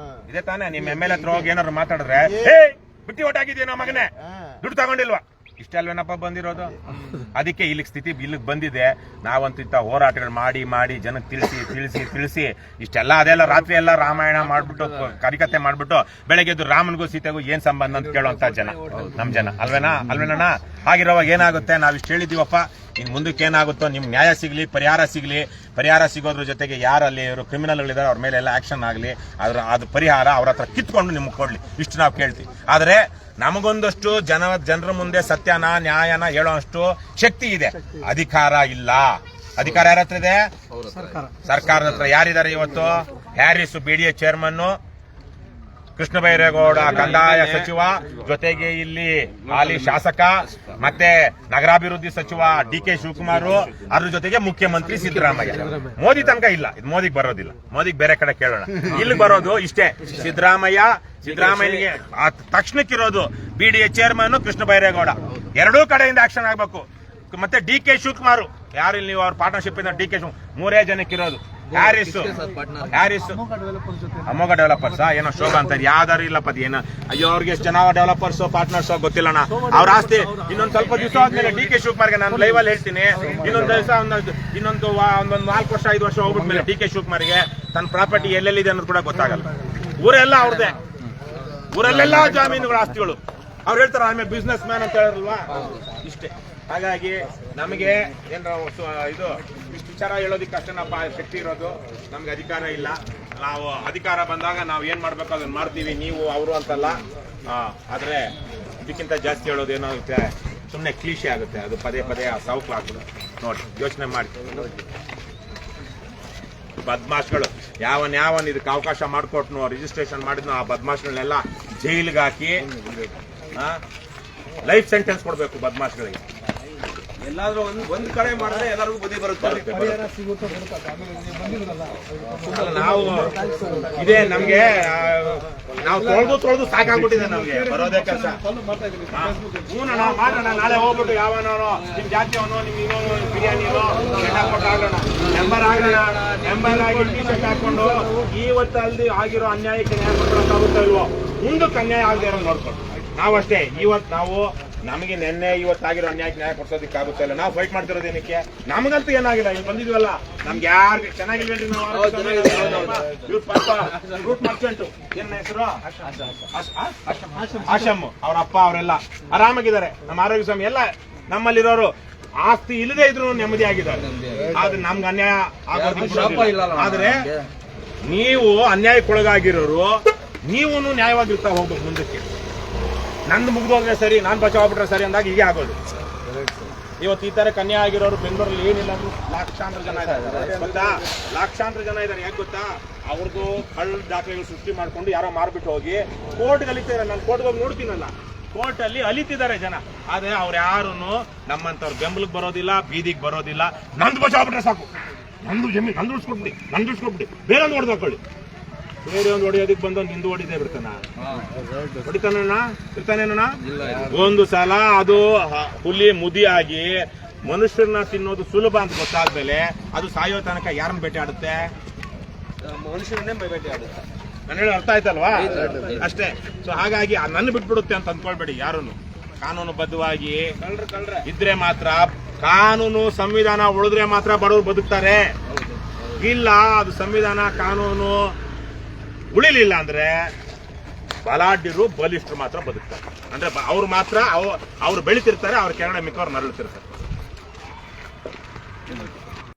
ಇದೇ ತಾನೇ ನಿಮ್ MLA ಹತ್ರ ಹೋಗಿ ಏನಾದ್ರು ಮಾತಾಡಿದ್ರೆ ಬಿಟ್ಟಿ ಓಟ್ ಹಾಕಿದ್ಯೇನೋ ಮಗನೇ, ದುಡ್ಡು ತಗೊಂಡಿಲ್ವಾ? ಇಷ್ಟಲ್ವೇನಪ್ಪ ಬಂದಿರೋದು? ಅದಕ್ಕೆ ಇಲ್ಲಿಗೆ ಬಂದಿದೆ. ನಾವಂತೂ ಇಂಥ ಹೋರಾಟಗಳು ಮಾಡಿ ಜನಕ್ಕೆ ತಿಳಿಸಿ ಇಷ್ಟೆಲ್ಲ ಅದೆಲ್ಲ ರಾತ್ರಿ ಎಲ್ಲ ರಾಮಾಯಣ ಮಾಡ್ಬಿಟ್ಟು ಕರಿಕತೆ ಮಾಡ್ಬಿಟ್ಟು ಬೆಳಗ್ಗೆದ್ದು ರಾಮನಿಗೂ ಸೀತೆಗೂ ಏನ್ ಸಂಬಂಧ ಅಂತ ಕೇಳುವಂತ ಜನ ನಮ್ ಜನ ಅಲ್ವೇನಣ್ಣ? ಹಾಗಿರುವಾಗ ಏನಾಗುತ್ತೆ? ನಾವಿಷ್ಟು ಹೇಳಿದೀವಪ್ಪ, ಇನ್ ಮುಂದಕ್ಕೆ ಏನಾಗುತ್ತೋ ನಿಮ್ ನ್ಯಾಯ ಸಿಗ್ಲಿ, ಪರಿಹಾರ ಸಿಗೋದ್ರ ಜೊತೆಗೆ ಯಾರಲ್ಲಿ ಕ್ರಿಮಿನಲ್ಗಳಿದ್ದಾರೆ ಅವ್ರ ಮೇಲೆ ಎಲ್ಲ ಆಕ್ಷನ್ ಆಗ್ಲಿ, ಅದು ಪರಿಹಾರ ಅವ್ರ ಹತ್ರ ಕಿತ್ಕೊಂಡು ನಿಮ್ಗೆ ಕೊಡ್ಲಿ, ಇಷ್ಟು ನಾವು ಕೇಳ್ತೀವಿ. ಆದ್ರೆ ನಮಗೊಂದಷ್ಟು ಜನರ ಮುಂದೆ ಸತ್ಯನ ನ್ಯಾಯನ ಹೇಳೋಷ್ಟು ಶಕ್ತಿ ಇದೆ, ಅಧಿಕಾರ ಇಲ್ಲ. ಅಧಿಕಾರ ಯಾರ ಹತ್ರ ಇದೆ? ಸರ್ಕಾರದ ಹತ್ರ. ಯಾರಿದ್ದಾರೆ ಇವತ್ತು? Harris BDA chairman, Krishna Byregowda ಕಂದಾಯ ಸಚಿವ, ಜೊತೆಗೆ ಇಲ್ಲಿ ಹಾಲಿ ಶಾಸಕ, ಮತ್ತೆ ನಗರಾಭಿವೃದ್ಧಿ ಸಚಿವ DK ಶಿವಕುಮಾರ್, ಅದ್ರ ಜೊತೆಗೆ ಮುಖ್ಯಮಂತ್ರಿ ಸಿದ್ದರಾಮಯ್ಯ. ಮೋದಿ ತನಕ ಇಲ್ಲ, ಇದು ಮೋದಿಗೆ ಬರೋದಿಲ್ಲ. ಮೋದಿಗೆ ಬೇರೆ ಕಡೆ ಕೇಳೋಣ. ಇಲ್ಲಿ ಬರೋದು ಇಷ್ಟೇ, ಸಿದ್ದರಾಮಯ್ಯನಿಗೆ ತಕ್ಷಣಕ್ಕಿರೋದು BDA ಚೇರ್ಮನ್ ಕೃಷ್ಣ ಬೈರೇಗೌಡ. ಎರಡೂ ಕಡೆಯಿಂದ ಆಕ್ಷನ್ ಆಗ್ಬೇಕು. ಮತ್ತೆ DK ಶಿವಕುಮಾರ್, ಯಾರು ಇಲ್ಲಿ ನೀವು ಅವ್ರ ಪಾರ್ಟ್ನರ್ಶಿಪ್ ಇಂದ DK 3 ಜನಕ್ಕಿರೋದು. ಹ್ಯಾರಿಸ್ ಅಮೋಘ ಡೆವಲಪರ್ಸ್ ಏನೋ ಶೋಭಾ ಅಂತ ಯಾವ್ದಾರು ಇಲ್ಲಪ್ಪ ಅದು ಏನೋ ಅಯ್ಯೋ ಅವ್ರಿಗೆ ಎಷ್ಟು ಜನ ಡೆವಲಪರ್ಸ್ ಪಾರ್ಟ್ನರ್ಸ್ ಗೊತ್ತಿಲ್ಲಣ್ಣ. ಅವ್ರ ಆಸ್ತಿ ಇನ್ನೊಂದು ಸ್ವಲ್ಪ ದಿವಸ ಆದ್ಮೇಲೆ ಡಿ ಕೆ ಶಿವಕುಮಾರ್ಗೆ ನಾನು ಲೈವ್ ಅಲ್ಲಿ ಹೇಳ್ತೀನಿ, ಇನ್ನೊಂದು ದಿವಸ ಇನ್ನೊಂದು 4 ವರ್ಷ 5 ವರ್ಷ ಹೋಗ್ಬಿಟ್ಮೇಲೆ ಡಿ ಕೆ ಶಿವಕುಮಾರ್ಗೆ ತನ್ನ ಪ್ರಾಪರ್ಟಿ ಎಲ್ಲೆಲ್ಲಿದೆ ಅನ್ನೋದು ಕೂಡ ಗೊತ್ತಾಗಲ್ಲ. ಊರೆಲ್ಲ ಅವ್ರದೇ, ಊರಲ್ಲೆಲ್ಲ ಜಾಮೀನುಗಳ ಆಸ್ತಿಗಳು. ಅವ್ರು ಹೇಳ್ತಾರ ಆಮೇಲೆ ಬಿಸ್ನೆಸ್ ಮ್ಯಾನ್ ಅಂತ ಹೇಳಿರಲ್ವಾ, ಇಷ್ಟೇ. ಹಾಗಾಗಿ ನಮಗೆ ಏನಾರ ಇದು ಇಷ್ಟು ವಿಚಾರ ಹೇಳೋದಿಕ್ಕೆ ಅಷ್ಟೇನಪ್ಪ ಶಕ್ತಿ ಇರೋದು, ನಮ್ಗೆ ಅಧಿಕಾರ ಇಲ್ಲ. ನಾವು ಅಧಿಕಾರ ಬಂದಾಗ ನಾವು ಏನ್ ಮಾಡ್ಬೇಕು ಅದನ್ನ ಮಾಡ್ತೀವಿ, ನೀವು ಅವರು ಅಂತಲ್ಲ. ಆದ್ರೆ ಇದಕ್ಕಿಂತ ಜಾಸ್ತಿ ಹೇಳೋದು ಏನಾಗುತ್ತೆ, ಸುಮ್ಮನೆ ಕ್ಲೀಶೆ ಆಗುತ್ತೆ, ಅದು ಪದೇ ಪದೇ ಸೌಕ್ಲು ಹಾಕೋದು. ನೋಡಿ ಯೋಚನೆ ಮಾಡಿ, ಬದ್ಮಾಶ್ಗಳು ಯಾವನ್ ಇದಕ್ಕೆ ಅವಕಾಶ ಮಾಡಿಕೊಟ್ನು, ರಿಜಿಸ್ಟ್ರೇಷನ್ ಮಾಡಿದ್ನು, ಆ ಬದ್ಮಾಶ್ಗಳನ್ನೆಲ್ಲ ಜೈಲಿಗೆ ಹಾಕಿ ಲೈಫ್ ಸೆಂಟೆನ್ಸ್ ಕೊಡ್ಬೇಕು ಬದ್ಮಾಶ್ಗಳಿಗೆ. ಎಲ್ಲಾದ್ರೂ ಒಂದ್ ಕಡೆ ಮಾಡಿದ್ರೆ ಎಲ್ಲರಿಗೂ ಬುದ್ಧಿ ಬರುತ್ತೆ. ನಾವು ಇದೇ ನಮ್ಗೆ ನಾವು ತೊಳೆದು ಸಾಕಾಗ್ಬಿಟ್ಟಿದೆ ನಮ್ಗೆ ಬರೋದೇ ಕೆಲಸ. ನಾವು ಮಾಡೋಣ, ನಾಳೆ ಹೋಗ್ಬಿಟ್ಟು ಯಾವನೋ ನಿಮ್ ಜಾತಿಯವನು ನಿಮ್ ಇವನು ಬಿರಿಯಾನಿನೋ ಕೊಟ್ಟಾಗೋಣ, ಮೆಂಬರ್ ಆಗಿ ಟಿ ಶರ್ಟ್ ಹಾಕೊಂಡು ಇವತ್ತಲ್ಲಿ ಆಗಿರೋ ಅನ್ಯಾಯಕ್ಕೆ ನ್ಯಾಯ ಕೊಡ್ಕೊಳಕ್ಕಾಗುತ್ತಾ ಇಲ್ವೋ, ಮುಂದಕ್ಕೆ ಅನ್ಯಾಯ ಆಗದೆ ಇರೋ ನೋಡ್ಕೊಂಡು ನಾವಷ್ಟೇ. ಇವತ್ತು ನಾವು ನಮಗೆ ನಿನ್ನೆ ಇವತ್ತಾಗಿರೋ ಅನ್ಯಾಯಕ್ಕೆ ನ್ಯಾಯ ಕೊಡ್ಸೋದಕ್ಕಾಗುತ್ತೆ ಇಲ್ಲ, ನಾವು ಫೈಟ್ ಮಾಡ್ತಿರೋದು ಏನಕ್ಕೆ? ನಮಗಂತೂ ಏನಾಗಿಲ್ಲ, ಇಲ್ಲಿ ಬಂದಿದ್ವಲ್ಲ, ನಮ್ಗೆ ಯಾರಿಗೆ ಚೆನ್ನಾಗಿಲ್ವೇನ್ರಿ ನಾವು ರೂಟ್ ಮರ್ಚೆಂಟ್ ಏನ್ ಹೆಸರು ಆಶಮ್, ಅವ್ರ ಅಪ್ಪ ಅವರೆಲ್ಲ ಆರಾಮಾಗಿದ್ದಾರೆ. ನಮ್ಮ ಆರೋಗ್ಯ ಸ್ವಾಮಿ ಎಲ್ಲ ನಮ್ಮಲ್ಲಿರೋರು ಆಸ್ತಿ ಇಲ್ಲದೆ ಇದ್ರು ನೆಮ್ಮದಿ ಆಗಿದ್ದಾರೆ. ಆದ್ರೆ ನಮ್ಗೆ ಅನ್ಯಾಯ ಆಗೋದಿಲ್ಲ. ಆದ್ರೆ ನೀವು ಅನ್ಯಾಯಕ್ಕೊಳಗಾಗಿರೋರು ನೀವು ನ್ಯಾಯವಾಗಿರ್ತಾ ಹೋಗ್ಬೇಕು ಮುಂದಕ್ಕೆ. ನಂದು ಮುಗ್ದೋದ್ರೆ ಸರಿ, ನಾನು ಬಚಾವ್ ಆಗ್ಬಿಟ್ರೆ ಸರಿ ಅಂದಾಗ ಹೀಗೆ ಆಗೋದು. ಇವತ್ತು ಈ ತರ ಕನ್ಯಾ ಆಗಿರೋರು ಬೆಂಗಳೂರಲ್ಲಿ ಏನಿಲ್ಲ ಅಂದ್ರೂ ಲಕ್ಷಾಂತರ ಜನ ಇದ್ದಾರೆ ಗೊತ್ತಾ, ಲಕ್ಷಾಂತರ ಜನ ಇದ್ದಾರೆ. ಯಾಕೆ ಗೊತ್ತಾ, ಅವ್ರದ್ದು ಕಳ್ಳ ದಾಖಲೆಗಳು ಸೃಷ್ಟಿ ಮಾಡ್ಕೊಂಡು ಯಾರೋ ಮಾರ್ಬಿಟ್ಟು ಹೋಗಿ ಕೋರ್ಟ್ಗೆ ಅಲಿತಾರೆ. ನಾನು ಕೋರ್ಟ್ಗೆ ಹೋಗಿ ನೋಡ್ತೀನಲ್ಲ, ಕೋರ್ಟ್ ಅಲ್ಲಿ ಅಲಿತಿದ್ದಾರೆ ಜನ. ಆದ್ರೆ ಅವ್ರು ಯಾರು ನಮ್ಮಂತವ್ರ ಬೆಂಬಲಕ್ಕೆ ಬರೋದಿಲ್ಲ, ಬೀದಿಗೆ ಬರೋದಿಲ್ಲ. ನಂದು ಬಚಾವ್ ಆಗ್ಬಿಟ್ರೆ ಸಾಕು, ನಂದು ಜಮೀನು ನಂದು ಉಳಿಸ್ಕೊಟ್ಬಿಡಿ, ಬೇರೆ ಒಂದು ಹೊಡೆದಾಕೊಳ್ಳಿ. ಬೇರೆ ಒಂದು ಹೊಡೆಯೋದಕ್ಕೆ ಬಂದೊಂದು ಹಿಂದೂ ಹೊಡಿದೇ ಬಿಡ್ತಾನ, ಹೊಡಿತಾನ ಇರ್ತಾನೇನ. ಒಂದು ಸಲ ಅದು ಹುಲಿ ಮುದಿ ಆಗಿ ಮನುಷ್ಯರನ್ನ ತಿನ್ನೋದು ಸುಲಭ ಅಂತ ಗೊತ್ತಾದ್ಮೇಲೆ ಅದು ಸಾಯೋ ತನಕ ಯಾರನ್ನ ಬೇಟೆ ಆಡುತ್ತೆ? ಮನುಷ್ಯರನ್ನೇ ಬೇಟೆ ಆಡುತ್ತೆ. ನಾನು ಹೇಳಿ ಅರ್ಥ ಆಯ್ತಲ್ವಾ? ಅಷ್ಟೇ. ಸೊ ಹಾಗಾಗಿ ನನ್ನ ಬಿಟ್ಬಿಡುತ್ತೆ ಅಂತ ಅಂದ್ಕೊಳ್ಬೇಡಿ ಯಾರನ್ನು. ಕಾನೂನು ಬದ್ಧವಾಗಿ ಇದ್ರೆ ಮಾತ್ರ, ಕಾನೂನು ಸಂವಿಧಾನ ಉಳಿದ್ರೆ ಮಾತ್ರ ಬಡವರು ಬದುಕ್ತಾರೆ. ಇಲ್ಲ ಅದು ಸಂವಿಧಾನ ಕಾನೂನು ಉಳಿಲಿಲ್ಲ ಅಂದ್ರೆ ಬಲಾಢ್ಯರು ಬಲಿಷ್ಠರು ಮಾತ್ರ ಬದುಕ್ತಾರೆ. ಅಂದ್ರೆ ಅವ್ರು ಮಾತ್ರ ಅವ್ರು ಬೆಳಿತಿರ್ತಾರೆ, ಅವ್ರ ಕೆಳಗಡೆ ಮಿಕ್ಕವ್ರು ನರಳುತ್ತಿರ್ತಾರೆ.